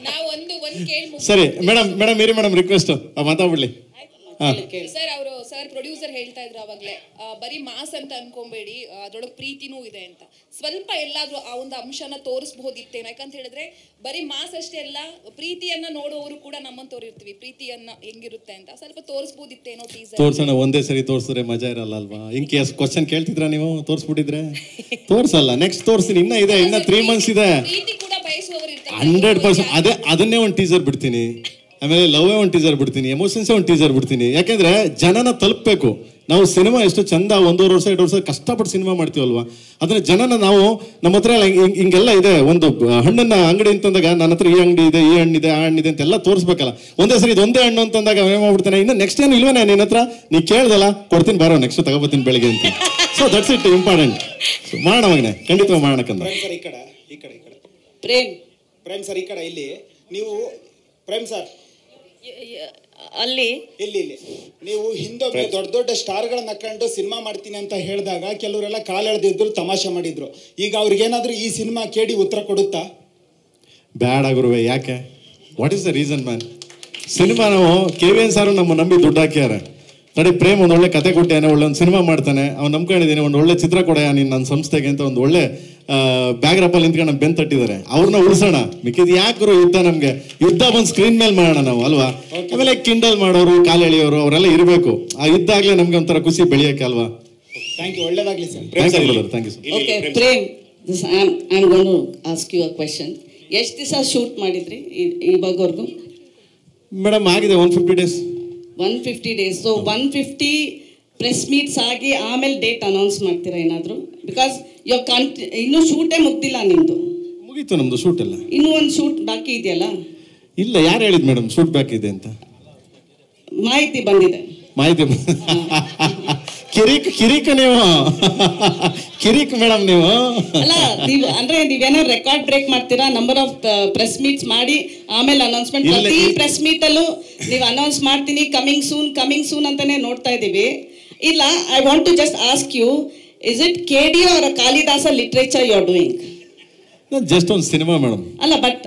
ನಾವು ಒಂದು ಕೇಳಿ ಸರಿ ಮೇಡಮ್ ಇರಿ ಮೇಡಮ್, ರಿಕ್ವೆಸ್ಟ್ ಮಾತಾಡ್ಬಿಡ್ಲಿ. ಸರ್ ಪ್ರೊಡ್ಯೂಸರ್ ಹೇಳ್ತಾ ಇದ್ರು ಅವಾಗ್ಲೇ, ಬರೀ ಮಾಸ್ ಅಂತ ಅನ್ಕೊಂಬೇಡಿ, ಅದ್ರೊಳಗೆ ಪ್ರೀತಿನೂ ಇದೆ ಅಂತ. ಸ್ವಲ್ಪ ಎಲ್ಲಾದ್ರೂ ಆ ಒಂದು ಅಂಶನ ತೋರಿಸಬಹುದಿತ್ತೇನೋ, ಯಾಕಂತ ಹೇಳಿದ್ರೆ ಬರೀ ಮಾಸ್ ಅಷ್ಟೇ ಅಲ್ಲ, ಪ್ರೀತಿಯನ್ನ ನೋಡೋರು ಕೂಡ ನಮ್ಮಂತವ್ರು ಇರ್ತೀವಿ, ಪ್ರೀತಿಯನ್ನ ಹೆಂಗಿರುತ್ತೆ ಅಂತ ಸ್ವಲ್ಪ ತೋರಿಸಬಹುದಿತ್ತೇನೋ ಟೀಸರ್. ತೋರ್ಸೋಣ, ಒಂದೇ ಸರಿ ತೋರಿಸಿದ್ರೆ ಮಜಾ ಇರಲ್ಲ ಅಲ್ವಾ? ಇನ್ ಕೇಸ್ ಕ್ವಶನ್ ಕೇಳ್ತಿದ್ರ ನೀವು, ತೋರಿಸ್ಬಿಟ್ಟಿದ್ರೆ ತೋರ್ಸಲ್ಲ. ನೆಕ್ಸ್ಟ್ ತೋರಿಸ್ತೀನಿ, ಇನ್ನ 3 months ಇದೆ. ಪ್ರೀತಿ ಕೂಡ ಬಯಸುವವರು ಇರ್ತಾರೆ 100%. ಅದನ್ನೇ ಒಂದು ಟೀಸರ್ ಬಿಡ್ತೀನಿ, ಆಮೇಲೆ ಲವ್ವೇ ಒಂದು ಟೀಸರ್ ಬಿಡ್ತೀನಿ, ಎಮೋಷನ್ಸೇ ಒಂದು ಟೀಸರ್ ಬಿಡ್ತೀನಿ. ಯಾಕೆಂದ್ರೆ ಜನನ ತಲುಪಬೇಕು. ನಾವು ಸಿನಿಮಾ ಎಷ್ಟು ಚಂದ 1.5 ವರ್ಷ 2 ವರ್ಷ ಕಷ್ಟಪಟ್ಟು ಸಿನಿಮಾ ಮಾಡ್ತೀವಲ್ವಾ, ಅದನ್ನ ಜನನ ನಾವು ನಮ್ಮ ಹತ್ರ ಹಿಂಗೆಲ್ಲ ಇದೆ. ಒಂದು ಹಣ್ಣನ್ನ ಅಂಗಡಿ ಅಂತಂದಾಗ ನನ್ನ ಹತ್ರ ಈ ಅಂಗಡಿ ಇದೆ, ಈ ಹಣ್ಣಿದೆ, ಆ ಹಣ್ಣಿದೆ ಅಂತೆಲ್ಲ ತೋರಿಸ್ಬೇಕಲ್ಲ. ಒಂದೇ ಸರಿ ಇದೊಂದೇ ಹಣ್ಣು ಅಂತಂದಾಗ ಏನ್ ಮಾಡ್ಬಿಡ್ತಾನೆ, ಇನ್ನು ನೆಕ್ಸ್ಟ್ ಏನು ಇಲ್ವೇನೆ ನಿನ್ನ ಹತ್ರ, ನೀ ಕೇಳ್ದಲ್ಲ ಕೊಡ್ತೀನಿ ಬಾರೋ, ನೆಕ್ಸ್ಟ್ ತಗೋಬತ್ತೀನಿ ಬೆಳಿಗ್ಗೆ ಅಂತ. So that's it, important. ಮಾಡೋಣ ಮಗನೆ, ಖಂಡಿತವಾಗಿ ಮಾಡೋಣ. ಪ್ರೇಮ್ ಸರ್ ಈ ಕಡೆ ಇಲ್ಲಿ ನೀವು ಪ್ರೇಮ್ ಸರ್ ಅಲ್ಲಿ ನೀವು ಹಿಂದೊಮ್ಮೆ ದೊಡ್ಡ ಸ್ಟಾರ್ಗಳನ್ನ ಕಂಡು ಸಿನಿಮಾ ಮಾಡ್ತೀನಿ ಅಂತ ಹೇಳಿದಾಗ ಕೆಲವರೆಲ್ಲ ಕಾಲೆಳೆದಿದ್ರು, ತಮಾಷೆ ಮಾಡಿದ್ರು. ಈಗ ಅವ್ರಿಗೇನಾದ್ರೂ ಈ ಸಿನಿಮಾ ಕೇಳಿ ಉತ್ತರ ಕೊಡುತ್ತಾ? ಬ್ಯಾಡ ಗುರುವೆ, ಯಾಕೆ? What is the reason man? Cinema ನಾವು KVN ಸಾರು ನಮ್ಮ ನಂಬಿ ದುಡ್ಡು ಹಾಕ್ಯಾರ. ತಡಿ ಪ್ರೇಮ್ ಒಂದು ಒಳ್ಳೆ ಕತೆ ಕೊಟ್ಟೆ, ಒಳ್ಳೆ ಒಂದು ಸಿನಿಮಾ ಮಾಡ್ತಾನೆ, ಅವ್ನು ನಂಬ್ಕೊಂಡಿದ್ದೀನಿ, ಒಂದು ಒಳ್ಳೆ ಚಿತ್ರ ಕೊಡ ನೀನು ನನ್ನ ಸಂಸ್ಥೆಗೆ ಅಂತ ಒಂದು ಒಳ್ಳೆ ಬ್ಯಾಗ್ರಪ್ಪಲ್ಲಿ ನಿಂತ್ಕೊಂಡು ನಮ್ಗೆ ಬೆನ್ ತಟ್ಟಿದ್ದಾರೆ. ಅವ್ರನ್ನ ಉಳಿಸೋಣ. ಮಿಕ್ಕಿದ್ ಯಾಕೆ ಗುರು ಯುದ್ಧ ಬಂದು ಸ್ಕ್ರೀನ್ ಮೇಲೆ ಮಾಡೋಣ ನಾವು ಅಲ್ವಾ? ಆಮೇಲೆ ಕಿಂಡಲ್ ಮಾಡೋರು, ಕಾಲು ಎಳೆಯೋರು ಅವರೆಲ್ಲ ಇರಬೇಕು. ಆ ಇದ್ದಾಗಲೇ ನಮ್ಗೆ ಒಂಥರ ಖುಷಿ ಬೆಳೆಯೋಕೆ ಅಲ್ವಾ? ಥ್ಯಾಂಕ್ ಯು, ಒಳ್ಳೇದಾಗ್ಲಿ sir. Thank you sir. Okay Prem, I am gonna ask you a question. ಎಷ್ಟು ದಿವಸ ಶೂಟ್ ಮಾಡಿದ್ರಿ ಇವಾಗವರೆಗೂ? ಮೇಡಮ್ ಆಗಿದೆ 150 days. 150 days. So 150 press meets ಆಗಿ ಆಮೇಲೆ ಡೇಟ್ ಅನೌನ್ಸ್ ಮಾಡ್ತೀರಾ ಏನಾದರೂ? ಬಿಕಾಸ್ ಇನ್ನೂ ಶೂಟೇ ಮುಗ್ದಿಲ್ಲ ನಿಮ್ಮದು. ಮುಗೀತು ನಮ್ಮದು ಶೂಟ್ ಎಲ್ಲ. ಇನ್ನೂ ಒಂದು ಶೂಟ್ ಬಾಕಿ ಇದೆಯಲ್ಲ? ಇಲ್ಲ, ಯಾರು ಹೇಳಿದ್ ಮೇಡಮ್ ಶೂಟ್ ಬಾಕಿ ಇದೆ ಅಂತ? ಮಾಹಿತಿ ಬಂದಿದೆ. ಮಾಹಿತಿ ಕಿರಿಕ್ ನೀವು ಕಿರಿಕ್ ಮೇಡಮ್ ನೀವು. ಅಲ್ಲ ನೀವು ಅಂದ್ರೆ ನೀವೇನೋ ರೆಕಾರ್ಡ್ ಬ್ರೇಕ್ ಮಾಡ್ತೀರಾ, ನಂಬರ್ ಆಫ್ ಪ್ರೆಸ್ ಮೀಟ್ಸ್ ಮಾಡಿ ಆಮೇಲೆ ಅನೌನ್ಸ್ಮೆಂಟ್. ಪ್ರತಿ ಪ್ರೆಸ್ ಮೀಟ್ ಅಲ್ಲೂ ನೀವು ಅನೌನ್ಸ್ ಮಾಡ್ತೀನಿ ಕಮಿಂಗ್ ಸೂನ್ ಅಂತಾನೆ ನೋಡ್ತಾ ಇದೀವಿ. ಇಲ್ಲ, I want to just ask you, is it KD or Kalidasa literature you are doing? Just ಒಂದು ಸಿನಿಮಾ ಮೇಡಮ್. ಅಲ್ಲ, ಬಟ್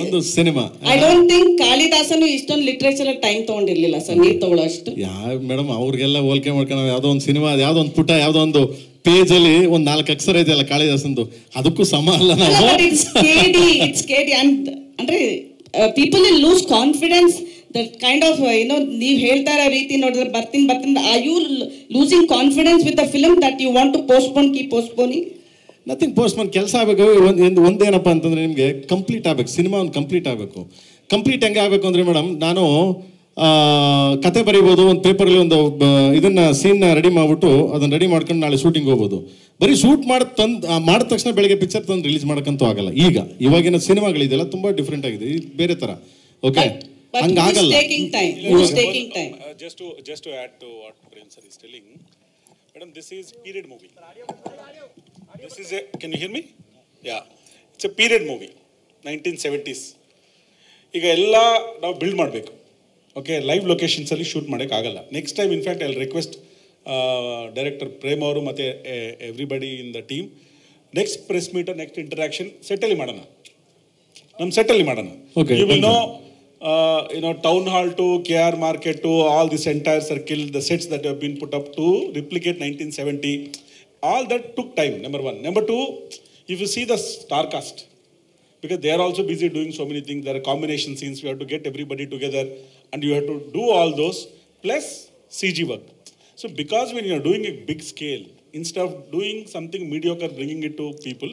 ಒಂದು ಸಿನಿಮಾ. ಐ ಡೋಂಟ್ ಥಿಂಕ್ ಕಾಳಿದಾಸನು ಇಷ್ಟೊಂದು ಲಿಟ್ರೇಚರ್ ಟೈಮ್ ತಗೊಂಡಿರ್ಲಿಲ್ಲ ಸರ್, ನೀವು ತಗೊಳ್ಳೋ ಅಷ್ಟು. ಮೇಡಮ್ ಅವ್ರಿಗೆಲ್ಲ ಹೋಲಿಕೆ ಮಾಡ್ಕೊಂಡು ಯಾವ್ದೋ ಒಂದು ಸಿನಿಮಾ, ಯಾವ್ದೋ ಒಂದು ಪುಟ, ಯಾವ್ದೋ ಒಂದು ಪೇಜ್ ಅಲ್ಲಿ ಒಂದ್ 4 ಅಕ್ಷರ ಇದೆಯಲ್ಲ ಕಾಳಿದಾಸಂದು, ಅದಕ್ಕೂ ಸಮ ಅಲ್ಲ ನಾವು. ಇಟ್ಸ್ KD ಅಂದ್ರೆ people will lose confidence, that kind of ನೀವು ಹೇಳ್ತಾ ಇರೋ ರೀತಿ ನೋಡಿದ್ರೆ ಬರ್ತೀನಿ are you losing confidence with the film that you want to postpone, keep postponing? Nothing postpone. ಕೆಲಸ ಆಗಬೇಕು. ಒಂದೇನಪ್ಪ ಅಂತಂದ್ರೆ ನಿಮಗೆ ಕಂಪ್ಲೀಟ್ ಆಗಬೇಕು, ಸಿನಿಮಾ ಒಂದು ಕಂಪ್ಲೀಟ್ ಆಗಬೇಕು. ಕಂಪ್ಲೀಟ್ ಹೆಂಗೆ ಆಗಬೇಕು ಅಂದ್ರೆ ಮೇಡಮ್, ನಾನು ಕತೆ ಬರೀಬೋದು, ಒಂದು ಪೇಪರಲ್ಲಿ ಒಂದು ಇದನ್ನ ಸೀನ್ ರೆಡಿ ಮಾಡ್ಬಿಟ್ಟು ಅದನ್ನ ರೆಡಿ ಮಾಡ್ಕೊಂಡು ನಾಳೆ ಶೂಟಿಂಗ್ ಹೋಗ್ಬೋದು. ಬರೀ ಶೂಟ್ ಮಾಡಿದ ತಕ್ಷಣ ಬೆಳಗ್ಗೆ ಪಿಕ್ಚರ್ ತಂದು ರಿಲೀಸ್ ಮಾಡಕ್ಕಂತೂ ಆಗಲ್ಲ. ಇವಾಗಿನ ಸಿನಿಮಾಗಳಿದೆಲ್ಲ ತುಂಬಾ ಡಿಫ್ರೆಂಟ್ ಆಗಿದೆ, ಬೇರೆ ತರ. Okay, ಹಂಗಾಗಲ್ಲ. Just to add to what Prem sir is telling, madam, this is period movie. This is can you hear me? Yeah, it's a period movie, 1970s. ಈಗ ಎಲ್ಲ ನಾವು ಬಿಲ್ಡ್ ಮಾಡಬೇಕು. ಓಕೆ, ಲೈವ್ ಲೊಕೇಶನ್ಸಲ್ಲಿ shoot ಮಾಡೋಕ್ಕಾಗಲ್ಲ. Next time in fact I will request director Prem ಅವರು ಮತ್ತು everybody in the team, next press meet, next interaction ಸೆಟ್ಟಲ್ಲಿ ಮಾಡೋಣ, ನಮ್ಮ ಸೆಟ್ಟಲ್ಲಿ ಮಾಡೋಣ. You will know town hall to KR market to all this entire circle, the sets that have been put up to replicate 1970, all that took time, number one. Number two, if you see the star cast, because they are also busy doing so many things, there are combination scenes, we have to get everybody together and you have to do all those plus CG work. So because when you are doing a big scale, instead of doing something mediocre, bringing it to people,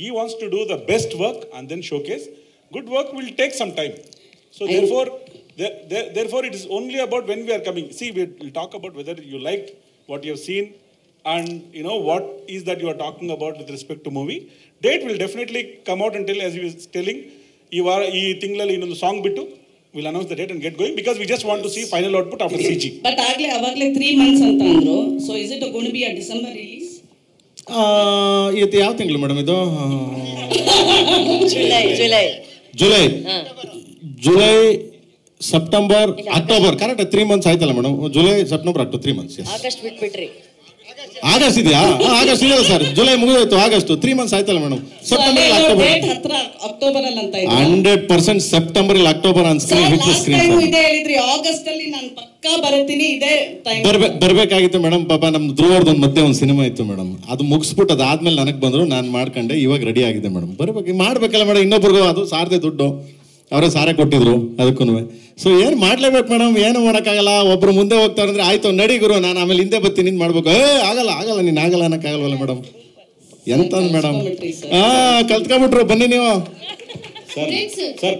he wants to do the best work and then showcase. Good work will take some time. So therefore it is only about when we are coming. See, we will talk about whether you liked what you have seen and what is that you are talking about with respect to movie. Date will definitely come out until, as he was telling, ee tingalali innondu song bittu we'll announce the date and get going, because we just want to see final output after CG. But avagle 3 months anta andro, so is it going to be a December release? ಇದು ಯಾವ ತಿಂಗಳು madam ಇದು? July September October, correct 3 months ಆಯ್ತಲ್ಲ madam? July September October 3 months. August ಬಿಟ್ಬಿಟ್ರಿ? August ಇದೆಯಾ? August ಇಲ್ಲ sir, July ಮುಗಿದೋಯ್ತು, August 3 months ಆಯ್ತಲ್ಲ ಮೇಡಮ್. ಸೆಪ್ಟೆಂಬರ್ ಅಕ್ಟೋಬರ್ ಅಲ್ಲಿ ಅಂತ ಇದೆ. 100% ಸೆಪ್ಟೆಂಬರ್ ಇಲ್ಲ October on screen hit screen. ಇದೆ ಹೇಳಿದ್ರಿ ಆಗಸ್ಟ್ ಅಲ್ಲಿ ನಾನು ಪಕ್ಕಾ ಬರ್ತೀನಿ, ಇದೇ ಟೈಮ್ ಬರ್ಬೇಕಾಗಿತ್ತು ಮೇಡಮ್. ಪಾಪ ನಮ್ ಧ್ರುವರ್ದು ಒಂದು ಮಧ್ಯೆ ಒಂದು ಸಿನಿಮಾ ಇತ್ತು ಮೇಡಮ್, ಅದು ಮುಗಿಸ್ಬಿಟ್ಟು ಅದಾದ್ಮೇಲೆ ನನಗೆ ಬಂದ್ರು, ನಾನು ಮಾಡ್ಕೊಂಡೆ, ಇವಾಗ ರೆಡಿ ಆಗಿದೆ ಮೇಡಮ್. ಮಾಡ್ಬೇಕಲ್ಲ ಮೇಡಮ್, ಇನ್ನೊಬ್ರಿಗೂ ಅದು ಸಾರದೆ ದುಡ್ಡು, ಅವರೇ ಸಾರೆ ಕೊಟ್ಟಿದ್ರು ಅದಕ್ಕೂ. ಸೊ ಏನ್ ಮಾಡ್ಲೇಬೇಕು ಮೇಡಮ್, ಏನು ಮಾಡೋಕ್ಕಾಗಲ್ಲ. ಒಬ್ರು ಮುಂದೆ ಹೋಗ್ತಾರೆ ಅಂದ್ರೆ ಆಯ್ತು ನಡಿ ಗುರು, ನಾನು ಆಮೇಲೆ ಹಿಂದೆ ಬರ್ತೀನಿ, ನಿನ್ ಮಾಡ್ಬೇಕು. ಆಗಲ್ಲ ನೀನ್ ಆಗಲ್ಲ ಅನ್ನಕ್ಕಾಗಲ್ವಲ್ಲ ಮೇಡಮ್. ಎಂತ ಮೇಡಮ್, ಕಲ್ತ್ಕೊಂಡ್ಬಿಟ್ರು, ಬನ್ನಿ ನೀವು. ಸರ್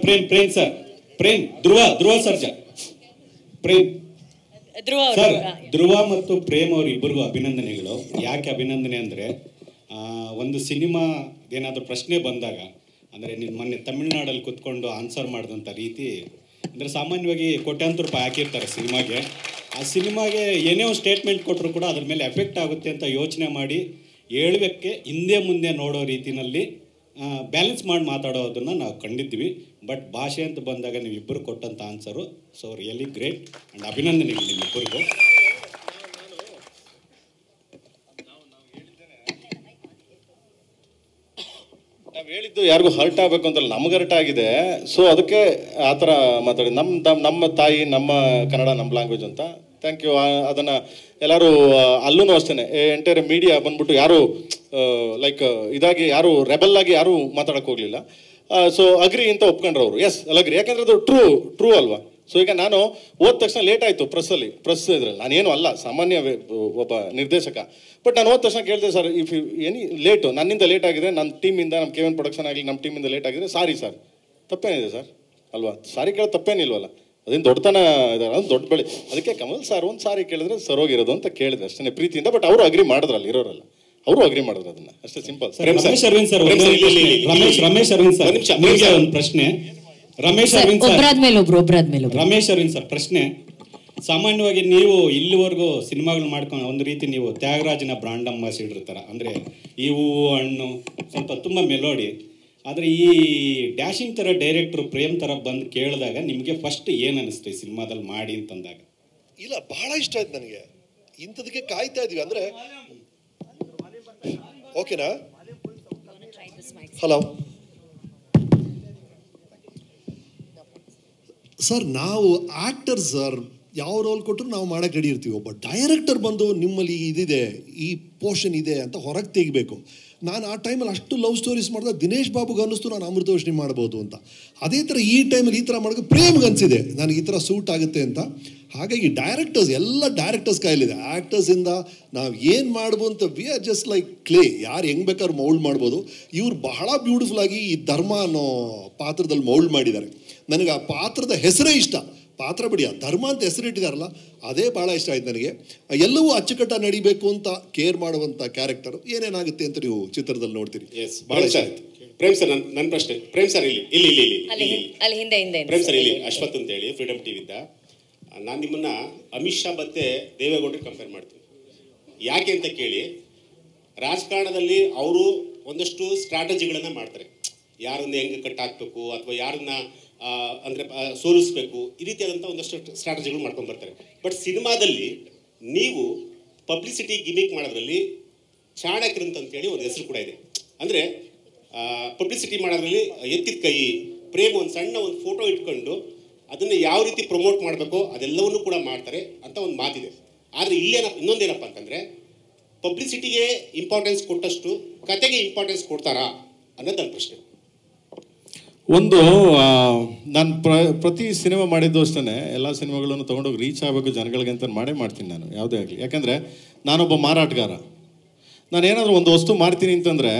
ಪ್ರೇಮ್ ಧ್ರುವ ಸರ್ಜಾ ಸರ್, ಧ್ರುವ ಮತ್ತು ಪ್ರೇಮ್ ಅವ್ರ ಇಬ್ಬರಿಗೂ ಅಭಿನಂದನೆಗಳು. ಯಾಕೆ ಅಭಿನಂದನೆ ಅಂದ್ರೆ, ಒಂದು ಸಿನಿಮಾ ಏನಾದರೂ ಪ್ರಶ್ನೆ ಬಂದಾಗ, ಅಂದರೆ ನೀನು ಮೊನ್ನೆ ತಮಿಳ್ನಾಡಲ್ಲಿ ಕುತ್ಕೊಂಡು ಆನ್ಸರ್ ಮಾಡಿದಂಥ ರೀತಿ, ಅಂದರೆ ಸಾಮಾನ್ಯವಾಗಿ ಕೋಟ್ಯಾಂತರ ರೂಪಾಯಿ ಹಾಕಿರ್ತಾರೆ ಸಿನಿಮಾಗೆ. ಆ ಸಿನಿಮಾಗೆ ಏನೇ ಒಂದು ಸ್ಟೇಟ್ಮೆಂಟ್ ಕೊಟ್ಟರು ಕೂಡ ಅದ್ರ ಮೇಲೆ ಎಫೆಕ್ಟ್ ಆಗುತ್ತೆ ಅಂತ ಯೋಚನೆ ಮಾಡಿ ಹೇಳೋಕ್ಕೆ ಹಿಂದೆ ಮುಂದೆ ನೋಡೋ ರೀತಿಯಲ್ಲಿ ಬ್ಯಾಲೆನ್ಸ್ ಮಾಡಿ ಮಾತಾಡೋದನ್ನು ನಾವು ಕಂಡಿದ್ವಿ. ಬಟ್ ಭಾಷೆ ಅಂತ ಬಂದಾಗ ನೀವಿಬ್ಬರು ಕೊಟ್ಟಂಥ answer, so really great and ಅಭಿನಂದನೆಗಳು ನಿಮ್ಮಿಬ್ಬರಿಗೂ. ನಾವು ಹೇಳಿದ್ದು ಯಾರಿಗೂ ಹರ್ಟ್ ಆಗಬೇಕು ಅಂತಲ್ಲ, ನಮ್ಗೆ ಹರ್ಟ್ ಆಗಿದೆ. ಸೊ ಅದಕ್ಕೆ ಆ ಥರ ಮಾತಾಡಿ, ನಮ್ಮ ತಾಯಿ, ನಮ್ಮ ಕನ್ನಡ, ನಮ್ಮ ಲ್ಯಾಂಗ್ವೇಜ್ ಅಂತ. Thank you. ಅದನ್ನು ಎಲ್ಲರೂ ಅಲ್ಲೂ ಅಷ್ಟೇ ಎಂಟೈರ್ ಮೀಡಿಯಾ ಬಂದ್ಬಿಟ್ಟು ಯಾರು ಲೈಕ್ ಇದಾಗಿ ಯಾರು ರೆಬಲ್ ಆಗಿ ಯಾರು ಮಾತಾಡಕ್ಕೆ ಹೋಗಲಿಲ್ಲ. ಸೊ ಅಗ್ರಿ ಅಂತ ಒಪ್ಕೊಂಡ್ರು ಅವರು. ಎಸ್ ಅಗ್ರಿ, ಯಾಕಂದ್ರೆ ಅದು ಟ್ರೂ ಅಲ್ವಾ? ಸೊ ಈಗ ನಾನು ಹೋದ ತಕ್ಷಣ ಲೇಟ್ ಆಯಿತು ಪ್ರೆಸ್ ಇದ್ರಲ್ಲಿ, ನಾನೇನು ಅಲ್ಲ, ಸಾಮಾನ್ಯ ಒಬ್ಬ ನಿರ್ದೇಶಕ. ಬಟ್ ನಾನು ಹೋದ ತಕ್ಷಣ ಕೇಳಿದೆ, ಸರ್ ಇಫ್ ಎನಿ ಲೇಟು, ನನ್ನಿಂದ ಲೇಟ್ ಆಗಿದೆ, ನನ್ನ ಟೀಮಿಂದ, ನಮ್ಮ KVN ಪ್ರೊಡಕ್ಷನ್ ಆಗಲಿ ನಮ್ಮ ಟೀಮಿಂದ ಲೇಟ್ ಆಗಿದೆ, ಸಾರಿ ಸರ್. ತಪ್ಪೇನಿದೆ ಸರ್ ಅಲ್ವಾ? ಸಾರಿ ಕೇಳೋದು ತಪ್ಪೇನಿಲ್ವಲ್ಲ? ಅದೇನು ದೊಡ್ಡತನ ಇದೆ, ಅದು ದೊಡ್ಡ ಬೆಳೆ. ಅದಕ್ಕೆ ಕಮಲ್ ಸರ್ ಒಂದು ಸಾರಿ ಕೇಳಿದ್ರೆ ಸರೋಗಿರೋದು ಅಂತ ಕೇಳಿದೆ ಅಷ್ಟೇ, ಪ್ರೀತಿಯಿಂದ. ಬಟ್ ಅವರು ಅಗ್ರಿ ಮಾಡಿದ್ರಲ್ಲ, ಇರೋರಲ್ಲ, ಅವರು ಅಗ್ರಿ ಮಾಡಿದ್ರು ಅದನ್ನ, ಅಷ್ಟೇ ಸಿಂಪಲ್. ರಮೇಶ್ ಅರವಿಂದ್ ಸರ್, ಒಂದು ಪ್ರಶ್ನೆ. ರಮೇಶ್ ಅರವಿಂದ್ ಸರ್ ಪ್ರಶ್ನೆ. ಸಾಮಾನ್ಯವಾಗಿ ನೀವು ಇಲ್ಲಿವರೆಗೂ ಸಿನಿಮಾಗಳು ಮಾಡ್ಕೊಂಡು ಒಂದು ರೀತಿ ನೀವು ತ್ಯಾಗರಾಜನ ಬ್ರಾಂಡ್ ಅಂಬಾಸಿಡರ್ ಥರ, ಅಂದರೆ ಈ ಹೂವು ಹಣ್ಣು ಸ್ವಲ್ಪ ತುಂಬ ಮೆಲೋಡಿ. ಆದರೆ ಈ ಡ್ಯಾಶಿಂಗ್ ಥರ ಡೈರೆಕ್ಟ್ರು ಪ್ರೇಮ್ ಥರ ಬಂದು ಕೇಳಿದಾಗ ನಿಮಗೆ ಫಸ್ಟ್ ಏನು ಅನಿಸ್ತು ಈ ಸಿನಿಮಾದಲ್ಲಿ ಮಾಡಿ ಅಂತಂದಾಗ? ಇಲ್ಲ, ಬಹಳ ಇಷ್ಟ ಆಯ್ತು ನನಗೆ. ಇಂಥದಕ್ಕೆ ಕಾಯ್ತಾ ಇದೀವಿ ಅಂದ್ರೆ ಓಕೆನಾ? ಹಲೋ ಸರ್, ನಾವು ಆಕ್ಟರ್ ಸರ್, ಯಾವ ರೋಲ್ ಕೊಟ್ಟರು ನಾವು ಮಾಡಕ್ಕೆ ರೆಡಿ ಇರ್ತೀವಿ. ಒಬ್ಬ ಡೈರೆಕ್ಟರ್ ಬಂದು ನಿಮ್ಮಲ್ಲಿ ಇದಿದೆ, ಈ ಪೋರ್ಷನ್ ಇದೆ ಅಂತ ಹೊರಗೆ ತೆಗಿಬೇಕು. ನಾನು ಆ ಟೈಮಲ್ಲಿ ಅಷ್ಟು ಲವ್ ಸ್ಟೋರೀಸ್ ಮಾಡಿದಾಗ ದಿನೇಶ್ ಬಾಬುಗೆ ಅನ್ನಿಸ್ತು ನಾನು ಅಮೃತವರ್ಷಿಣಿ ಮಾಡ್ಬೋದು ಅಂತ. ಅದೇ ಥರ ಈ ಟೈಮಲ್ಲಿ ಈ ಥರ ಮಾಡೋಕೆ ಪ್ರೇಮ್ಗೆ ಅನಿಸಿದೆ ನನಗೆ ಈ ಥರ ಸೂಟ್ ಆಗುತ್ತೆ ಅಂತ. ಹಾಗಾಗಿ ಡೈರೆಕ್ಟರ್ಸ್, ಎಲ್ಲ ಡೈರೆಕ್ಟರ್ಸ್ ಕೈಲಿದೆ. ಆ್ಯಕ್ಟರ್ಸಿಂದ ನಾವು ಏನು ಮಾಡ್ಬೋದು ಅಂತ we are just like clay, ಯಾರು ಹೆಂಗೆ ಬೇಕಾದ್ರೂ ಮೌಲ್ಡ್ ಮಾಡ್ಬೋದು. ಇವ್ರು ಬಹಳ ಬ್ಯೂಟಿಫುಲ್ ಆಗಿ ಈ ಧರ್ಮ ಅನ್ನೋ ಪಾತ್ರದಲ್ಲಿ ಮೌಲ್ಡ್ ಮಾಡಿದ್ದಾರೆ. ನನಗೆ ಆ ಪಾತ್ರದ ಹೆಸರೇ ಇಷ್ಟ. ಪಾತ್ರ ಬಿಡಿ, ಆ ಧರ್ಮ ಅಂತ ಹೆಸರಿಟ್ಟಿದಾರಲ್ಲ ಅದೇ ಭಾಳ ಇಷ್ಟ ಆಯ್ತು ನನಗೆ. ಎಲ್ಲವೂ ಅಚ್ಚುಕಟ್ಟ ನಡಿಬೇಕು ಅಂತ ಕೇರ್ ಮಾಡುವಂಥ ಕ್ಯಾರೆಕ್ಟರ್ ಏನೇನಾಗುತ್ತೆ ಅಂತ ನೀವು ಚಿತ್ರದಲ್ಲಿ ನೋಡ್ತೀರಿ. ಭಾಳ ಇಷ್ಟ ಆಯ್ತು. ಪ್ರೇಮ್ ಸರ್, ನನ್ನ ಪ್ರಶ್ನೆ. ಪ್ರೇಮ್ ಸರ್ ಇಲ್ಲಿ ಇಲ್ಲಿ ಇಲ್ಲಿ ಅಲ್ಲಿ ಹಿಂದೆ ಪ್ರೇಮ್ ಸರ್ ಇಲ್ಲಿ ಅಶ್ವಥ್ ಅಂತ ಹೇಳಿ ಫ್ರೀಡಮ್ ಟಿವಿಯಿಂದ ನಾನು ನಿಮ್ಮನ್ನ ಅಮಿತ್ ಶಾ ಮತ್ತೆ ದೇವೇಗೌಡರಿಗೆ ಕಂಪೇರ್ ಮಾಡ್ತೀನಿ. ಯಾಕೆ ಅಂತ ಕೇಳಿ, ರಾಜಕಾರಣದಲ್ಲಿ ಅವರು ಒಂದಷ್ಟು ಸ್ಟ್ರಾಟಜಿಗಳನ್ನು ಮಾಡ್ತಾರೆ. ಯಾರನ್ನ ಹೆಂಗೆ ಕಟ್ ಹಾಕ್ಬೇಕು ಅಥವಾ ಯಾರನ್ನ ಅಂದರೆ ಸೋಲಿಸ್ಬೇಕು, ಈ ರೀತಿಯಾದಂಥ ಒಂದಷ್ಟು ಸ್ಟ್ರಾಟಜಿಗಳು ಮಾಡ್ಕೊಂಡು ಬರ್ತಾರೆ. ಬಟ್ ಸಿನಿಮಾದಲ್ಲಿ ನೀವು ಪಬ್ಲಿಸಿಟಿ ಗಿಮಿಕ್ ಮಾಡೋದ್ರಲ್ಲಿ ಚಾಣಕ್ಯರಂತೇಳಿ ಒಂದು ಹೆಸರು ಕೂಡ ಇದೆ. ಅಂದರೆ ಪಬ್ಲಿಸಿಟಿ ಮಾಡೋದ್ರಲ್ಲಿ ಎತ್ತಿದ ಕೈ, ಪ್ರೇಮ್ ಒಂದು ಸಣ್ಣ ಒಂದು ಫೋಟೋ ಇಟ್ಕೊಂಡು ಅದನ್ನು ಯಾವ ರೀತಿ ಪ್ರಮೋಟ್ ಮಾಡಬೇಕೋ ಅದೆಲ್ಲವನ್ನೂ ಕೂಡ ಮಾಡ್ತಾರೆ ಅಂತ ಒಂದು ಮಾತಿದೆ. ಆದರೆ ಇನ್ನೊಂದೇನಪ್ಪ ಅಂತಂದರೆ, ಪಬ್ಲಿಸಿಟಿಗೆ ಇಂಪಾರ್ಟೆನ್ಸ್ ಕೊಟ್ಟಷ್ಟು ಕತೆಗೆ ಇಂಪಾರ್ಟೆನ್ಸ್ ಕೊಡ್ತಾರಾ ಅನ್ನೋದು ನನ್ನ ಪ್ರಶ್ನೆ. ಒಂದು ನಾನು ಪ್ರತಿ ಸಿನಿಮಾ ಮಾಡಿದ್ದು ಅಷ್ಟೇ, ಎಲ್ಲ ಸಿನಿಮಾಗಳನ್ನು ತೊಗೊಂಡೋಗಿ ರೀಚ್ ಆಗಬೇಕು ಜನಗಳಿಗೆ ಅಂತ ಮಾಡ್ತೀನಿ ನಾನು, ಯಾವುದೇ ಆಗಲಿ. ಯಾಕಂದರೆ ನಾನೊಬ್ಬ ಮಾರಾಟಗಾರ. ನಾನು ಏನಾದರೂ ಒಂದು ವಸ್ತು ಮಾರ್ತೀನಿ ಅಂತಂದರೆ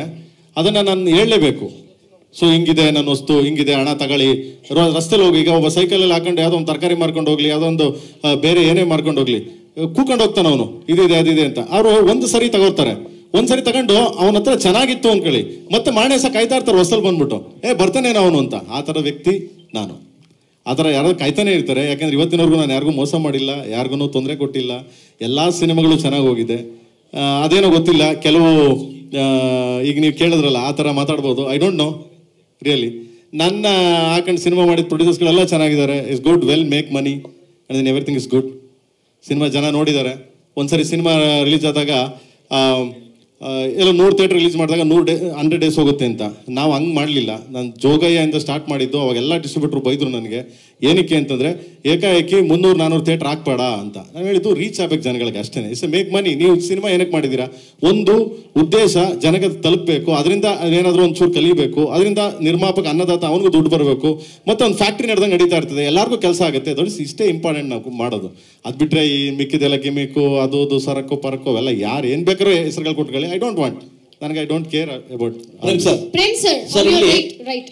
ಅದನ್ನು ನಾನು ಹೇಳಲೇಬೇಕು. ಸೊ ಹಿಂಗಿದೆ ನನ್ನ ವಸ್ತು, ಹಿಂಗಿದೆ, ಹಣ ತಗೊಳ್ಳಿ. ರಸ್ತೆಲಿ ಹೋಗಿ, ಈಗ ಒಬ್ಬ ಸೈಕಲಲ್ಲಿ ಹಾಕೊಂಡು ಯಾವುದೋ ಒಂದು ತರಕಾರಿ ಮಾರ್ಕೊಂಡು ಹೋಗ್ಲಿ, ಯಾವುದೋ ಒಂದು ಬೇರೆ ಏನೇ ಮಾರ್ಕೊಂಡು ಹೋಗ್ಲಿ, ಕೂಕೊಂಡು ಹೋಗ್ತಾನೆ ಅವನು, ಇದಿದೆ ಅದಿದೆ ಅಂತ. ಅವರು ಒಂದು ಸರಿ ತಗೋತಾರೆ, ಒಂದ್ಸರಿ ತಗೊಂಡು ಅವನ ಹತ್ರ ಚೆನ್ನಾಗಿತ್ತು ಅನ್ಕೊಳ್ಳಿ, ಮತ್ತೆ ಮಾರನೇ ಸಹ ಕಾಯ್ತಾ ಇರ್ತಾರೆ ಹೊಸಲ್ ಬಂದ್ಬಿಟ್ಟು, ಬರ್ತಾನೇನೋ ಅವನು ಅಂತ. ಆ ಥರ ವ್ಯಕ್ತಿ ನಾನು. ಆ ಥರ ಯಾರಾದ್ರೂ ಕಾಯ್ತಾನೆ ಇರ್ತಾರೆ. ಯಾಕೆಂದ್ರೆ ಇವತ್ತಿನವರೆಗೂ ನಾನು ಯಾರಿಗೂ ಮೋಸ ಮಾಡಿಲ್ಲ, ಯಾರಿಗೂ ತೊಂದರೆ ಕೊಟ್ಟಿಲ್ಲ. ಎಲ್ಲ ಸಿನಿಮಾಗಳು ಚೆನ್ನಾಗಿ ಹೋಗಿದೆ. ಅದೇನೋ ಗೊತ್ತಿಲ್ಲ, ಕೆಲವು ಈಗ ನೀವು ಕೇಳಿದ್ರಲ್ಲ ಆ ಥರ ಮಾತಾಡ್ಬೋದು. I don't know really. ನನ್ನ ಹಾಕೊಂಡು ಸಿನಿಮಾ ಮಾಡಿದ ಪ್ರೊಡ್ಯೂಸರ್ಸ್ಗಳೆಲ್ಲ ಚೆನ್ನಾಗಿದ್ದಾರೆ. Is good, well make money and then everything is good. Cinema ಜನ ನೋಡಿದ್ದಾರೆ. ಒಂದ್ಸರಿ ಸಿನಿಮಾ ರಿಲೀಸ್ ಆದಾಗ ಎಲ್ಲ 100 ಥಿಯೇಟರ್ ರಿಲೀಸ್ ಮಾಡಿದಾಗ 100 ಡೇಸ್ ಹೋಗುತ್ತೆ ಅಂತ. ನಾವು ಹಂಗೆ ಮಾಡಲಿಲ್ಲ. ನಾನು ಜೋಗಯ್ಯ ಅಂತ ಸ್ಟಾರ್ಟ್ ಮಾಡಿದ್ದು. ಅವಾಗೆಲ್ಲ ಡಿಸ್ಟ್ರಿಬ್ಯೂಟ್ರು ಬೈದರು ನನಗೆ. ಏನಕ್ಕೆ ಅಂತಂದರೆ, ಏಕಾಏಕಿ 300-400 ಥಿಯೇಟರ್ ಹಾಕ್ಬೇಡ ಅಂತ. ನಾನು ಹೇಳಿದ್ದು ರೀಚ್ ಆಗ್ಬೇಕು ಜನಗಳಿಗೆ ಅಷ್ಟೇ. It's make money. ನೀವು ಸಿನಿಮಾ ಏನಕ್ಕೆ ಮಾಡಿದ್ದೀರಾ? ಒಂದು ಉದ್ದೇಶ ಜನಕ್ಕೆ ತಲುಪಬೇಕು, ಅದರಿಂದ ಏನಾದರೂ ಒಂಚೂರು ಕಲಿಬೇಕು, ಅದರಿಂದ ನಿರ್ಮಾಪಕ ಅನ್ನದಾತ ಅವನಿಗೂ ದುಡ್ಡು ಬರಬೇಕು, ಮತ್ತು ಒಂದು ಫ್ಯಾಕ್ಟ್ರಿ ನಡೆದಂಗೆ ನಡೀತಾ ಇರ್ತದೆ, ಎಲ್ಲರಿಗೂ ಕೆಲಸ ಆಗುತ್ತೆ. ದೊಡ್ಡ ಇಷ್ಟೇ ಇಂಪಾರ್ಟೆಂಟ್ ನಾವು ಮಾಡೋದು. ಅದು ಬಿಟ್ಟರೆ ಈ ಮಿಕ್ಕಿದೆಲ್ಲ ಗಿಮಿಕ್ಕು, ಅದು ಸರಕು ಪರಕು ಅವೆಲ್ಲ ಯಾರು ಏನು ಬೇಕಾದ್ರೂ ಹೆಸರುಗಳು ಕೊಟ್ಕೊಳ್ಳಿ. ಐ ಡೋಂಟ್ ವಾಂಟ್, ನನಗೆ I don't care about. Prem sir right.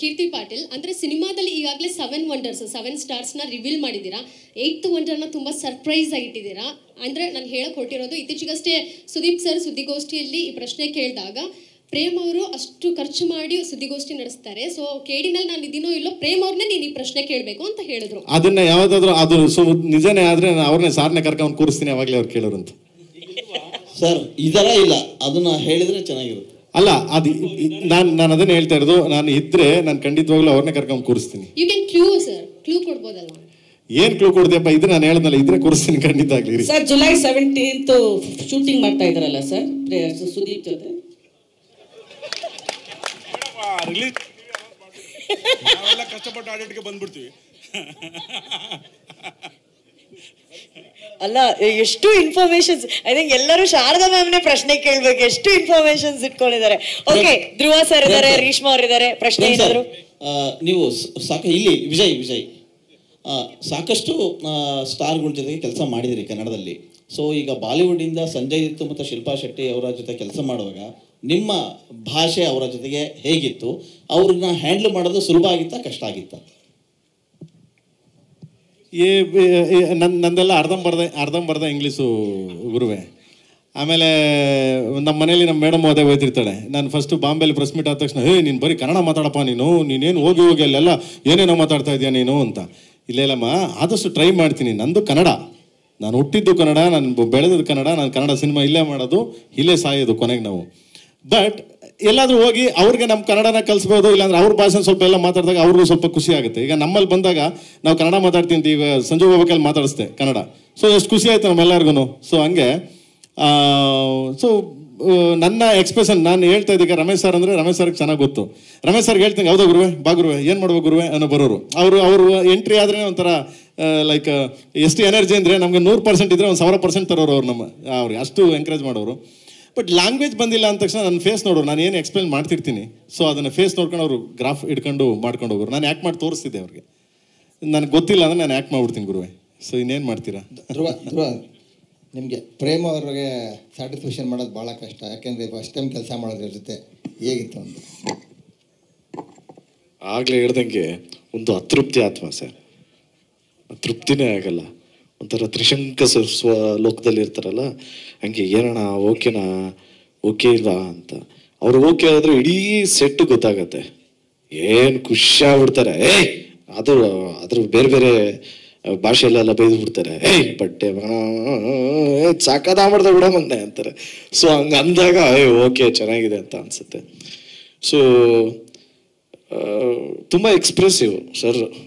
Keerthi Patil, ಅಂದ್ರೆ ಸಿನಿಮಾದಲ್ಲಿ ಈಗಾಗಲೇ 7 ವಂಡರ್ಸ್ 7 ಸ್ಟಾರ್ಸ್ನ ರಿವೀಲ್ ಮಾಡಿದ್ದೀರಾ. 8th ವಂಡರ್ನ ತುಂಬಾ ಸರ್ಪ್ರೈಸ್ ಆಗಿಟ್ಟಿದ್ದೀರಾ. ಅಂದ್ರೆ ನಾನು ಹೇಳಕ್ ಹೊರಟಿರೋದು, ಇತ್ತೀಚೆಗಷ್ಟೇ ಸುದೀಪ್ ಸರ್ ಸುದ್ದಿಗೋಷ್ಠಿಯಲ್ಲಿ ಈ ಪ್ರಶ್ನೆ ಕೇಳಿದಾಗ ಪ್ರೇಮ್ ಅವರು ಅಷ್ಟು ಖರ್ಚು ಮಾಡಿ ಸುದ್ದಿಗೋಷ್ಠಿ ನಡೆಸ್ತಾರೆ, ಸೊ ಕೇಡಿನಲ್ಲಿ ನಾನು ಇದೀನೋ ಇಲ್ಲೋ ಪ್ರೇಮ್ ಅವ್ರನ್ನೇ ನೀನು ಈ ಪ್ರಶ್ನೆ ಕೇಳಬೇಕು ಅಂತ ಹೇಳಿದ್ರು. ಅದನ್ನ ಯಾವ್ದಾದ್ರು ಅದು ನಿಜನೇ ಆದ್ರೆ ಅವ್ರನ್ನೇ ಸಾರ್ನೆ ಕರ್ಕೊಂಡು ಕೂರಿಸ್ತೀನಿ, ಅವಾಗಲೇ ಅವ್ರು ಕೇಳೋರು ಅಂತ. ಸರ್ ಇದರ ಇಲ್ಲ, ಅದನ್ನ ಹೇಳಿದ್ರೆ ಚೆನ್ನಾಗಿರುತ್ತೆ. ಅಲ್ಲ, ಅದು ನಾನು ಅದನ್ನೇ ಹೇಳ್ತಾ ಇರೋದು. ನಾನು ಇದ್ರೆ ನಾನು ಖಂಡಿತವಾಗ್ಲೂ ಅವ್ರನ್ನೇ ಕರ್ಕೊಂಡು ಕೂರಿಸ್ತೀನಿ. You can clue sir, clue ಕೊಡ್ಬೋದಲ್ಲ? ಏನ್ ಕ್ಲೂ ಕೊಡ್ತೀಯಪ್ಪ? ಇದ್ರೆ ನಾನು ಹೇಳಿದ್ನಲ್ಲ, ಇದ್ರೆ ಕೂರಿಸ್ತೀನಿ ಖಂಡಿತ ಆಗ್ಲಿ. ಸರ್ ಜುಲೈ 17th ಶೂಟಿಂಗ್ ಮಾಡ್ತಾ ಇದಾರಲ್ಲ ಸರ್ ಸುದೀಪ್ ಜೊತೆ. ನಾವೆಲ್ಲ ಕಷ್ಟಪಟ್ಟು ಆಡಿಟ್ಗೆ ಬಂದ್ಬಿಡ್ತೀವಿ. ಅಲ್ಲ, ಎಷ್ಟು ಇನ್ಫಾರ್ಮೇಶನ್ಸ್. ಐ ಥಿಂಕ್ ಎಲ್ಲರೂ ಶಾರದಾ ಮ್ಯಾಮ್ನೇ ಪ್ರಶ್ನೆ ಕೇಳ್ಬೇಕು, ಎಷ್ಟು ಇನ್ಫಾರ್ಮೇಶನ್ಸ್ ಇಟ್ಕೊಂಡಿದ್ದಾರೆ. ಓಕೆ, ಧ್ರುವ ಸರ್ ಇದ್ದಾರೆ, ರೇಷ್ಮಾ ಅವ್ರು ಇದ್ದಾರೆ. ಪ್ರಶ್ನೆ ಏನಾದ್ರು? ನೀವು ಇಲ್ಲಿ ವಿಜಯ್ ಸಾಕಷ್ಟು ಸ್ಟಾರ್ಗಳ ಜೊತೆಗೆ ಕೆಲಸ ಮಾಡಿದಿರಿ ಕನ್ನಡದಲ್ಲಿ. ಸೊ ಈಗ ಬಾಲಿವುಡ್ಡಿಂದ ಸಂಜಯ್ ದತ್ ಮತ್ತು ಶಿಲ್ಪಾ ಶೆಟ್ಟಿ ಅವರ ಜೊತೆ ಕೆಲಸ ಮಾಡುವಾಗ ನಿಮ್ಮ ಭಾಷೆ ಅವರ ಜೊತೆಗೆ ಹೇಗಿತ್ತು? ಅವ್ರನ್ನ ಹ್ಯಾಂಡಲ್ ಮಾಡೋದು ಸುಲಭ ಆಗಿತ್ತಾ, ಕಷ್ಟ ಆಗಿತ್ತಾ? ನಂದೆಲ್ಲ ಅರ್ಧಂಬರ್ಧ ಇಂಗ್ಲೀಷು ಗುರುವೆ. ಆಮೇಲೆ ನಮ್ಮ ಮನೇಲಿ ನಮ್ಮ ಮೇಡಮ್ ಅದೇ ಹೋಯ್ತಿರ್ತಾಳೆ. ನಾನು ಫಸ್ಟು ಬಾಂಬೆಲಿ ಪ್ರೆಸ್ ಮೀಟ್ ಆದ ತಕ್ಷಣ, ನೀನು ಬರೀ ಕನ್ನಡ ಮಾತಾಡಪ್ಪ, ನೀನೇನು ಹೋಗಿ ಅಲ್ಲೆಲ್ಲ ಏನೇನೋ ಮಾತಾಡ್ತಾ ಇದೆಯಾ ನೀನು ಅಂತ. ಇಲ್ಲಮ್ಮ, ಆದಷ್ಟು ಟ್ರೈ ಮಾಡ್ತೀನಿ. ನಂದು ಕನ್ನಡ, ನಾನು ಹುಟ್ಟಿದ್ದು ಕನ್ನಡ, ನಾನು ಬೆಳೆದದ್ದು ಕನ್ನಡ, ನಾನು ಕನ್ನಡ ಸಿನಿಮಾ ಇಲ್ಲೇ ಮಾಡೋದು, ಇಲ್ಲೇ ಸಾಯೋದು ಕೊನೆಗೆ ನಾವು. ಬಟ್ ಎಲ್ಲಾದರೂ ಹೋಗಿ ಅವ್ರಿಗೆ ನಮ್ಮ ಕನ್ನಡನ ಕಲಿಸ್ಬೋದು, ಇಲ್ಲಾಂದ್ರೆ ಅವ್ರ ಭಾಷೆ ಸ್ವಲ್ಪ ಎಲ್ಲ ಮಾತಾಡಿದಾಗ ಅವ್ರಿಗೂ ಸ್ವಲ್ಪ ಖುಷಿ ಆಗುತ್ತೆ. ಈಗ ನಮ್ಮಲ್ಲಿ ಬಂದಾಗ ನಾವು ಕನ್ನಡ ಮಾತಾಡ್ತೀವಿ, ಈಗ ಸಂಜು ಬಾಬಕಲ್ಲಿ ಮಾತಾಡಿಸ್ತೆ ಕನ್ನಡ, ಸೊ ಎಷ್ಟು ಖುಷಿ ಆಯ್ತು ನಮ್ಮೆಲ್ಲರಿಗೂ. ಸೊ ಹಂಗೆ ಸೊ ನನ್ನ ಎಕ್ಸ್ಪ್ರೆಷನ್ ನಾನು ಹೇಳ್ತಾ ಇದ್ದೀಗ ರಮೇಶ್ ಸರ್ ಅಂದರೆ ರಮೇಶ್ ಸರ್ಗೆ ಚೆನ್ನಾಗಿ ಗೊತ್ತು. ರಮೇಶ್ ಸರ್ಗೆ ಹೇಳ್ತೀನಿ ಹೌದಾ ಗುರುವೆ, ಬಾ ಗುರುವೆ, ಏನು ಮಾಡ್ಬೇಕು ಗುರುವೆ ಅನ್ನೋ ಬರೋರು. ಅವರು ಎಂಟ್ರಿ ಆದರೆ ಒಂಥರ ಲೈಕ್ ಎಷ್ಟು ಎನರ್ಜಿ ಅಂದರೆ ನಮಗೆ 100% ಇದ್ದರೆ 1000% ತರೋರು ಅವ್ರು ಅವ್ರಿಗೆ ಅಷ್ಟು ಎಂಕರೇಜ್ ಮಾಡೋರು. ಬಟ್ ಲ್ಯಾಂಗ್ವೇಜ್ ಬಂದಿಲ್ಲ ಅಂದ ತಕ್ಷಣ ನನ್ನ ಫೇಸ್ ನೋಡೋರು, ನಾನು ಏನು ಎಕ್ಸ್ಪ್ಲೇನ್ ಮಾಡ್ತಿರ್ತೀನಿ, ಸೊ ಅದನ್ನು ಫೇಸ್ ನೋಡ್ಕೊಂಡು ಅವರು ಗ್ರಾಫ್ ಇಟ್ಕೊಂಡು ಮಾಡ್ಕೊಂಡು ಹೋಗೋರು. ನಾನು ಆ್ಯಕ್ಟ್ ಮಾಡಿ ತೋರಿಸ್ತಿದ್ದೆ ಅವ್ರಿಗೆ, ನನಗೆ ಗೊತ್ತಿಲ್ಲ ಅಂದರೆ ನಾನು ಆ್ಯಕ್ಟ್ ಮಾಡ್ಬಿಡ್ತೀನಿ ಗುರುವೆ. ಸೊ ಇನ್ನೇನು ಮಾಡ್ತೀರಾ? ಧ್ರುವ ನಿಮಗೆ ಪ್ರೇಮ್ ಅವ್ರಿಗೆ ಸ್ಯಾಟಿಸ್ಫ್ಯಾಕ್ಷನ್ ಮಾಡೋದು ಭಾಳ ಕಷ್ಟ, ಯಾಕೆಂದರೆ ಫಸ್ಟ್ ಟೈಮ್ ಕೆಲಸ ಮಾಡೋದ್ರ ಜೊತೆ ಹೇಗಿತ್ತು ಅಂತ? ಆಗಲೇ ಹೇಳ್ದಂಗೆ ಒಂದು ಅತೃಪ್ತಿ ಆತ್ಮ ಸರ್, ತೃಪ್ತಿನೇ ಆಗಲ್ಲ. ಒಂಥರ ತ್ರಿಶಂಕ ಲೋಕದಲ್ಲಿ ಇರ್ತಾರಲ್ಲ ಹಂಗೆ, ಏನಣ್ಣ ಓಕೆನಾ, ಓಕೆ ಇಲ್ವಾ ಅಂತ. ಅವ್ರು ಓಕೆ ಆದ್ರೆ ಇಡೀ ಸೆಟ್ ಗೊತ್ತಾಗತ್ತೆ, ಏನು ಖುಷಿ ಆಗ್ಬಿಡ್ತಾರೆ. ಅದ್ರ ಬೇರೆ ಬೇರೆ ಭಾಷೆಯಲ್ಲೆಲ್ಲ ಬೈದು ಬಿಡ್ತಾರೆ, ಬಟ್ಟೆ ಸಾಕದ ಮಾಡ್ದೆ ಬಿಡ ಮಗ್ನೆ ಅಂತಾರೆ. ಸೊ ಹಂಗೆ ಅಂದಾಗ ಓಕೆ ಚೆನ್ನಾಗಿದೆ ಅಂತ ಅನ್ಸುತ್ತೆ. ಸೊ ತುಂಬ ಎಕ್ಸ್ಪ್ರೆಸಿವ್ ಸರ್.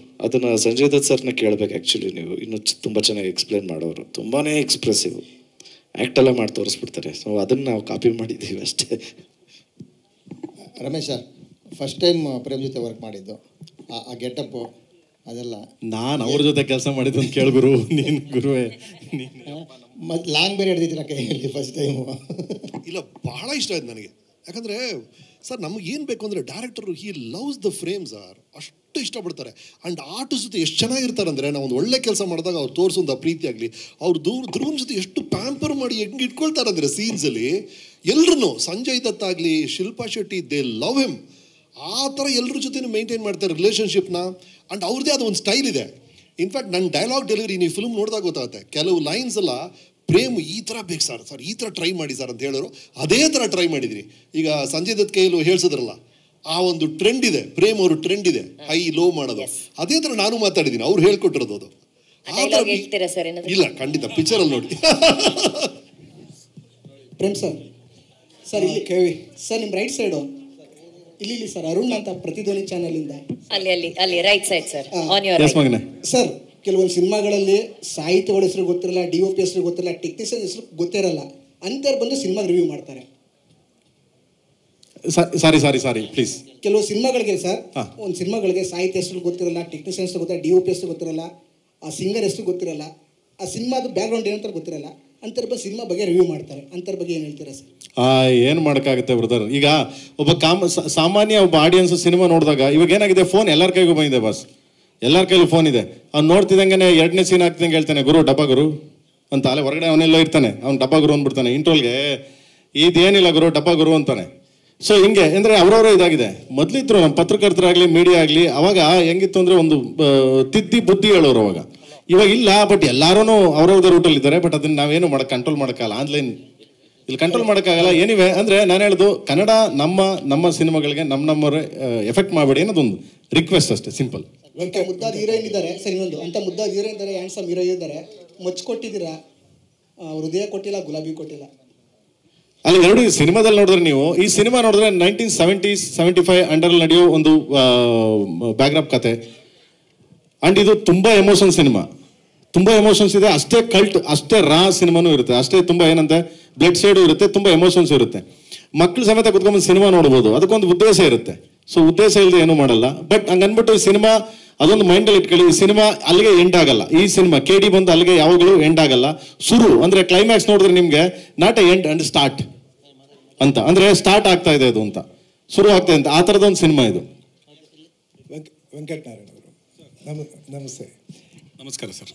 ಅದನ್ನು ಸಂಜಯ್ ದತ್ ಸರ್ನ ಕೇಳಬೇಕು ಆ್ಯಕ್ಚುಲಿ ನೀವು, ಇನ್ನೂ ತುಂಬ ಚೆನ್ನಾಗಿ ಎಕ್ಸ್ಪ್ಲೇನ್ ಮಾಡೋರು. ತುಂಬಾ ಎಕ್ಸ್ಪ್ರೆಸಿವ್, ಆ್ಯಕ್ಟೆಲ್ಲ ಮಾಡಿ ತೋರಿಸ್ಬಿಡ್ತಾರೆ. ಸೊ ಅದನ್ನು ನಾವು ಕಾಪಿ ಮಾಡಿದ್ದೀವಿ ಅಷ್ಟೇ. Ramesh sir first time Prem ಜೊತೆ ವರ್ಕ್ ಮಾಡಿದ್ದು, ಆ ಗೆಟಪ್ಪು ಅದೆಲ್ಲ ನಾನು ಅವ್ರ ಜೊತೆ ಕೆಲಸ ಮಾಡಿದ್ದು ಅಂತ ಕೇಳ್ಗುರು ನೀನು ಗುರುವೆ. ಮತ್ತು ಲಾಂಗ್ ಬೇರೆ ಹಿಡ್ದಿದ್ದೀರ ಕೈಯಲ್ಲಿ ಫಸ್ಟ್ ಟೈಮು? ಇಲ್ಲ, ಬಹಳ ಇಷ್ಟ ಆಯ್ತು ನನಗೆ. ಯಾಕಂದರೆ ಸರ್ ನಮಗೆ ಏನು ಬೇಕು ಅಂದರೆ director he loves the frame sir, ಅಷ್ಟು ಇಷ್ಟಪಡ್ತಾರೆ. ಆ್ಯಂಡ್ ಆರ್ಟಿಸ್ಟ್ ಜೊತೆ ಎಷ್ಟು ಚೆನ್ನಾಗಿರ್ತಾರೆ ಅಂದರೆ, ನಾವು ಒಂದು ಒಳ್ಳೆ ಕೆಲಸ ಮಾಡಿದಾಗ ಅವ್ರು ತೋರಿಸೋಂಥ ಪ್ರೀತಿ ಆಗಲಿ, ಅವ್ರು ಧ್ರುವನ್ ಜೊತೆ ಎಷ್ಟು ಪ್ಯಾಂಪರ್ ಮಾಡಿ ಹೆಂಗೆ ಇಟ್ಕೊಳ್ತಾರೆ ಅಂದರೆ ಸೀನ್ಸಲ್ಲಿ ಎಲ್ಲರೂ, ಸಂಜಯ್ ದತ್ ಆಗಲಿ, Shilpa Shetty, they love him. ಆ ಥರ ಎಲ್ಲರ ಜೊತೆ ಮೇಂಟೈನ್ ಮಾಡ್ತಾರೆ ರಿಲೇಷನ್ಶಿಪ್ನ. ಆ್ಯಂಡ್ ಅವ್ರದ್ದೇ ಅದು ಒಂದು ಸ್ಟೈಲ್ ಇದೆ. ಇನ್ಫ್ಯಾಕ್ಟ್ ನನ್ನ ಡೈಲಾಗ್ ಡೆಲಿವರಿ ನೀವು ಫಿಲ್ಮ್ ನೋಡಿದಾಗ ಗೊತ್ತಾಗುತ್ತೆ, ಕೆಲವು ಲೈನ್ಸ್ ಎಲ್ಲ ಪ್ರೇಮ್ ಈ ಥರ ಬೇಕು ಸರ್ ಈ ಥರ ಟ್ರೈ ಮಾಡಿ ಸರ್ ಅಂತ ಹೇಳೋರು, ಅದೇ ಥರ ಟ್ರೈ ಮಾಡಿದ್ದೀನಿ. ಈಗ ಸಂಜಯ್ ದತ್ ಕೈಯಲ್ಲೂ ಹೇಳ್ಸಿದ್ರಲ್ಲ, ಆ ಒಂದು ಟ್ರೆಂಡ್ ಇದೆ, ಪ್ರೇಮ್ ಅವರು ಟ್ರೆಂಡ್ ಇದೆ ಹೈ ಲೋ ಮಾಡೋದು, ಅದೇ ಥರ ನಾನು ಮಾತಾಡಿದ್ದೀನಿ, ಅವ್ರು ಹೇಳ್ಕೊಟ್ಟಿರೋದು ಅದು. ಇಲ್ಲ ಖಂಡಿತ ಪಿಕ್ಚರಲ್ಲಿ ನೋಡಿ. ಪ್ರೇಮ್ ಸರ್, ಸರ್ ಇಲ್ಲಿ ಕೇಳಿ ಸರ್, ನಿಮ್ಮ ರೈಟ್ ಸೈಡು ಇಲ್ಲಿ ಸರ್ ಅರುಣ್ ಅಂತ ಪ್ರತಿಧ್ವನಿ ಚಾನೆಲ್ ಇಂದ ಅಲ್ಲಿ right side sir, on your sir. ಕೆಲವೊಂದು ಸಿನಿಮಾಗಳಲ್ಲಿ ಸಾಹಿತ್ಯಗಳ ಹೆಸರು ಗೊತ್ತಿರಲ್ಲ, DOP ಹೆಸರು ಗೊತ್ತಿರಲ್ಲ, ಟೆಕ್ನಿಷಿಯನ್ ಹೆಸರು ಗೊತ್ತಿರಲ್ಲ, ಅಂತವ್ರು ಬಂದು ಸಿನಿಮಾ ರಿವ್ಯೂ ಮಾಡ್ತಾರೆ. Sorry please. ಕೆಲವು ಸಿನಿಮಾಗಳಿಗೆ ಸರ್, ಒಂದು ಸಿನಿಮಾಗಳಿಗೆ ಸಾಹಿತ್ಯ ಹೆಸರು ಗೊತ್ತಿರಲ್ಲ, ಟೆಕ್ನಿಷಿಯನ್ ಹೆಸರು ಗೊತ್ತಿರಲ್ಲ, DOP ಹೆಸರು ಗೊತ್ತಿರಲ್ಲ, ಆ ಸಿಂಗರ್ ಹೆಸರು ಗೊತ್ತಿರಲ್ಲ, ಆ ಸಿನಿಮಾದ ಬ್ಯಾಕ್ಗ್ರೌಂಡ್ ಏನಂತ ಗೊತ್ತಿರಲ್ಲ, ಅಂತರ ಬಗ್ಗೆ ಸಿನಿಮಾ ಬಗ್ಗೆ ರಿವ್ಯೂ ಮಾಡ್ತಾರೆ. ಅಂತರ ಬಗ್ಗೆ ಏನು ಹೇಳ್ತೀರಾ ಸರ್? ಏನು ಮಾಡೋಕ್ಕಾಗುತ್ತೆ ಬ್ರದರ್. ಈಗ ಒಬ್ಬ ಸಾಮಾನ್ಯ ಒಬ್ಬ ಆಡಿಯನ್ಸ್ ಸಿನಿಮಾ ನೋಡಿದಾಗ, ಇವಾಗ ಏನಾಗಿದೆ, ಫೋನ್ ಎಲ್ಲರ ಕೈಗೂ ಬಂದಿದೆ ಬಾಸ್, ಎಲ್ಲರ ಕೈಲೂ ಫೋನ್ ಇದೆ. ಅವ್ನು ನೋಡ್ತಿದ್ದಂಗೆ 2ನೇ ಸೀನ್ ಹಾಕ್ತಿದಂಗೆ ಹೇಳ್ತಾನೆ ಗುರು ಡಬ್ಬ ಗುರು ಅಂತ, ಅಲ್ಲೇ ಹೊರಗಡೆ ಅವನೆಲ್ಲ ಇರ್ತಾನೆ, ಅವ್ನು ಡಬ್ಬ ಗುರು ಅಂದ್ಬಿಡ್ತಾನೆ. ಇಂಟ್ರೋಲ್ಗೆ ಇದೇನಿಲ್ಲ ಗುರು ಡಬ್ಬ ಗುರು ಅಂತಾನೆ. ಸೊ ಹಿಂಗೆ ಅಂದರೆ ಅವರವರೇ ಇದಾಗಿದೆ. ಮೊದಲಿದ್ರು ನಮ್ಮ ಪತ್ರಕರ್ತರಾಗಲಿ ಮೀಡಿಯಾ ಆಗಲಿ, ಅವಾಗ ಹೆಂಗಿತ್ತು ಅಂದರೆ ಒಂದು ತಿದ್ದಿ ಬುದ್ಧಿ ಹೇಳೋರು ಅವಾಗ. ಇವಾಗ ಇಲ್ಲ, ಬಟ್ ಎಲ್ಲರೂ ಅವ್ರವ್ರದೇ ರೂಟಲ್ಲಿ ಇದ್ದಾರೆ. ಬಟ್ ಅದನ್ನ ನಾವೇನು ಕಂಟ್ರೋಲ್ ಮಾಡೋಕ್ಕಾಗಲ್ಲ, ಆನ್ಲೈನ್ ಇಲ್ಲಿ ಕಂಟ್ರೋಲ್ ಮಾಡೋಕ್ಕಾಗಲ್ಲ. ಏನಿವೆ ಅಂದರೆ ನಾನು ಹೇಳೋದು, ಕನ್ನಡ ನಮ್ಮ ಸಿನಿಮಾಗಳಿಗೆ ನಮ್ಮವರೇ ಎಫೆಕ್ಟ್ ಮಾಡಬೇಡಿ ಅನ್ನೋದೊಂದು ರಿಕ್ವೆಸ್ಟ್ ಅಷ್ಟೇ, ಸಿಂಪಲ್. ಅಂತ ಮುದ್ದಾದ ಹೀರೋಯಿನ್ ಇದ್ದಾರೆ ಸರ್, ಇನ್ನೊಂದು ಅಂತ ಮುದ್ದಾದ ಹೀರೋಯಿನ್ ಇದ್ದಾರೆ, ಹ್ಯಾಂಡ್ಸಮ್ ಹೀರೋ ಇದ್ದಾರೆ, ಮಚ್ಚು ಕೊಟ್ಟಿದ್ದೀರಾ, ಹೃದಯ ಕೊಟ್ಟಿಲ್ಲ, ಗುಲಾಬಿ ಕೊಟ್ಟಿಲ್ಲ. ಅಲ್ಲಿ ಎರಡು ಸಿನಿಮಾದಲ್ಲಿ ನೋಡಿದ್ರೆ, ನೀವು ಈ ಸಿನಿಮಾ ನೋಡಿದ್ರೆ 1970s 75 ಅಂಡರಲ್ಲಿ ನಡೆಯೋ ಒಂದು ಬ್ಯಾಕ್ಗ್ರಾಪ್ ಕತೆ. ಆ್ಯಂಡ್ ಇದು ತುಂಬ ಎಮೋಷನ್ ಸಿನಿಮಾ, ತುಂಬ ಎಮೋಷನ್ಸ್ ಇದೆ. ಅಷ್ಟೇ ಕಲ್ಟ್, ಅಷ್ಟೇ ರಾ ಸಿನಿಮಾನೂ ಇರುತ್ತೆ, ಅಷ್ಟೇ ತುಂಬ ಏನಂತೆ ಬ್ಲಡ್ ಶೇಡು ಇರುತ್ತೆ, ತುಂಬ ಎಮೋಷನ್ಸ್ ಇರುತ್ತೆ. ಮಕ್ಕಳು ಸಮೇತ ಕುತ್ಕೊಂಡು ಸಿನಿಮಾ ನೋಡ್ಬೋದು, ಅದಕ್ಕೊಂದು ಉದ್ದೇಶ ಇರುತ್ತೆ. ಸೊ ಉದ್ದೇಶ ಇಲ್ಲದೆ ಏನೂ ಮಾಡಲ್ಲ. ಬಟ್ ಹಂಗನ್ಬಿಟ್ಟು ಈ ಸಿನಿಮಾ ಅದೊಂದು ಮೈಂಡಲ್ಲಿ ಇಟ್ಕೊಳ್ಳಿ, ಈ ಸಿನಿಮಾ ಅಲ್ಲಿಗೆ ಎಂಡ್ ಆಗಲ್ಲ. ಈ ಸಿನಿಮಾ KD ಬಂದು ಅಲ್ಲಿಗೆ ಯಾವಾಗಲೂ ಎಂಡ್ ಆಗಲ್ಲ. ಶುರು ಅಂದರೆ ಕ್ಲೈಮ್ಯಾಕ್ಸ್ ನೋಡಿದ್ರೆ ನಿಮಗೆ not A end and start ಅಂತ, ಅಂದರೆ ಸ್ಟಾರ್ಟ್ ಆಗ್ತಾ ಇದೆ ಅದು ಅಂತ, ಶುರು ಆಗ್ತಾ ಇದೆ ಅಂತ, ಆ ಥರದೊಂದು ಸಿನಿಮಾ ಇದು. ವೆಂಕಟನಾರಾಯಣ ಅವರು ನಮಸ್ತೆ. ನಮಸ್ಕಾರ ಸರ್.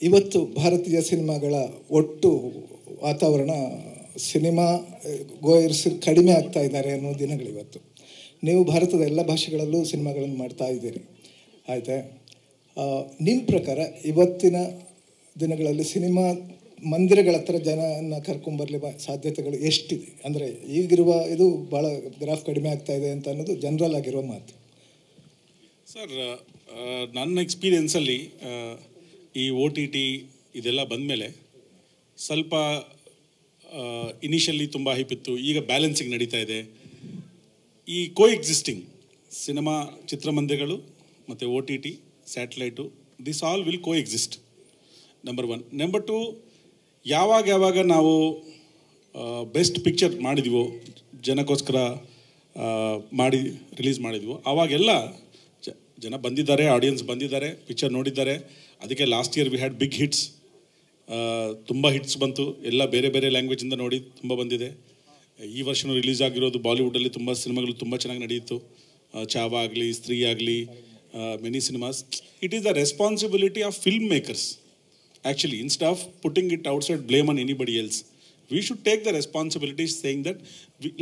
ಇವತ್ತು ಭಾರತೀಯ ಸಿನಿಮಾಗಳ ಒಟ್ಟು ವಾತಾವರಣ, ಸಿನಿಮಾ ಗೋಯರ್ಸ್ ಕಡಿಮೆ ಆಗ್ತಾ ಇದ್ದಾರೆ ಅನ್ನೋ ದಿನಗಳಿವತ್ತು. ನೀವು ಭಾರತದ ಎಲ್ಲ ಭಾಷೆಗಳಲ್ಲೂ ಸಿನಿಮಾಗಳನ್ನು ಮಾಡ್ತಾ ಇದ್ದೀರಿ, ಆಯಿತಾ? ನಿಮ್ಮ ಪ್ರಕಾರ ಇವತ್ತಿನ ದಿನಗಳಲ್ಲಿ ಸಿನಿಮಾ ಮಂದಿರಗಳ ಹತ್ರ ಜನನ ಕರ್ಕೊಂಬರ್ಲಿ ಸಾಧ್ಯತೆಗಳು ಎಷ್ಟಿದೆ? ಅಂದರೆ ಈಗಿರುವ ಇದು ಭಾಳ ಗ್ರಾಫ್ ಕಡಿಮೆ ಆಗ್ತಾ ಇದೆ ಅಂತ ಅನ್ನೋದು ಜನರಲ್ ಆಗಿರುವ ಮಾತು. ಸರ್, ನನ್ನ ಎಕ್ಸ್ಪೀರಿಯೆನ್ಸಲ್ಲಿ ಈ OTT ಇದೆಲ್ಲ ಬಂದಮೇಲೆ ಸ್ವಲ್ಪ ಇನಿಷಿಯಲಿ ತುಂಬ ಹೈಪ್ ಇತ್ತು, ಈಗ ಬ್ಯಾಲೆನ್ಸಿಂಗ್ ನಡೀತಾ ಇದೆ. ಈ ಕೋ ಎಕ್ಸಿಸ್ಟಿಂಗ್ ಸಿನಿಮಾ ಚಿತ್ರಮಂದಿರಗಳು ಮತ್ತು OTT satellite, this all will coexist, number 1. Number 2, ಯಾವಾಗ ನಾವು ಬೆಸ್ಟ್ ಪಿಕ್ಚರ್ ಮಾಡಿದ್ವೋ, ಜನಕ್ಕೋಸ್ಕರ ಮಾಡಿ ರಿಲೀಸ್ ಮಾಡಿದ್ವೋ, ಆವಾಗೆಲ್ಲ ಜನ ಬಂದಿದ್ದಾರೆ, ಆಡಿಯನ್ಸ್ ಬಂದಿದ್ದಾರೆ, ಪಿಕ್ಚರ್ ನೋಡಿದ್ದಾರೆ. ಅದಕ್ಕೆ last year we had big hits, ತುಂಬ ಹಿಟ್ಸ್ ಬಂತು, ಎಲ್ಲ ಬೇರೆ ಬೇರೆ ಲ್ಯಾಂಗ್ವೇಜಿಂದ ನೋಡಿ ತುಂಬ ಬಂದಿದೆ. ಈ ವರ್ಷವೂ ರಿಲೀಸ್ ಆಗಿರೋದು ಬಾಲಿವುಡಲ್ಲಿ ತುಂಬ ಸಿನಿಮಾಗಳು ತುಂಬ ಚೆನ್ನಾಗಿ ನಡೆಯಿತು. ಚಾವ ಆಗಲಿ, ಸ್ತ್ರೀ ಆಗಲಿ, many cinemas. It is the responsibility of film makers actually, instead of putting it outside blame on anybody else. We should take the responsibility saying that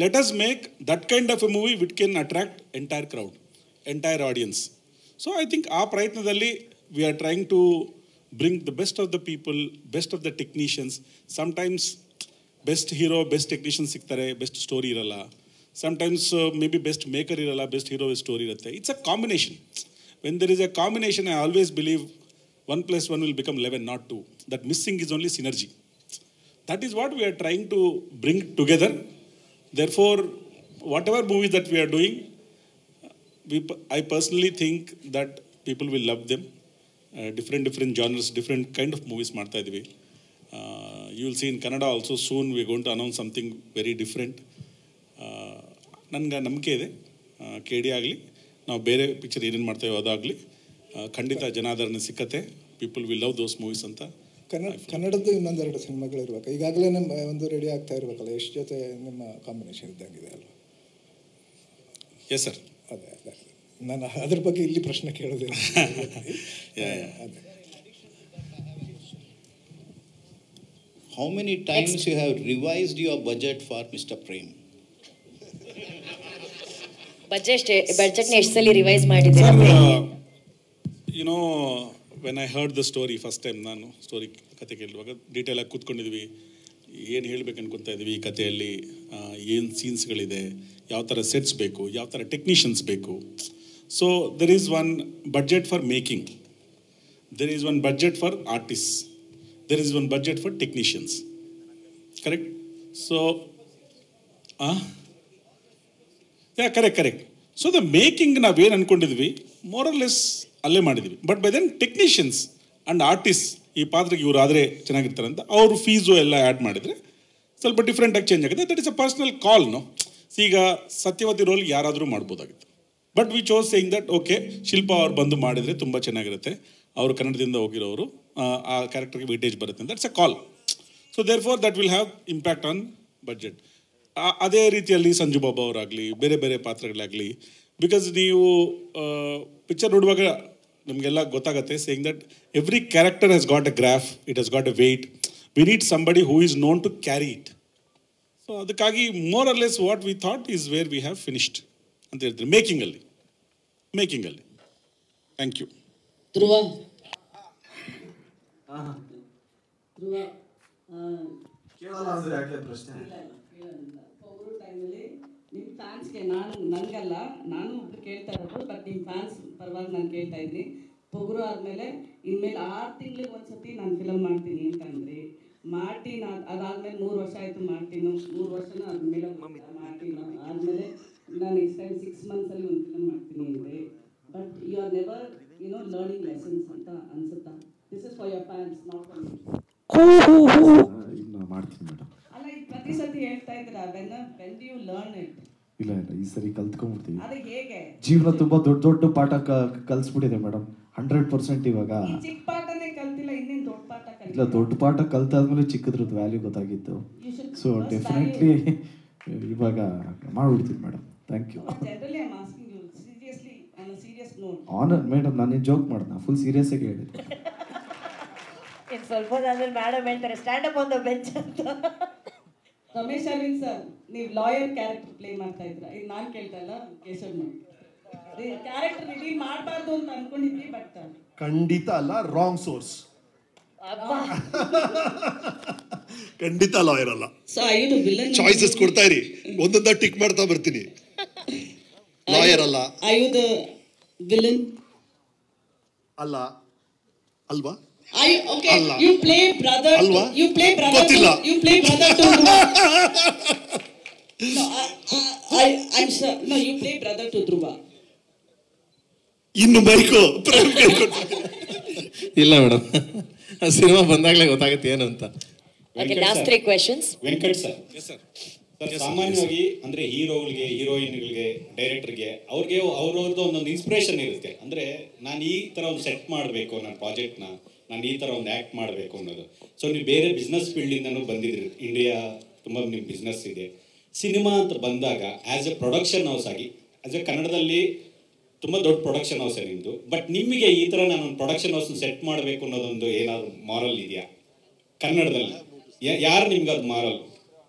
let us make that kind of a movie which can attract entire crowd, entire audience. So I think our prayatnadalli we are trying to bring the best of the people, best of the technicians. Sometimes best hero, best technician siktare, best story iralla. Sometimes maybe best maker iralla, best hero story irutte. It's a combination. When there is a combination, I always believe 1 + 1 will become 11, not 2. That missing is only synergy. That is what we are trying to bring together. Therefore, whatever movies that we are doing, I personally think that people will love them. Different genres, different kind of movies ಮಾಡ್ತಾ ಇದ್ವಿ. You will see in Kannada also soon we are going to announce something very different. ನನಗೆ ನಂಬಿಕೆ ಇದೆ, KD ಆಗಲಿ, ನಾವು ಬೇರೆ picture ಏನೇನು ಮಾಡ್ತೇವೆ ಅದಾಗಲಿ ಖಂಡಿತ ಜನಾದರಣೆ ಸಿಕ್ಕತ್ತೆ. People will love those movies ಅಂತ. ಕನ್ನಡದ್ದು ಇನ್ನೊಂದೆರಡು ಸಿನಿಮಾಗಳು ಇರ್ಬೇಕು. ಈಗಾಗಲೇ ನಮ್ಮ ಒಂದು ರೆಡಿ ಆಗ್ತಾ ಇರ್ಬೇಕಲ್ಲ, ಎಷ್ಟು ಜೊತೆ ನಿಮ್ಮ ಕಾಂಬಿನೇಷನ್ ಇದ್ದಂಗಿದೆ ಅಲ್ವಾ? Yes sir. ಅದೇ ನಾನು ಅದ್ರ ಬಗ್ಗೆ ಇಲ್ಲಿ ಪ್ರಶ್ನೆ ಕೇಳೋದಿಲ್ಲ. ಅದೇ How many times you have revised your budget for Mr. Prem? ಬಜೆಟ್ನ ಎಷ್ಟು ಸಲ ರಿವೈಸ್ ಮಾಡಿದ್ದೀರಾ? You know, when I heard the story first time, ನಾನು ಸ್ಟೋರಿ ಕತೆ ಕೇಳುವಾಗ ಡೀಟೇಲಾಗಿ ಕೂತ್ಕೊಂಡಿದ್ವಿ, ಏನು ಹೇಳ್ಬೇಕು ಅನ್ಕೊತಾ ಇದ್ವಿ, ಈ ಕಥೆಯಲ್ಲಿ ಏನು ಸೀನ್ಸ್ಗಳಿದೆ, ಯಾವ ಥರ ಸೆಟ್ಸ್ ಬೇಕು, ಯಾವ ಥರ ಟೆಕ್ನಿಷಿಯನ್ಸ್ ಬೇಕು. So there is one budget for making, there is one budget for artist, there is one budget for technicians, correct? So correct. So the making ನಾವೇನು ಅಂದ್ಕೊಂಡಿದ್ವಿ ಮೋರ್ ಆರ್ ಲೆಸ್ ಅಲ್ಲೇ ಮಾಡಿದ್ವಿ. But by then technicians and artist ಈ ಪಾತ್ರಕ್ಕೆ ಇವರು ಆದರೆ ಚೆನ್ನಾಗಿರ್ತಾರೆ ಅಂತ ಅವ್ರ ಫೀಸು ಎಲ್ಲ ಆ್ಯಡ್ ಮಾಡಿದರೆ ಸ್ವಲ್ಪ ಡಿಫ್ರೆಂಟಾಗಿ ಚೇಂಜ್ ಆಗುತ್ತೆ. That is a personal call. No, ಈಗ ಸತ್ಯವತಿ ರೋಲ್ ಯಾರಾದರೂ ಮಾಡ್ಬೋದಾಗಿತ್ತು. But we chose saying that okay, Shilpa ಅವ್ರು ಬಂದು ಮಾಡಿದರೆ ತುಂಬ ಚೆನ್ನಾಗಿರುತ್ತೆ, ಅವರು ಕನ್ನಡದಿಂದ ಹೋಗಿರೋರು, ಆ ಕ್ಯಾರೆಕ್ಟರ್ಗೆ ವೇಟೇಜ್ ಬರುತ್ತೆ. That's a call. So there for that will have impact on budget. ಅದೇ ರೀತಿಯಲ್ಲಿ ಸಂಜು ಬಾಬಾ ಅವರಾಗಲಿ, ಬೇರೆ ಬೇರೆ ಪಾತ್ರಗಳಾಗಲಿ, ಬಿಕಾಸ್ ನೀವು ಪಿಕ್ಚರ್ ನೋಡುವಾಗ ನಮಗೆಲ್ಲ ಗೊತ್ತಾಗುತ್ತೆ saying that every character has got a graph, it has got a weight, we need somebody who is known to carry it. So ಅದಕ್ಕಾಗಿ more or less what we thought is where we have finished ಅಂತ ಹೇಳ್ತಾರೆ ಮೇಕಿಂಗಲ್ಲಿ. Thank you. ಧ್ರುವ ನಿಮ್ಮ ಫ್ಯಾನ್ಸ್ಗೆ ನನಗಲ್ಲ, ನಾನು ಒಬ್ರು ಕೇಳ್ತಾ ಇರೋದು, but ನಿಮ್ಮ fans ಪರವಾಗಿ ನಾನು ಕೇಳ್ತಾ ಇದ್ದೀನಿ. ಪೊಗರು ಆದಮೇಲೆ ಇನ್ಮೇಲೆ 6 ತಿಂಗಳಿಗೆ ಒಂದ್ಸತಿ ನಾನು ಫಿಲಮ್ ಮಾಡ್ತೀನಿ ಅಂತ ಅಂದ್ರಿ. ಮಾರ್ಟಿನ್ ಅದಾದ್ಮೇಲೆ 3 ವರ್ಷ ಆಯಿತು. ಮಾರ್ಟಿನು 3 ವರ್ಷನ ಆದಮೇಲೆ ಮಾರ್ಟಿನ್ ಆದಮೇಲೆ ನಾನು ನೆಕ್ಸ್ಟ್ ಟೈಮ್ 6 ಮಂತ್ಸಲ್ಲಿ ಒಂದು ಫಿಲಮ್ ಮಾಡ್ತೀನಿ ಅಂದರೆ, but you are never learning lessons ಅಂತ ಅನ್ಸುತ್ತಾ? This is for your fans, not for me. ಮಾಡ್ತೀನಿ ಮೇಡಮ್. ಅಲ್ಲ, ಈಗ ಪ್ರತಿ ಸತಿ ಹೇಳ್ತಾ ಇದ್ದೀರಾ, when do you learn it? ಇಲ್ಲ, ಈ ಸರಿ ಕಲ್ತ್ಕೊಂಡ್ಬಿಡ್ತೀವಿ. ಅದು ಹೇಗೆ? ಜೀವನ ತುಂಬಾ ದೊಡ್ಡ ಪಾಠ ಕಲಿಸ್ಬಿಟ್ಟಿದೆ ಮೇಡಮ್. 100% ಇವಾಗ ಚಿಕ್ಕ ಪಾಠನೇ ಕಲ್ತಿಲ್ಲ, ಇನ್ನೇನು ದೊಡ್ಡ ಪಾಠ ಕಲಿಲ್ಲ. ಇಲ್ಲ, ದೊಡ್ಡ ಪಾಠ ಕಲ್ತಾದ್ಮೇಲೆ ಚಿಕ್ಕದ್ರದ್ದು ವ್ಯಾಲ್ಯೂ ಗೊತ್ತಾಗಿತ್ತು. ಸೊ ಡೆಫಿನೆಟ್ಲಿ ಇವಾಗ ಮಾಡ್ಬಿಡ್ತೀನಿ madam. Thank you. Generally I am asking you seriously, on a serious note. Honour madam, ನಾನೇನು ಜೋಕ್ ಮಾಡ್ದೆ, ಫುಲ್ ಸೀರಿಯಸ್ ಆಗಿ ಹೇಳಿದ್ದೆ. ಇನ್ನು ಸ್ವಲ್ಪ ಆದ್ಮೇಲೆ ಮೇಡಮ್ ಹೇಳ್ತಾರೆ stand up on the bench ಅಂತ. ರಮೇಶ್ ಅರವಿಂದ್ ಸರ್, ನೀವು ಲಾಯರ್ ಕ್ಯಾರೆಕ್ಟರ್ ಪ್ಲೇ ಮಾಡ್ತಾ ಇದ್ರ. ಇದು ನಾನು ಕೇಳ್ತಾ ಇಲ್ಲ, ಕೇಶವ್ ಕ್ಯಾರೆಕ್ಟರ್ ರಿವೀಲ್ ಮಾಡಬಾರ್ದು ಅಂತ ಅನ್ಕೊಂಡಿದ್ವಿ, ಬಟ್ ಖಂಡಿತ ಅಲ್ಲ, ರಾಂಗ್ ಸೋರ್ಸ್. ಖಂಡಿತ ಲಾಯರ್ ಅಲ್ಲ. ಚಾಯ್ಸಸ್ ಕೊಡ್ತಾ ಇರಿ, ಒಂದೊಂದ ಟಿಕ್ ಮಾಡ್ತಾ ಬರ್ತೀನಿ. ಲಾಯರ್ ಅಲ್ಲ. ವಿಲನ್ ಅಲ್ಲ ಅಲ್ವಾ? Okay, you play brother. Alva? You play brother. Gottilla. You play brother to. No, I'm sure. No, you play brother to Dhruva. ಇನ್ನು ಬೈಕು ಇಲ್ಲ ಮೇಡಮ್, ಸಿನಿಮಾ ಬಂದಾಗಲೇ ಗೊತ್ತಾಗುತ್ತೆ ಏನು ಅಂತ. Okay, last 3 questions. Venkat sir. Sir ಸಾಮಾನ್ಯವಾಗಿ ಅಂದ್ರೆ ಹೀರೋಗಳಿಗೆ, ಹೀರೋಯಿನ್ಗಳಿಗೆ, ಡೈರೆಕ್ಟರ್ಗೆ ಅವ್ರಿಗೆ ಅವ್ರವ್ರದ್ದು ಒಂದೊಂದು ಇನ್ಸ್ಪಿರೇಷನ್ ಇರುತ್ತೆ. ಅಂದ್ರೆ ನಾನು ಈ ತರ ಒಂದು ಸೆಟ್ ಮಾಡಬೇಕು ನನ್ನ ಪ್ರಾಜೆಕ್ಟ್ನ, ನಾನು ಈ ತರ ಒಂದು ಆ್ಯಕ್ಟ್ ಮಾಡಬೇಕು ಅನ್ನೋದು. ಸೊ ನೀವು ಬೇರೆ ಬಿಸ್ನೆಸ್ ಫೀಲ್ಡಿಂದನೂ ಬಂದಿದ್ರಿ, ಇಂಡಿಯಾ ತುಂಬ ನಿಮ್ಮ ಬಿಸ್ನೆಸ್ ಇದೆ. ಸಿನಿಮಾ ಅಂತ ಬಂದಾಗ ಆ್ಯಸ್ ಎ ಪ್ರೊಡಕ್ಷನ್ ಹೌಸ್ ಆಗಿ, ಆ್ಯಸ್ ಎ ಕನ್ನಡದಲ್ಲಿ ತುಂಬ ದೊಡ್ಡ ಪ್ರೊಡಕ್ಷನ್ ಹೌಸ್ ನಿಮ್ಮದು, ಬಟ್ ನಿಮಗೆ ಈ ಥರ ನಾನು ಒಂದು ಪ್ರೊಡಕ್ಷನ್ ಹೌಸ್ ಸೆಟ್ ಮಾಡಬೇಕು ಅನ್ನೋದೊಂದು ಏನಾದ್ರು ಮಾರಲ್ ಇದೆಯಾ ಕನ್ನಡದಲ್ಲಿ? ಯಾರು ನಿಮ್ಗೆ ಅದು ಮಾರಲ್?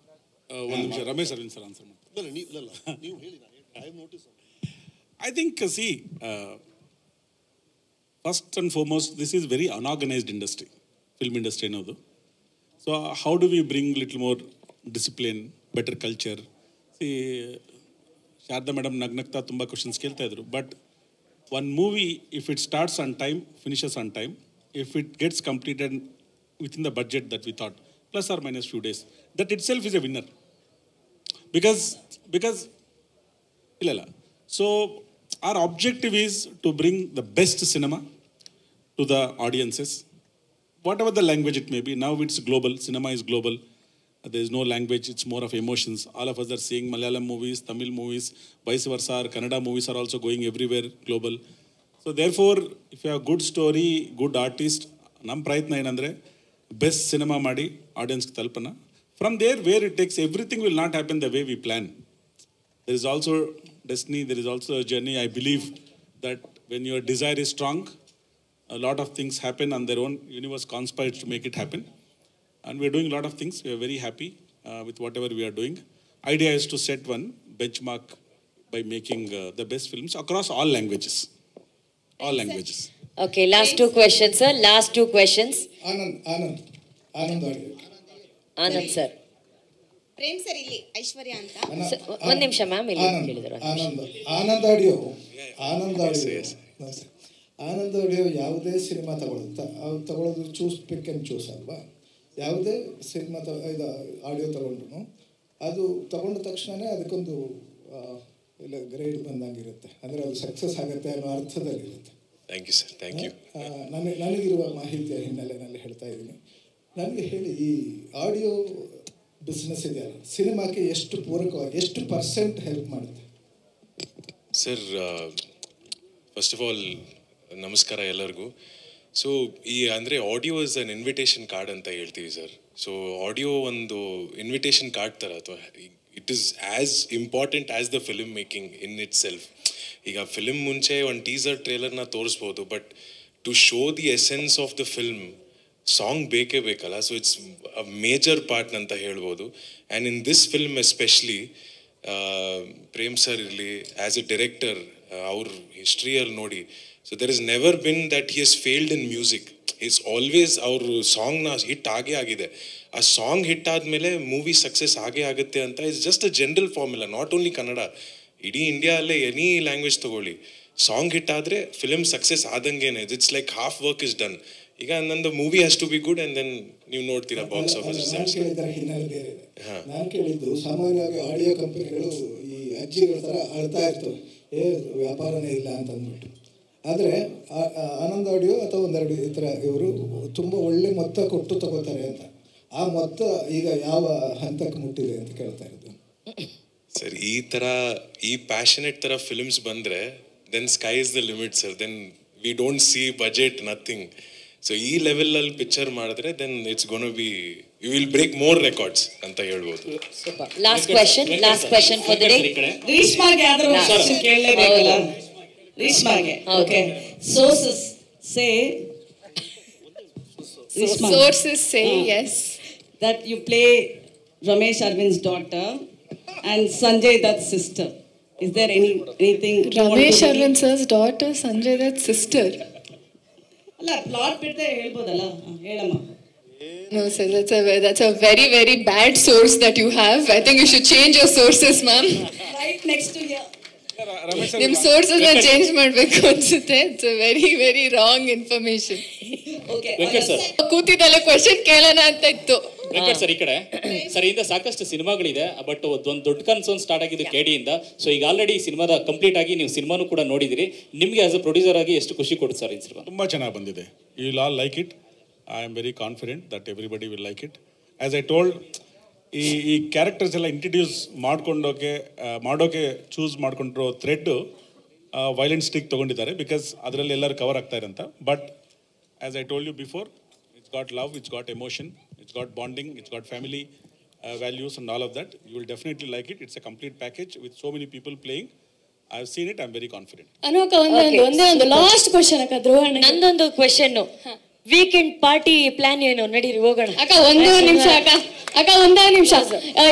ಒಂದು ನಿಮಿಷ, ರಮೇಶ್ ಅರವಿಂದ್ ಸರ್ ಆನ್ಸರ್ ಮಾಡಿ. I think, see, first and foremost, this is very unorganized industry, film industry ಅನ್ನೋದು. So how do we bring little more discipline, better culture? See, Sharada madam ನಗ್ನಗ್ತಾ ತುಂಬ ಕ್ವಶನ್ಸ್ ಕೇಳ್ತಾ ಇದ್ರು, but one movie, if it starts on time, finishes on time, if it gets completed within the budget that we thought, plus or minus few days, that itself is a winner. Because illa. So our objective is to bring the best cinema to the audiences, whatever the language it may be. Now it's global, cinema is global. There is no language, it's more of emotions. All of us are seeing Malayalam movies, Tamil movies, vice versa. Kannada movies are also going everywhere global. So therefore, if you have good story, good artist, nam prayatna enandre best cinema ಮಾಡಿ audience talpana. From there, where it takes, everything will not happen the way we plan. There is also destiny, there is also a journey. I believe that when your desire is strong, a lot of things happen on their own. Universe conspires to make it happen. And we are doing a lot of things. We are very happy with whatever we are doing. Idea is to set one benchmark by making the best films across all languages. All languages. Okay, last 2 questions, sir. Last 2 questions. Anand sir. Prem sir, ಇಲ್ಲಿ ಐಶ್ವರ್ಯ ಅಂತ. ಒಂದು ನಿಮಿಷ ma'am, ಇಲ್ಲಿ ಕೇಳಿದ್ರು. Anand audio ಯಾವುದೇ cinema ತಗೊಳ್ಳೋದು choose pick and choose ಅಲ್ವಾ? ಯಾವುದೇ ಸಿನಿಮಾ ಇದು ಆಡಿಯೋ ತಗೊಂಡ್ರು ಅದು ತಗೊಂಡ ತಕ್ಷಣವೇ ಅದಕ್ಕೊಂದು ಗ್ರೇಡ್ ಬಂದಂಗಿರುತ್ತೆ, ಅಂದರೆ ಅದು ಸಕ್ಸಸ್ ಆಗುತ್ತೆ ಅನ್ನೋ ಅರ್ಥದಲ್ಲಿರುತ್ತೆ. Thank you sir, thank you. ನನಗಿರುವ ಮಾಹಿತಿಯ ಹಿನ್ನೆಲೆಯಲ್ಲಿ ಹೇಳ್ತಾ ಇದ್ದೀನಿ. ನನಗೆ ಹೇಳಿ, ಈ ಆಡಿಯೋ ಬಿಸ್ನೆಸ್ ಇದೆಯಲ್ಲ, ಸಿನಿಮಾಕ್ಕೆ ಎಷ್ಟು ಪೂರಕವಾಗಿ, ಎಷ್ಟು % ಹೆಲ್ಪ್ ಮಾಡುತ್ತೆ ಸರ್? ಫಸ್ಟ್ ಆಫ್ ಆಲ್ ನಮಸ್ಕಾರ ಎಲ್ಲರಿಗೂ. ಸೊ ಈ ಅಂದರೆ audio is an invitation card ಅಂತ ಹೇಳ್ತೀವಿ ಸರ್. ಸೊ ಆಡಿಯೋ ಒಂದು ಇನ್ವಿಟೇಷನ್ ಕಾರ್ಡ್ ಥರ, ಅಥವಾ it is as important as the film making in itself. ಈಗ ಫಿಲ್ಮ್ ಮುಂಚೆ ಒಂದು ಟೀಸರ್ ಟ್ರೇಲರ್ನ ತೋರಿಸ್ಬೋದು, but to show the essence of the film song ಬೇಕೇ ಬೇಕಲ್ಲ. So it's a major part ಅಂತ ಹೇಳ್ಬೋದು. And in this film especially Prem sir ಇರಲಿ, ಆ್ಯಸ್ ಎ ಡೈರೆಕ್ಟರ್ ಅವ್ರ ಹಿಸ್ಟ್ರಿಯಲ್ಲಿ ನೋಡಿ, so there is never been that he has failed in music. Is always ಅವ್ರ ಸಾಂಗ್ನ ಹಿಟ್ ಆಗೇ ಆಗಿದೆ. ಆ ಸಾಂಗ್ ಹಿಟ್ ಆದಮೇಲೆ ಮೂವಿ ಸಕ್ಸಸ್ ಆಗೇ ಆಗುತ್ತೆ ಅಂತ is just a general formula. Not only Kannada, ಇಡೀ ಇಂಡಿಯಾಲ್ಲೇ ಎನಿ ಲ್ಯಾಂಗ್ವೇಜ್ ತೊಗೊಳ್ಳಿ, ಸಾಂಗ್ ಹಿಟ್ ಆದರೆ ಫಿಲ್ಮ್ ಸಕ್ಸಸ್ ಆದಂಗೇನೆ. It's like half work is done. ಈಗ ನಂದು movie has to be good and then ನೀವು ನೋಡ್ತೀರಾ ಬಾಕ್ಸ್ ಆಫೀಸ್ ರಿಸಲ್ಟ್ಸ್. ನಾನು ಕೇಳಿದ್ದು, ಸಾಮಾನ್ಯವಾಗಿ ಆಡಿಯೋ ಕಂಪನಿಗಳು ಈ ಅಜ್ಜಿಗಳ ಥರ ಅಳ್ತಾ ಇರ್ತವೆ, ವ್ಯಾಪಾರನೇ ಇಲ್ಲ ಅಂತ ಅಂದ್ಬಿಟ್ಟು. ಆದರೆ ಆನಂದ್ ಆಡಿಯೋ ಅಥವಾ ಒಂದೆರಡು ಈ ಥರ ಇವರು ತುಂಬ ಒಳ್ಳೆ ಮೊತ್ತ ಕೊಟ್ಟು ತಗೋತಾರೆ ಅಂತ. ಆ ಮೊತ್ತ ಈಗ ಯಾವ ಹಂತಕ್ಕೆ ಮುಟ್ಟಿದೆ ಅಂತ ಕೇಳ್ತಾ ಇರೋದು ಸರ್. ಈ ಥರ ಈ ಪ್ಯಾಷನೆಟ್ ಥರ ಫಿಲ್ಮ್ಸ್ ಬಂದರೆ then sky is the limit sir. Then we don't see budget, nothing. So ಈ ಲೆವೆಲಲ್ಲಿ ಪಿಕ್ಚರ್ ಮಾಡಿದ್ರೆ then it's gonna be, you will break more records ಅಂತ ಹೇಳ್ಬೋದು. Last question for the day. ರೀಶ್ಮಾಗೆ ಆದರೂ ಕ್ವೆಶ್ಚನ್ ಕೇಳಲೇಬೇಕಲ್ಲ. ರೀಶ್ಮಾಗೆ, okay. Sources say yes that you play Ramesh Arvind's daughter and Sanjay Dutt's sister. Is there anything? Ramesh Arvind sir's daughter, Sanjay Dutt's sister. ಅಲ್ಲ, plot ಬಿಟ್ಟರೆ ಹೇಳ್ಬೋದಲ್ಲ, ಹೇಳಮ್ಮ. No sir, that's a very very bad source that you have. I think you should change your sources, ma'am. Right next to here. ನಿಮ್ಮ sources ನ change ಮಾಡಬೇಕು ಅನ್ಸುತ್ತೆ. It's a very very wrong information. Venkat sir ಕೂತಿದ್ದಲ್ಲೇ question ಕೇಳೋಣ ಅಂತ ಇತ್ತು. Venkat sir ಈ ಕಡೆ ಸರ್ ಇಂದ ಸಾಕಷ್ಟು ಸಿನಿಮಾಗಳಿದೆ, ಬಟ್ ಒಂದು ದೊಡ್ಡ ಕನ್ಸರ್ನ್ ಸ್ಟಾರ್ಟ್ ಆಗಿದ್ದು ಕೆಡಿಯಿಂದ. ಸೊ ಈಗ ಆಲ್ರೆಡಿ ಸಿನಿಮಾದ ಕಂಪ್ಲೀಟ್ ಆಗಿ ನೀವು ಸಿನಿಮಾನು ಕೂಡ ನೋಡಿದಿರಿ. ನಿಮಗೆ ಆಸ್ ಅ ಪ್ರೊಡ್ಯೂಸರ್ ಆಗಿ ಎಷ್ಟು ಖುಷಿ ಕೊಡುತ್ತೆ ಸರ್ ಈ ಸಿನಿಮಾ? ತುಂಬ ಚೆನ್ನಾಗಿ ಬಂದಿದೆ. You will all like it. I am very confident that everybody will like it. As I told, ಈ ಕ್ಯಾರೆಕ್ಟರ್ಸ್ ಎಲ್ಲ ಇಂಟ್ರಡ್ಯೂಸ್ ಮಾಡೋಕೆ ಚೂಸ್ ಮಾಡ್ಕೊಂಡಿರೋ ಥ್ರೆಡ್ ವೈಲೆಂಟ್ ಸ್ಟಿಕ್ ತೊಗೊಂಡಿದ್ದಾರೆ, ಬಿಕಾಸ್ ಅದರಲ್ಲಿ ಎಲ್ಲರೂ ಕವರ್ ಆಗ್ತಾ ಇರಂತ. But as I told you before, it's got love, it's got emotion, it's got bonding, it's got family values and all of that. You will definitely like it. It's a complete package with so many people playing. I've seen it. I'm very confident. ಅನುಕ ಒಂದು last question ಅಕ್ಕ ಧ್ರುವಣ್ಣ. ನಂದೊಂದು question, weekend party plan ಏನು? ನಡೀರಿ ಹೋಗೋಣ. ಅಕ್ಕ ಒಂದೇ ನಿಮಿಷ ಅಕ್ಕ ಒಂದೇ ನಿಮಿಷ.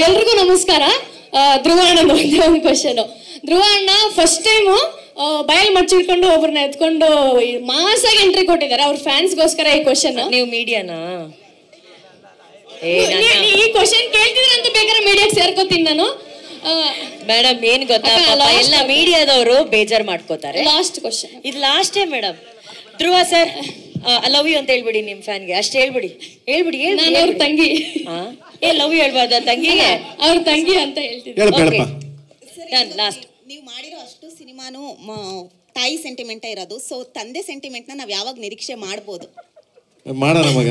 ಎಲ್ರಿಗೂ ನಮಸ್ಕಾರ. ಧ್ರುವಣ್ಣನ ಒಂದೇ ಒಂದು ಕ್ವೆಶ್ಚನ್. ಧ್ರುವಣ್ಣ ಫಸ್ಟ್ ಟೈಮು ಬಯಲ್ ಮಚ್ಚಿಡ್ಕೊಂಡು ಒಬ್ಬರನ್ನ ಎತ್ಕೊಂಡು ಮಾಸಾಗಿ ಎಂಟ್ರಿ ಕೊಟ್ಟಿದ್ದಾರೆ. ಅವ್ರ ಫ್ಯಾನ್ಸ್ಗೋಸ್ಕರ ಈ ಕ್ವೆಶ್ಚನ್. ನೀವು ಮೀಡಿಯಾನಾ? ಈ ಕ್ವೆಶ್ಚನ್ ಕೇಳ್ತಿದ್ರೆ ಅಂತ ಬೇಕಾದ್ರೆ ಮೀಡಿಯಾಕ್ಕೆ ಸೇರ್ಕೋತೀನಿ ನಾನು. ಮೇಡಮ್ ಏನ್ ಗೊತ್ತಾ, ಎಲ್ಲ ಮೀಡಿಯಾದವರು ಬೇಜಾರ್ ಮಾಡ್ಕೋತಾರೆ. ಲಾಸ್ಟ್ ಕ್ವೆಶ್ಚನ್ ಇದು ಲಾಸ್ಟೇ madam. Dhruva sir I love you ಅಂತ ಹೇಳ್ಬಿಡಿ ನಿಮ್ ಫ್ಯಾನ್ಗೆ, ಅಷ್ಟೇ ಹೇಳ್ಬಿಡಿ. ನಾನು ಅವ್ರ ತಂಗಿ. ಲವ್ ಯು ಹೇಳ್ಬಾರ್ದ ತಂಗಿಗೆ? ಅವ್ರ ತಂಗಿ ಅಂತ ಹೇಳ್ತೀನಿ. ಲಾಸ್ಟ್. ನೀವು ಮಾಡಿರೋ ಅಷ್ಟು ಸಿನಿಮಾನು ತಾಯಿ ಸೆಂಟಿಮೆಂಟ್ ಇರೋದು. ಸೊ ತಂದೆ ಸೆಂಟಿಮೆಂಟ್ನ ನಾವು ಯಾವಾಗ ನಿರೀಕ್ಷೆ ಮಾಡ್ಬೋದು? ಮಾಡೋಣ ಮಗ.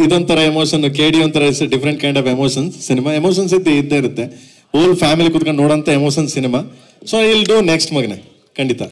ಇದೊಂಥರ ಎಮೋಷನ್, ಕೆಡಿ ಒಂಥರ different kind of emotions. Cinema emotions ಇದ್ದೇ ಇರುತ್ತೆ. ಹೋಲ್ ಫ್ಯಾಮಿಲಿ ಕುತ್ಕೊಂಡು ನೋಡೋಂಥ emotions cinema. So will do next ಮಗನೇ, ಖಂಡಿತ.